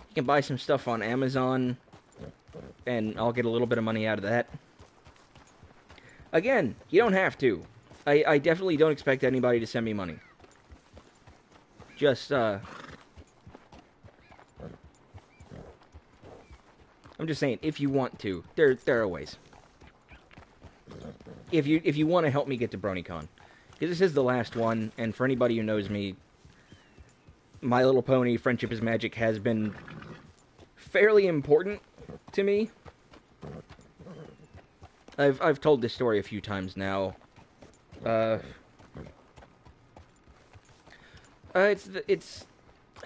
you can buy some stuff on Amazon, and I'll get a little bit of money out of that. Again, you don't have to. I definitely don't expect anybody to send me money. Just I'm just saying, if you want to, there are ways. If you want to help me get to BronyCon, because this is the last one, and for anybody who knows me, My Little Pony: Friendship is Magic has been fairly important to me. I've told this story a few times now. It's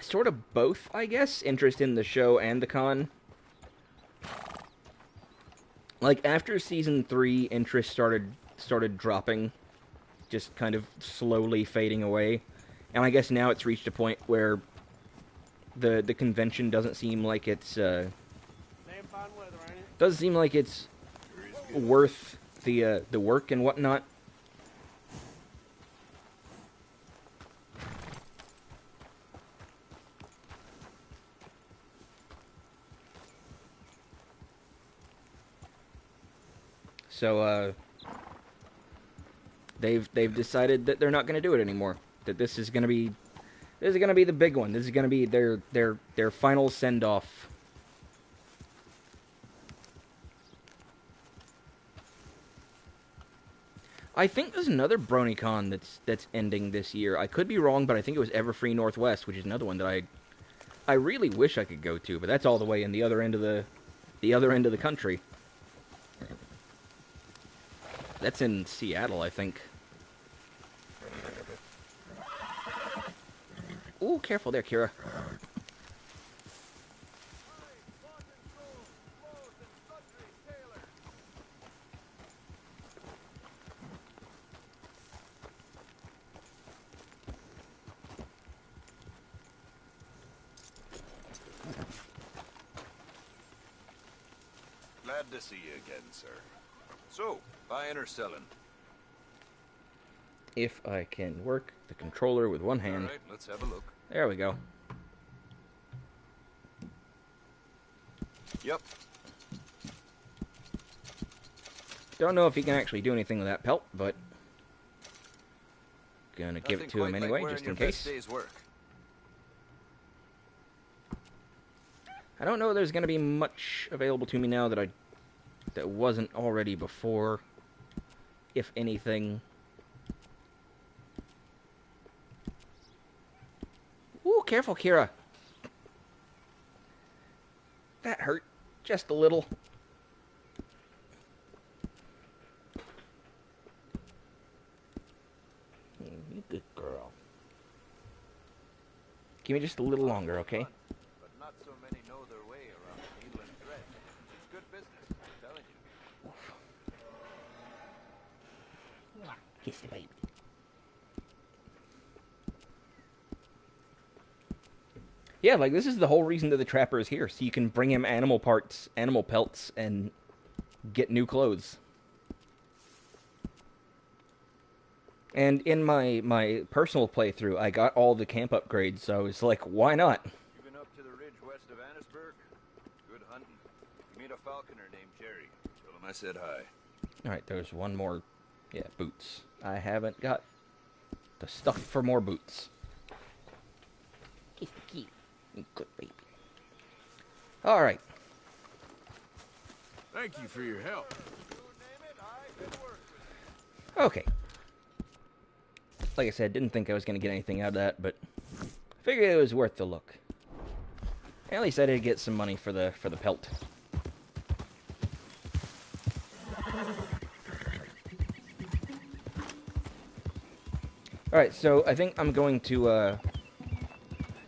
sort of both, I guess. Interest in the show and the con. Like, after Season 3, interest started dropping. Just kind of slowly fading away. And I guess now it's reached a point where the convention doesn't seem like it's, doesn't seem like it's worth the work and whatnot. So, they've decided that they're not going to do it anymore. That this is going to be the big one. This is going to be their final send-off. I think there's another BronyCon that's ending this year. I could be wrong, but I think it was Everfree Northwest, which is another one that I really wish I could go to, but that's all the way in the other end of the country. That's in Seattle, I think. Ooh, careful there, Kira. Glad to see you again, sir. So, buying or selling? If I can work the controller with one hand. All right, let's have a look. There we go. Yep. Don't know if he can actually do anything with that pelt, but gonna give it to him anyway, just in case. I don't know if there's gonna be much available to me now that wasn't already before, if anything. Ooh, careful, Kira. That hurt just a little. You good girl. Give me just a little longer, okay? But not so many know their way around needle and thread. It's good business, I'm telling you. Kiss the baby. Yeah, like, this is the whole reason that the Trapper is here, so you can bring him animal parts, animal pelts, and get new clothes. And in my personal playthrough, I got all the camp upgrades, so I was like, why not? You been up to the ridge west of Annisburg? Good hunting. You meet a falconer named Jerry. Tell him I said hi. Alright, there's one more. Yeah, boots. I haven't got the stuff for more boots. Good baby. Alright. Thank you for your help. Okay. Like I said, didn't think I was going to get anything out of that, but figured it was worth the look. At least I did get some money for the pelt. Alright, so I think I'm going to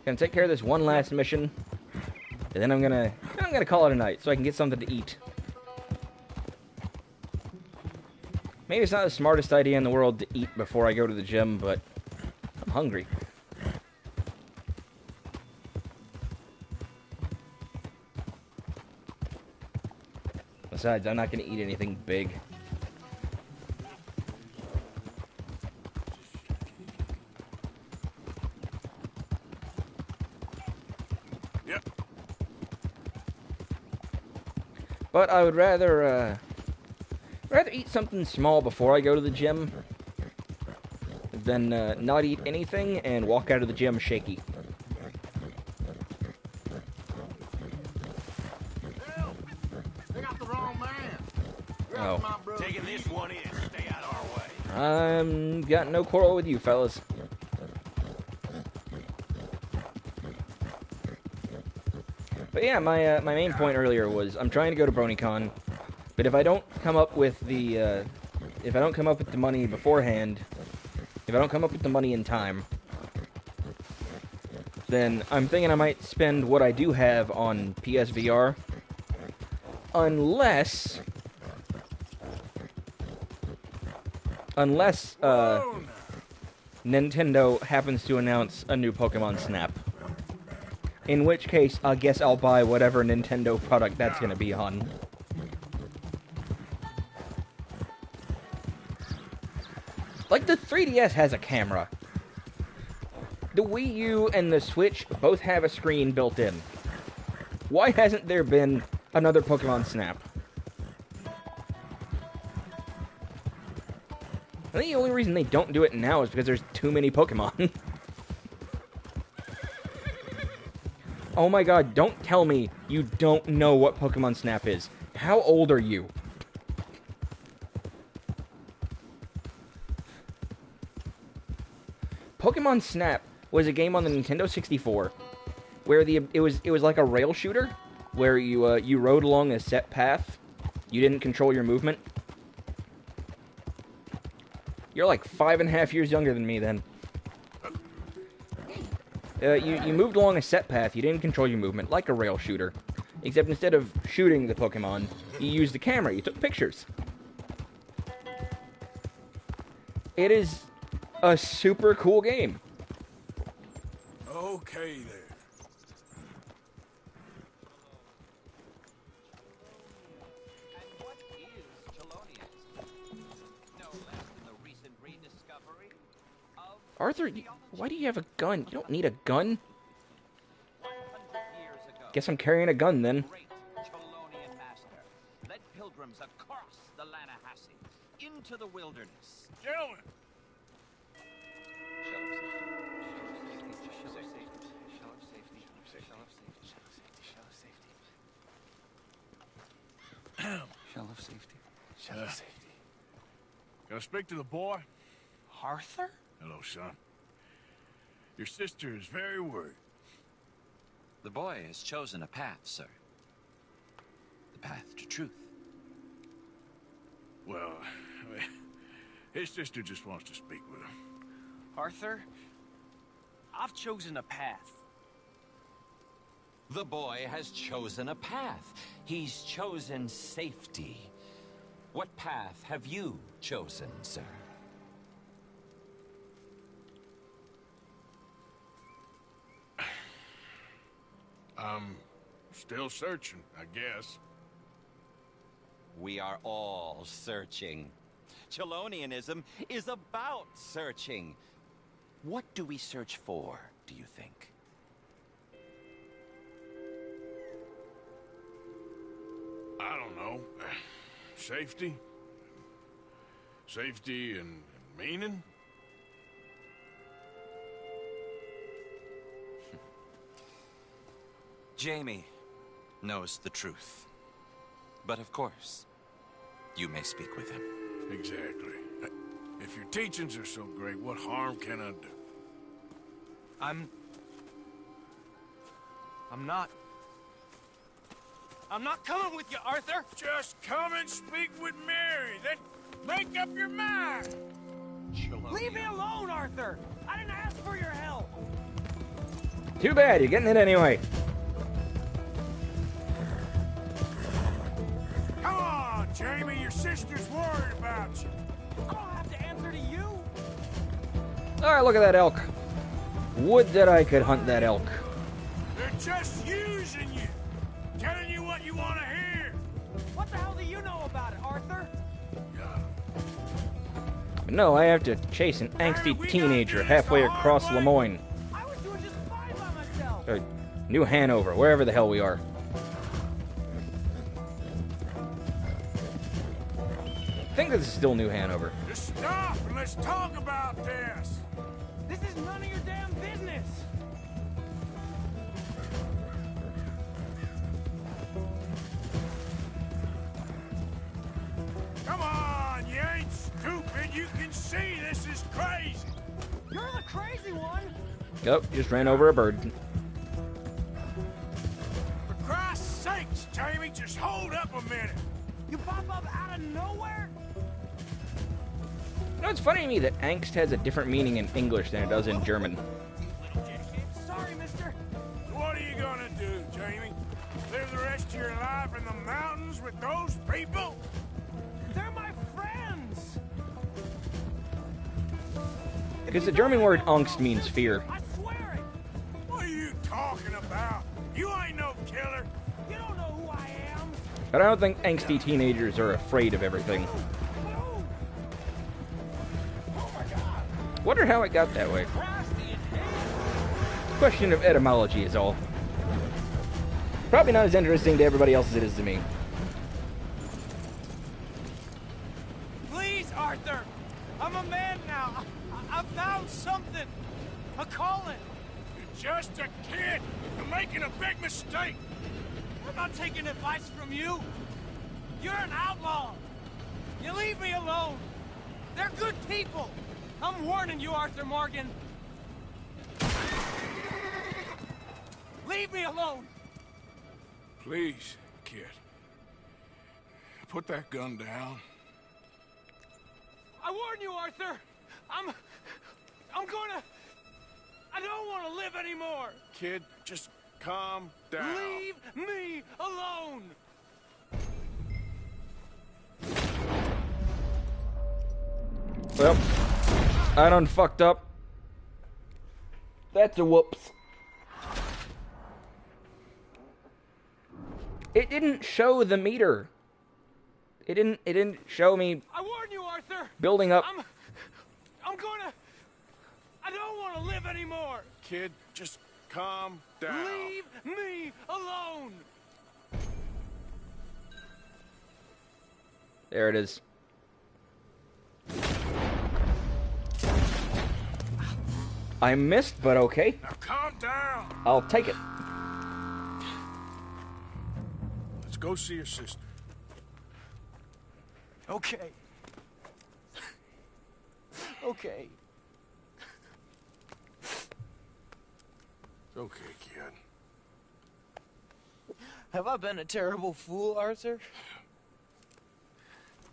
take care of this one last mission, and then I'm gonna call it a night so I can get something to eat. Maybe it's not the smartest idea in the world to eat before I go to the gym, but I'm hungry. Besides, I'm not going to eat anything big. Yep. But I would rather eat something small before I go to the gym than not eat anything and walk out of the gym shaky. They got the wrong man. Oh. Taking this one in. Stay out of our way. I'm got no quarrel with you, fellas. But yeah, my main point earlier was I'm trying to go to BronyCon, but if I don't come up with the money beforehand, if I don't come up with the money in time, then I'm thinking I might spend what I do have on PSVR, unless Nintendo happens to announce a new Pokemon Snap. In which case, I guess I'll buy whatever Nintendo product that's gonna be on. Like, the 3DS has a camera. The Wii U and the Switch both have a screen built in. Why hasn't there been another Pokemon Snap? I think the only reason they don't do it now is because there's too many Pokemon. Oh my god, don't tell me you don't know what Pokemon Snap is. How old are you? Pokemon Snap was a game on the Nintendo 64 where it was like a rail shooter where you rode along a set path. You didn't control your movement. You're like 5.5 years younger than me then. You moved along a set path, you didn't control your movement, like a rail shooter. Except instead of shooting the Pokemon, you used the camera, you took pictures. It is a super cool game. Okay there. Arthur, why do you have a gun? You don't need a gun. Guess I'm carrying a gun then. Led pilgrims across the Lanahassee into the wilderness. Gentlemen. Shell of safety. Shell of safety. Can I speak to the boy? Arthur? Hello, son. Your sister is very worried. The boy has chosen a path, sir. The path to truth. Well, his sister just wants to speak with him. Arthur, I've chosen a path. The boy has chosen a path. He's chosen safety. What path have you chosen, sir? I'm still searching, I guess. We are all searching. Chelonianism is about searching. What do we search for, do you think? I don't know. Safety? Safety and meaning? Jamie knows the truth. But of course, you may speak with him. Exactly. If your teachings are so great, what harm can I do? I'm not coming with you, Arthur! Just come and speak with Mary, then make up your mind! Leave me alone, Arthur! I didn't ask for your help! Too bad, you're getting it anyway. Come on, Jamie, your sister's worried about you. I don't have to answer to you! Alright, look at that elk. Would that I could hunt that elk. They're just using you, telling you what you want to hear. What the hell do you know about it, Arthur? No, I have to chase an angsty teenager halfway across Lemoyne. I was doing just fine by myself! Or New Hanover, wherever the hell we are. I think this is still New Hanover. Just stop and let's talk about this. This is none of your damn business! Come on, you ain't stupid. You can see this is crazy. You're the crazy one! Yep, just ran over a bird. For Christ's sakes, Jamie, just hold up a minute. You pop up out of nowhere? You know, it's funny to me that angst has a different meaning in English than it does in German. Sorry, mister. What are you gonna do, Jamie? Live the rest of your life in the mountains with those people? They're my friends! Because the German word angst means fear. I swear it! What are you talking about? You ain't no killer. You don't know who I am! But I don't think angsty teenagers are afraid of everything. Wonder how it got that way. Question of etymology is all. Probably not as interesting to everybody else as it is to me. Please, Arthur! I'm a man now. I found something. A calling. You're just a kid. You're making a big mistake. I'm not taking advice from you. You're an outlaw. You leave me alone. They're good people. I'm warning you, Arthur Morgan. Leave me alone. Please, kid. Put that gun down. I warn you, Arthur. I don't want to live anymore. Kid, just calm down. Leave me alone. Well, I done fucked up. That's a whoops. It didn't show the meter. It didn't show me. I warn you, Arthur. Building up. I don't want to live anymore. Kid, just calm down. Leave me alone. There it is. I missed, but okay. Now calm down. I'll take it. Let's go see your sister. Okay. Okay. It's okay, kid. Have I been a terrible fool, Arthur?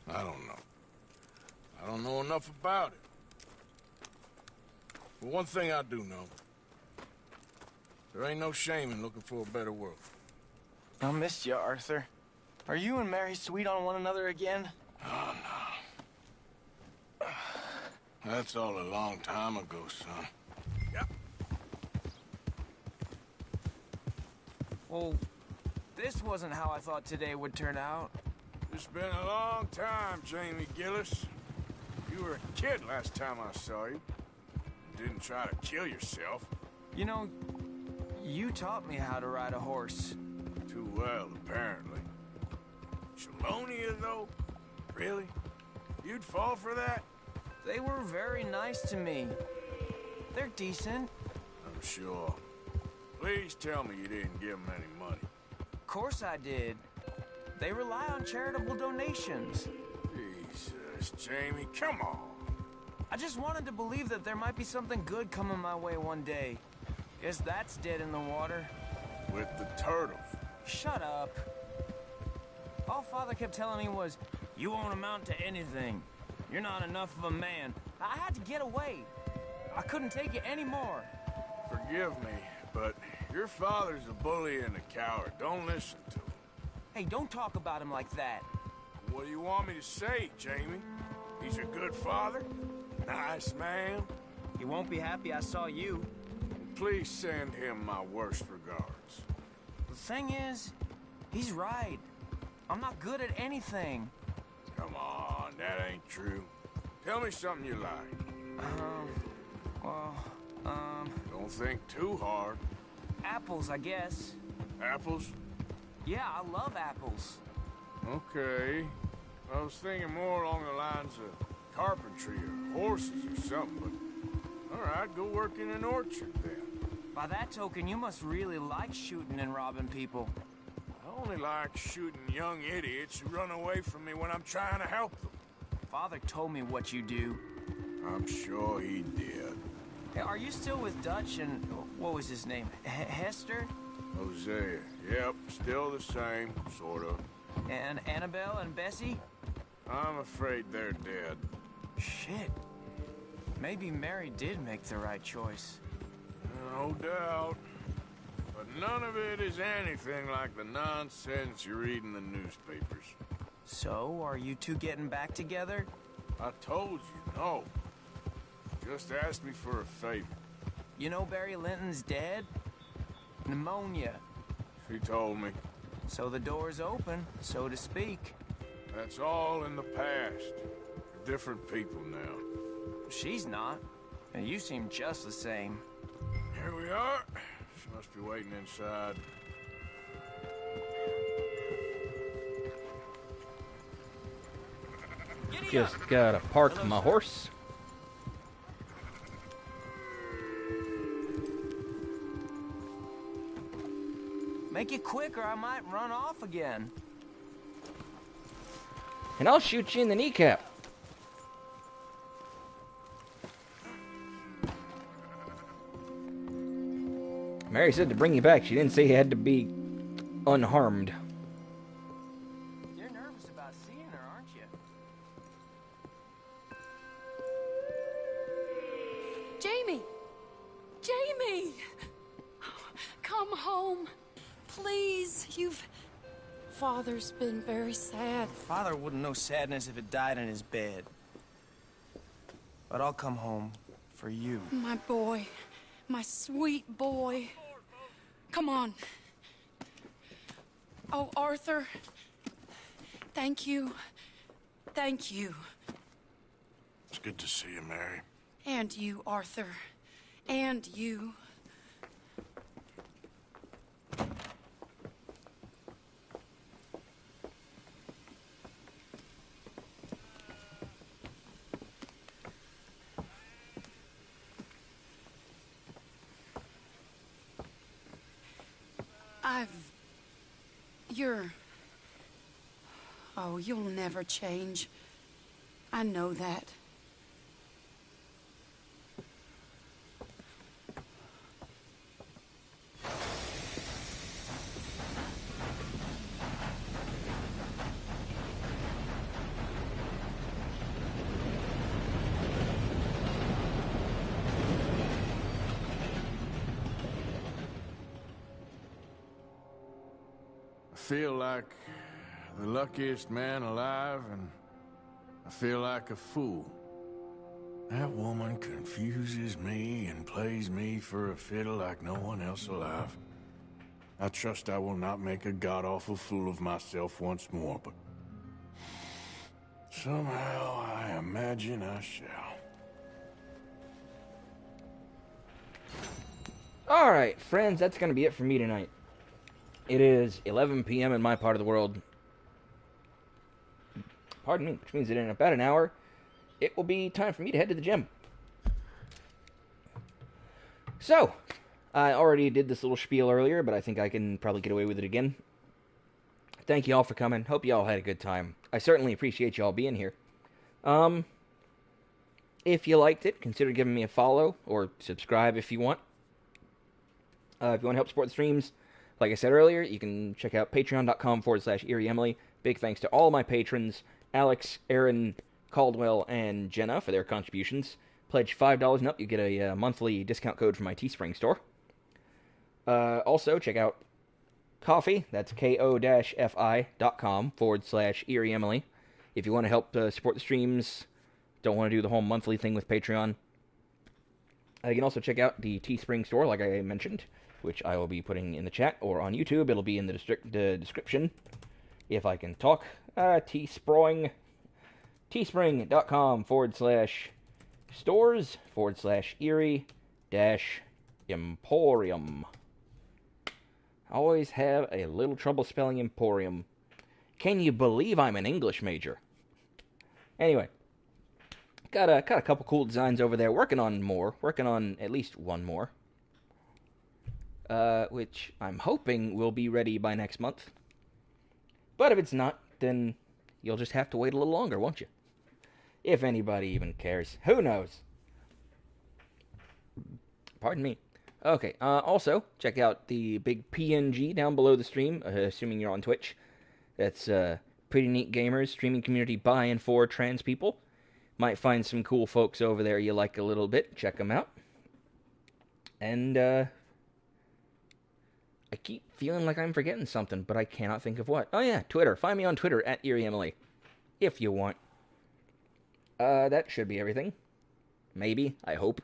I don't know. I don't know enough about it. But one thing I do know. There ain't no shame in looking for a better world. I missed you, Arthur. Are you and Mary sweet on one another again? Oh, no. That's all a long time ago, son. Yep. Well, this wasn't how I thought today would turn out. It's been a long time, Jamie Gillis. You were a kid last time I saw you. Didn't try to kill yourself. You know, you taught me how to ride a horse. Too well, apparently. Chelonia, though? Really? You'd fall for that? They were very nice to me. They're decent. I'm sure. Please tell me you didn't give them any money. Of course I did. They rely on charitable donations. Jesus. this, Jamie. Come on. I just wanted to believe that there might be something good coming my way one day. Guess that's dead in the water. With the turtles. Shut up. All Father kept telling me was, you won't amount to anything. You're not enough of a man. I had to get away. I couldn't take it anymore. Forgive me, but your father's a bully and a coward. Don't listen to him. Hey, don't talk about him like that. What do you want me to say, Jamie? He's a good father? Nice man? He won't be happy I saw you. Please send him my worst regards. The thing is, he's right. I'm not good at anything. Come on, that ain't true. Tell me something you like. Don't think too hard. Apples, I guess. Apples? Yeah, I love apples. Okay. I was thinking more along the lines of carpentry or horses or something, but all right, go work in an orchard then. By that token, you must really like shooting and robbing people. I only like shooting young idiots who run away from me when I'm trying to help them. Father told me what you do. I'm sure he did. Hey, are you still with Dutch and... what was his name? Hester? Hosea. Yep, still the same, sort of. And Annabelle and Bessie? I'm afraid they're dead. Shit. Maybe Mary did make the right choice. No doubt. But none of it is anything like the nonsense you read in the newspapers. So, are you two getting back together? I told you, no. Just ask me for a favor. You know Barry Linton's dead? Pneumonia. She told me. So the door's open, so to speak. That's all in the past. We're different people now. She's not. And you seem just the same. Here we are. She must be waiting inside. Just gotta park my horse. Make it quick or I might run off again. And I'll shoot you in the kneecap. Mary said to bring you back. She didn't say you had to be unharmed. You're nervous about seeing her, aren't you? Jamie! Jamie! Come home. Please, Father's been very sad. Father wouldn't know sadness if it died in his bed. But I'll come home for you. My boy. My sweet boy. Come on. Oh, Arthur. Thank you. Thank you. It's good to see you, Mary. And you, Arthur. And you. Oh, you'll never change. I know that. I feel like the luckiest man alive, and I feel like a fool. That woman confuses me and plays me for a fiddle like no one else alive. I trust I will not make a god-awful fool of myself once more, but somehow I imagine I shall. Alright, friends, that's going to be it for me tonight. It is 11 p.m. in my part of the world. Pardon me, which means that in about an hour, it will be time for me to head to the gym. So, I already did this little spiel earlier, but I think I can probably get away with it again. Thank you all for coming. Hope you all had a good time. I certainly appreciate you all being here. If you liked it, consider giving me a follow or subscribe if you want. If you want to help support the streams, like I said earlier, you can check out patreon.com/EerieEmily. Big thanks to all my patrons, Alex, Aaron, Caldwell, and Jenna for their contributions. Pledge $5 and up, you get a monthly discount code from my Teespring store. Also, check out Ko-fi, that's ko-fi.com/EerieEmily. If you want to help support the streams, don't want to do the whole monthly thing with Patreon. You can also check out the Teespring store, like I mentioned, which I will be putting in the chat, or on YouTube, it'll be in the description, if I can talk. teespring.com/stores/Erie-Emporium. Always have a little trouble spelling Emporium. Can you believe I'm an English major? Anyway, got a couple cool designs over there. Working on at least one more, which I'm hoping will be ready by next month. But if it's not, then you'll just have to wait a little longer, won't you? If anybody even cares. Who knows? Pardon me. Okay, also, check out the big PNG down below the stream, assuming you're on Twitch. That's Pretty Neat Gamers, streaming community by and for trans people. Might find some cool folks over there you like a little bit. Check them out. And, I keep feeling like I'm forgetting something, but I cannot think of what. Oh yeah, Twitter. Find me on Twitter, @EerieEmily, if you want. That should be everything. Maybe. I hope.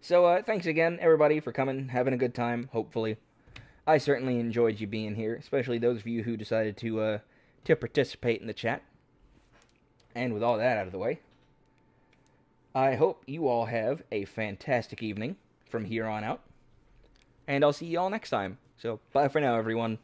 So, thanks again, everybody, for coming, having a good time, hopefully. I certainly enjoyed you being here, especially those of you who decided to participate in the chat. And with all that out of the way, I hope you all have a fantastic evening from here on out. And I'll see you all next time. So, bye for now, everyone.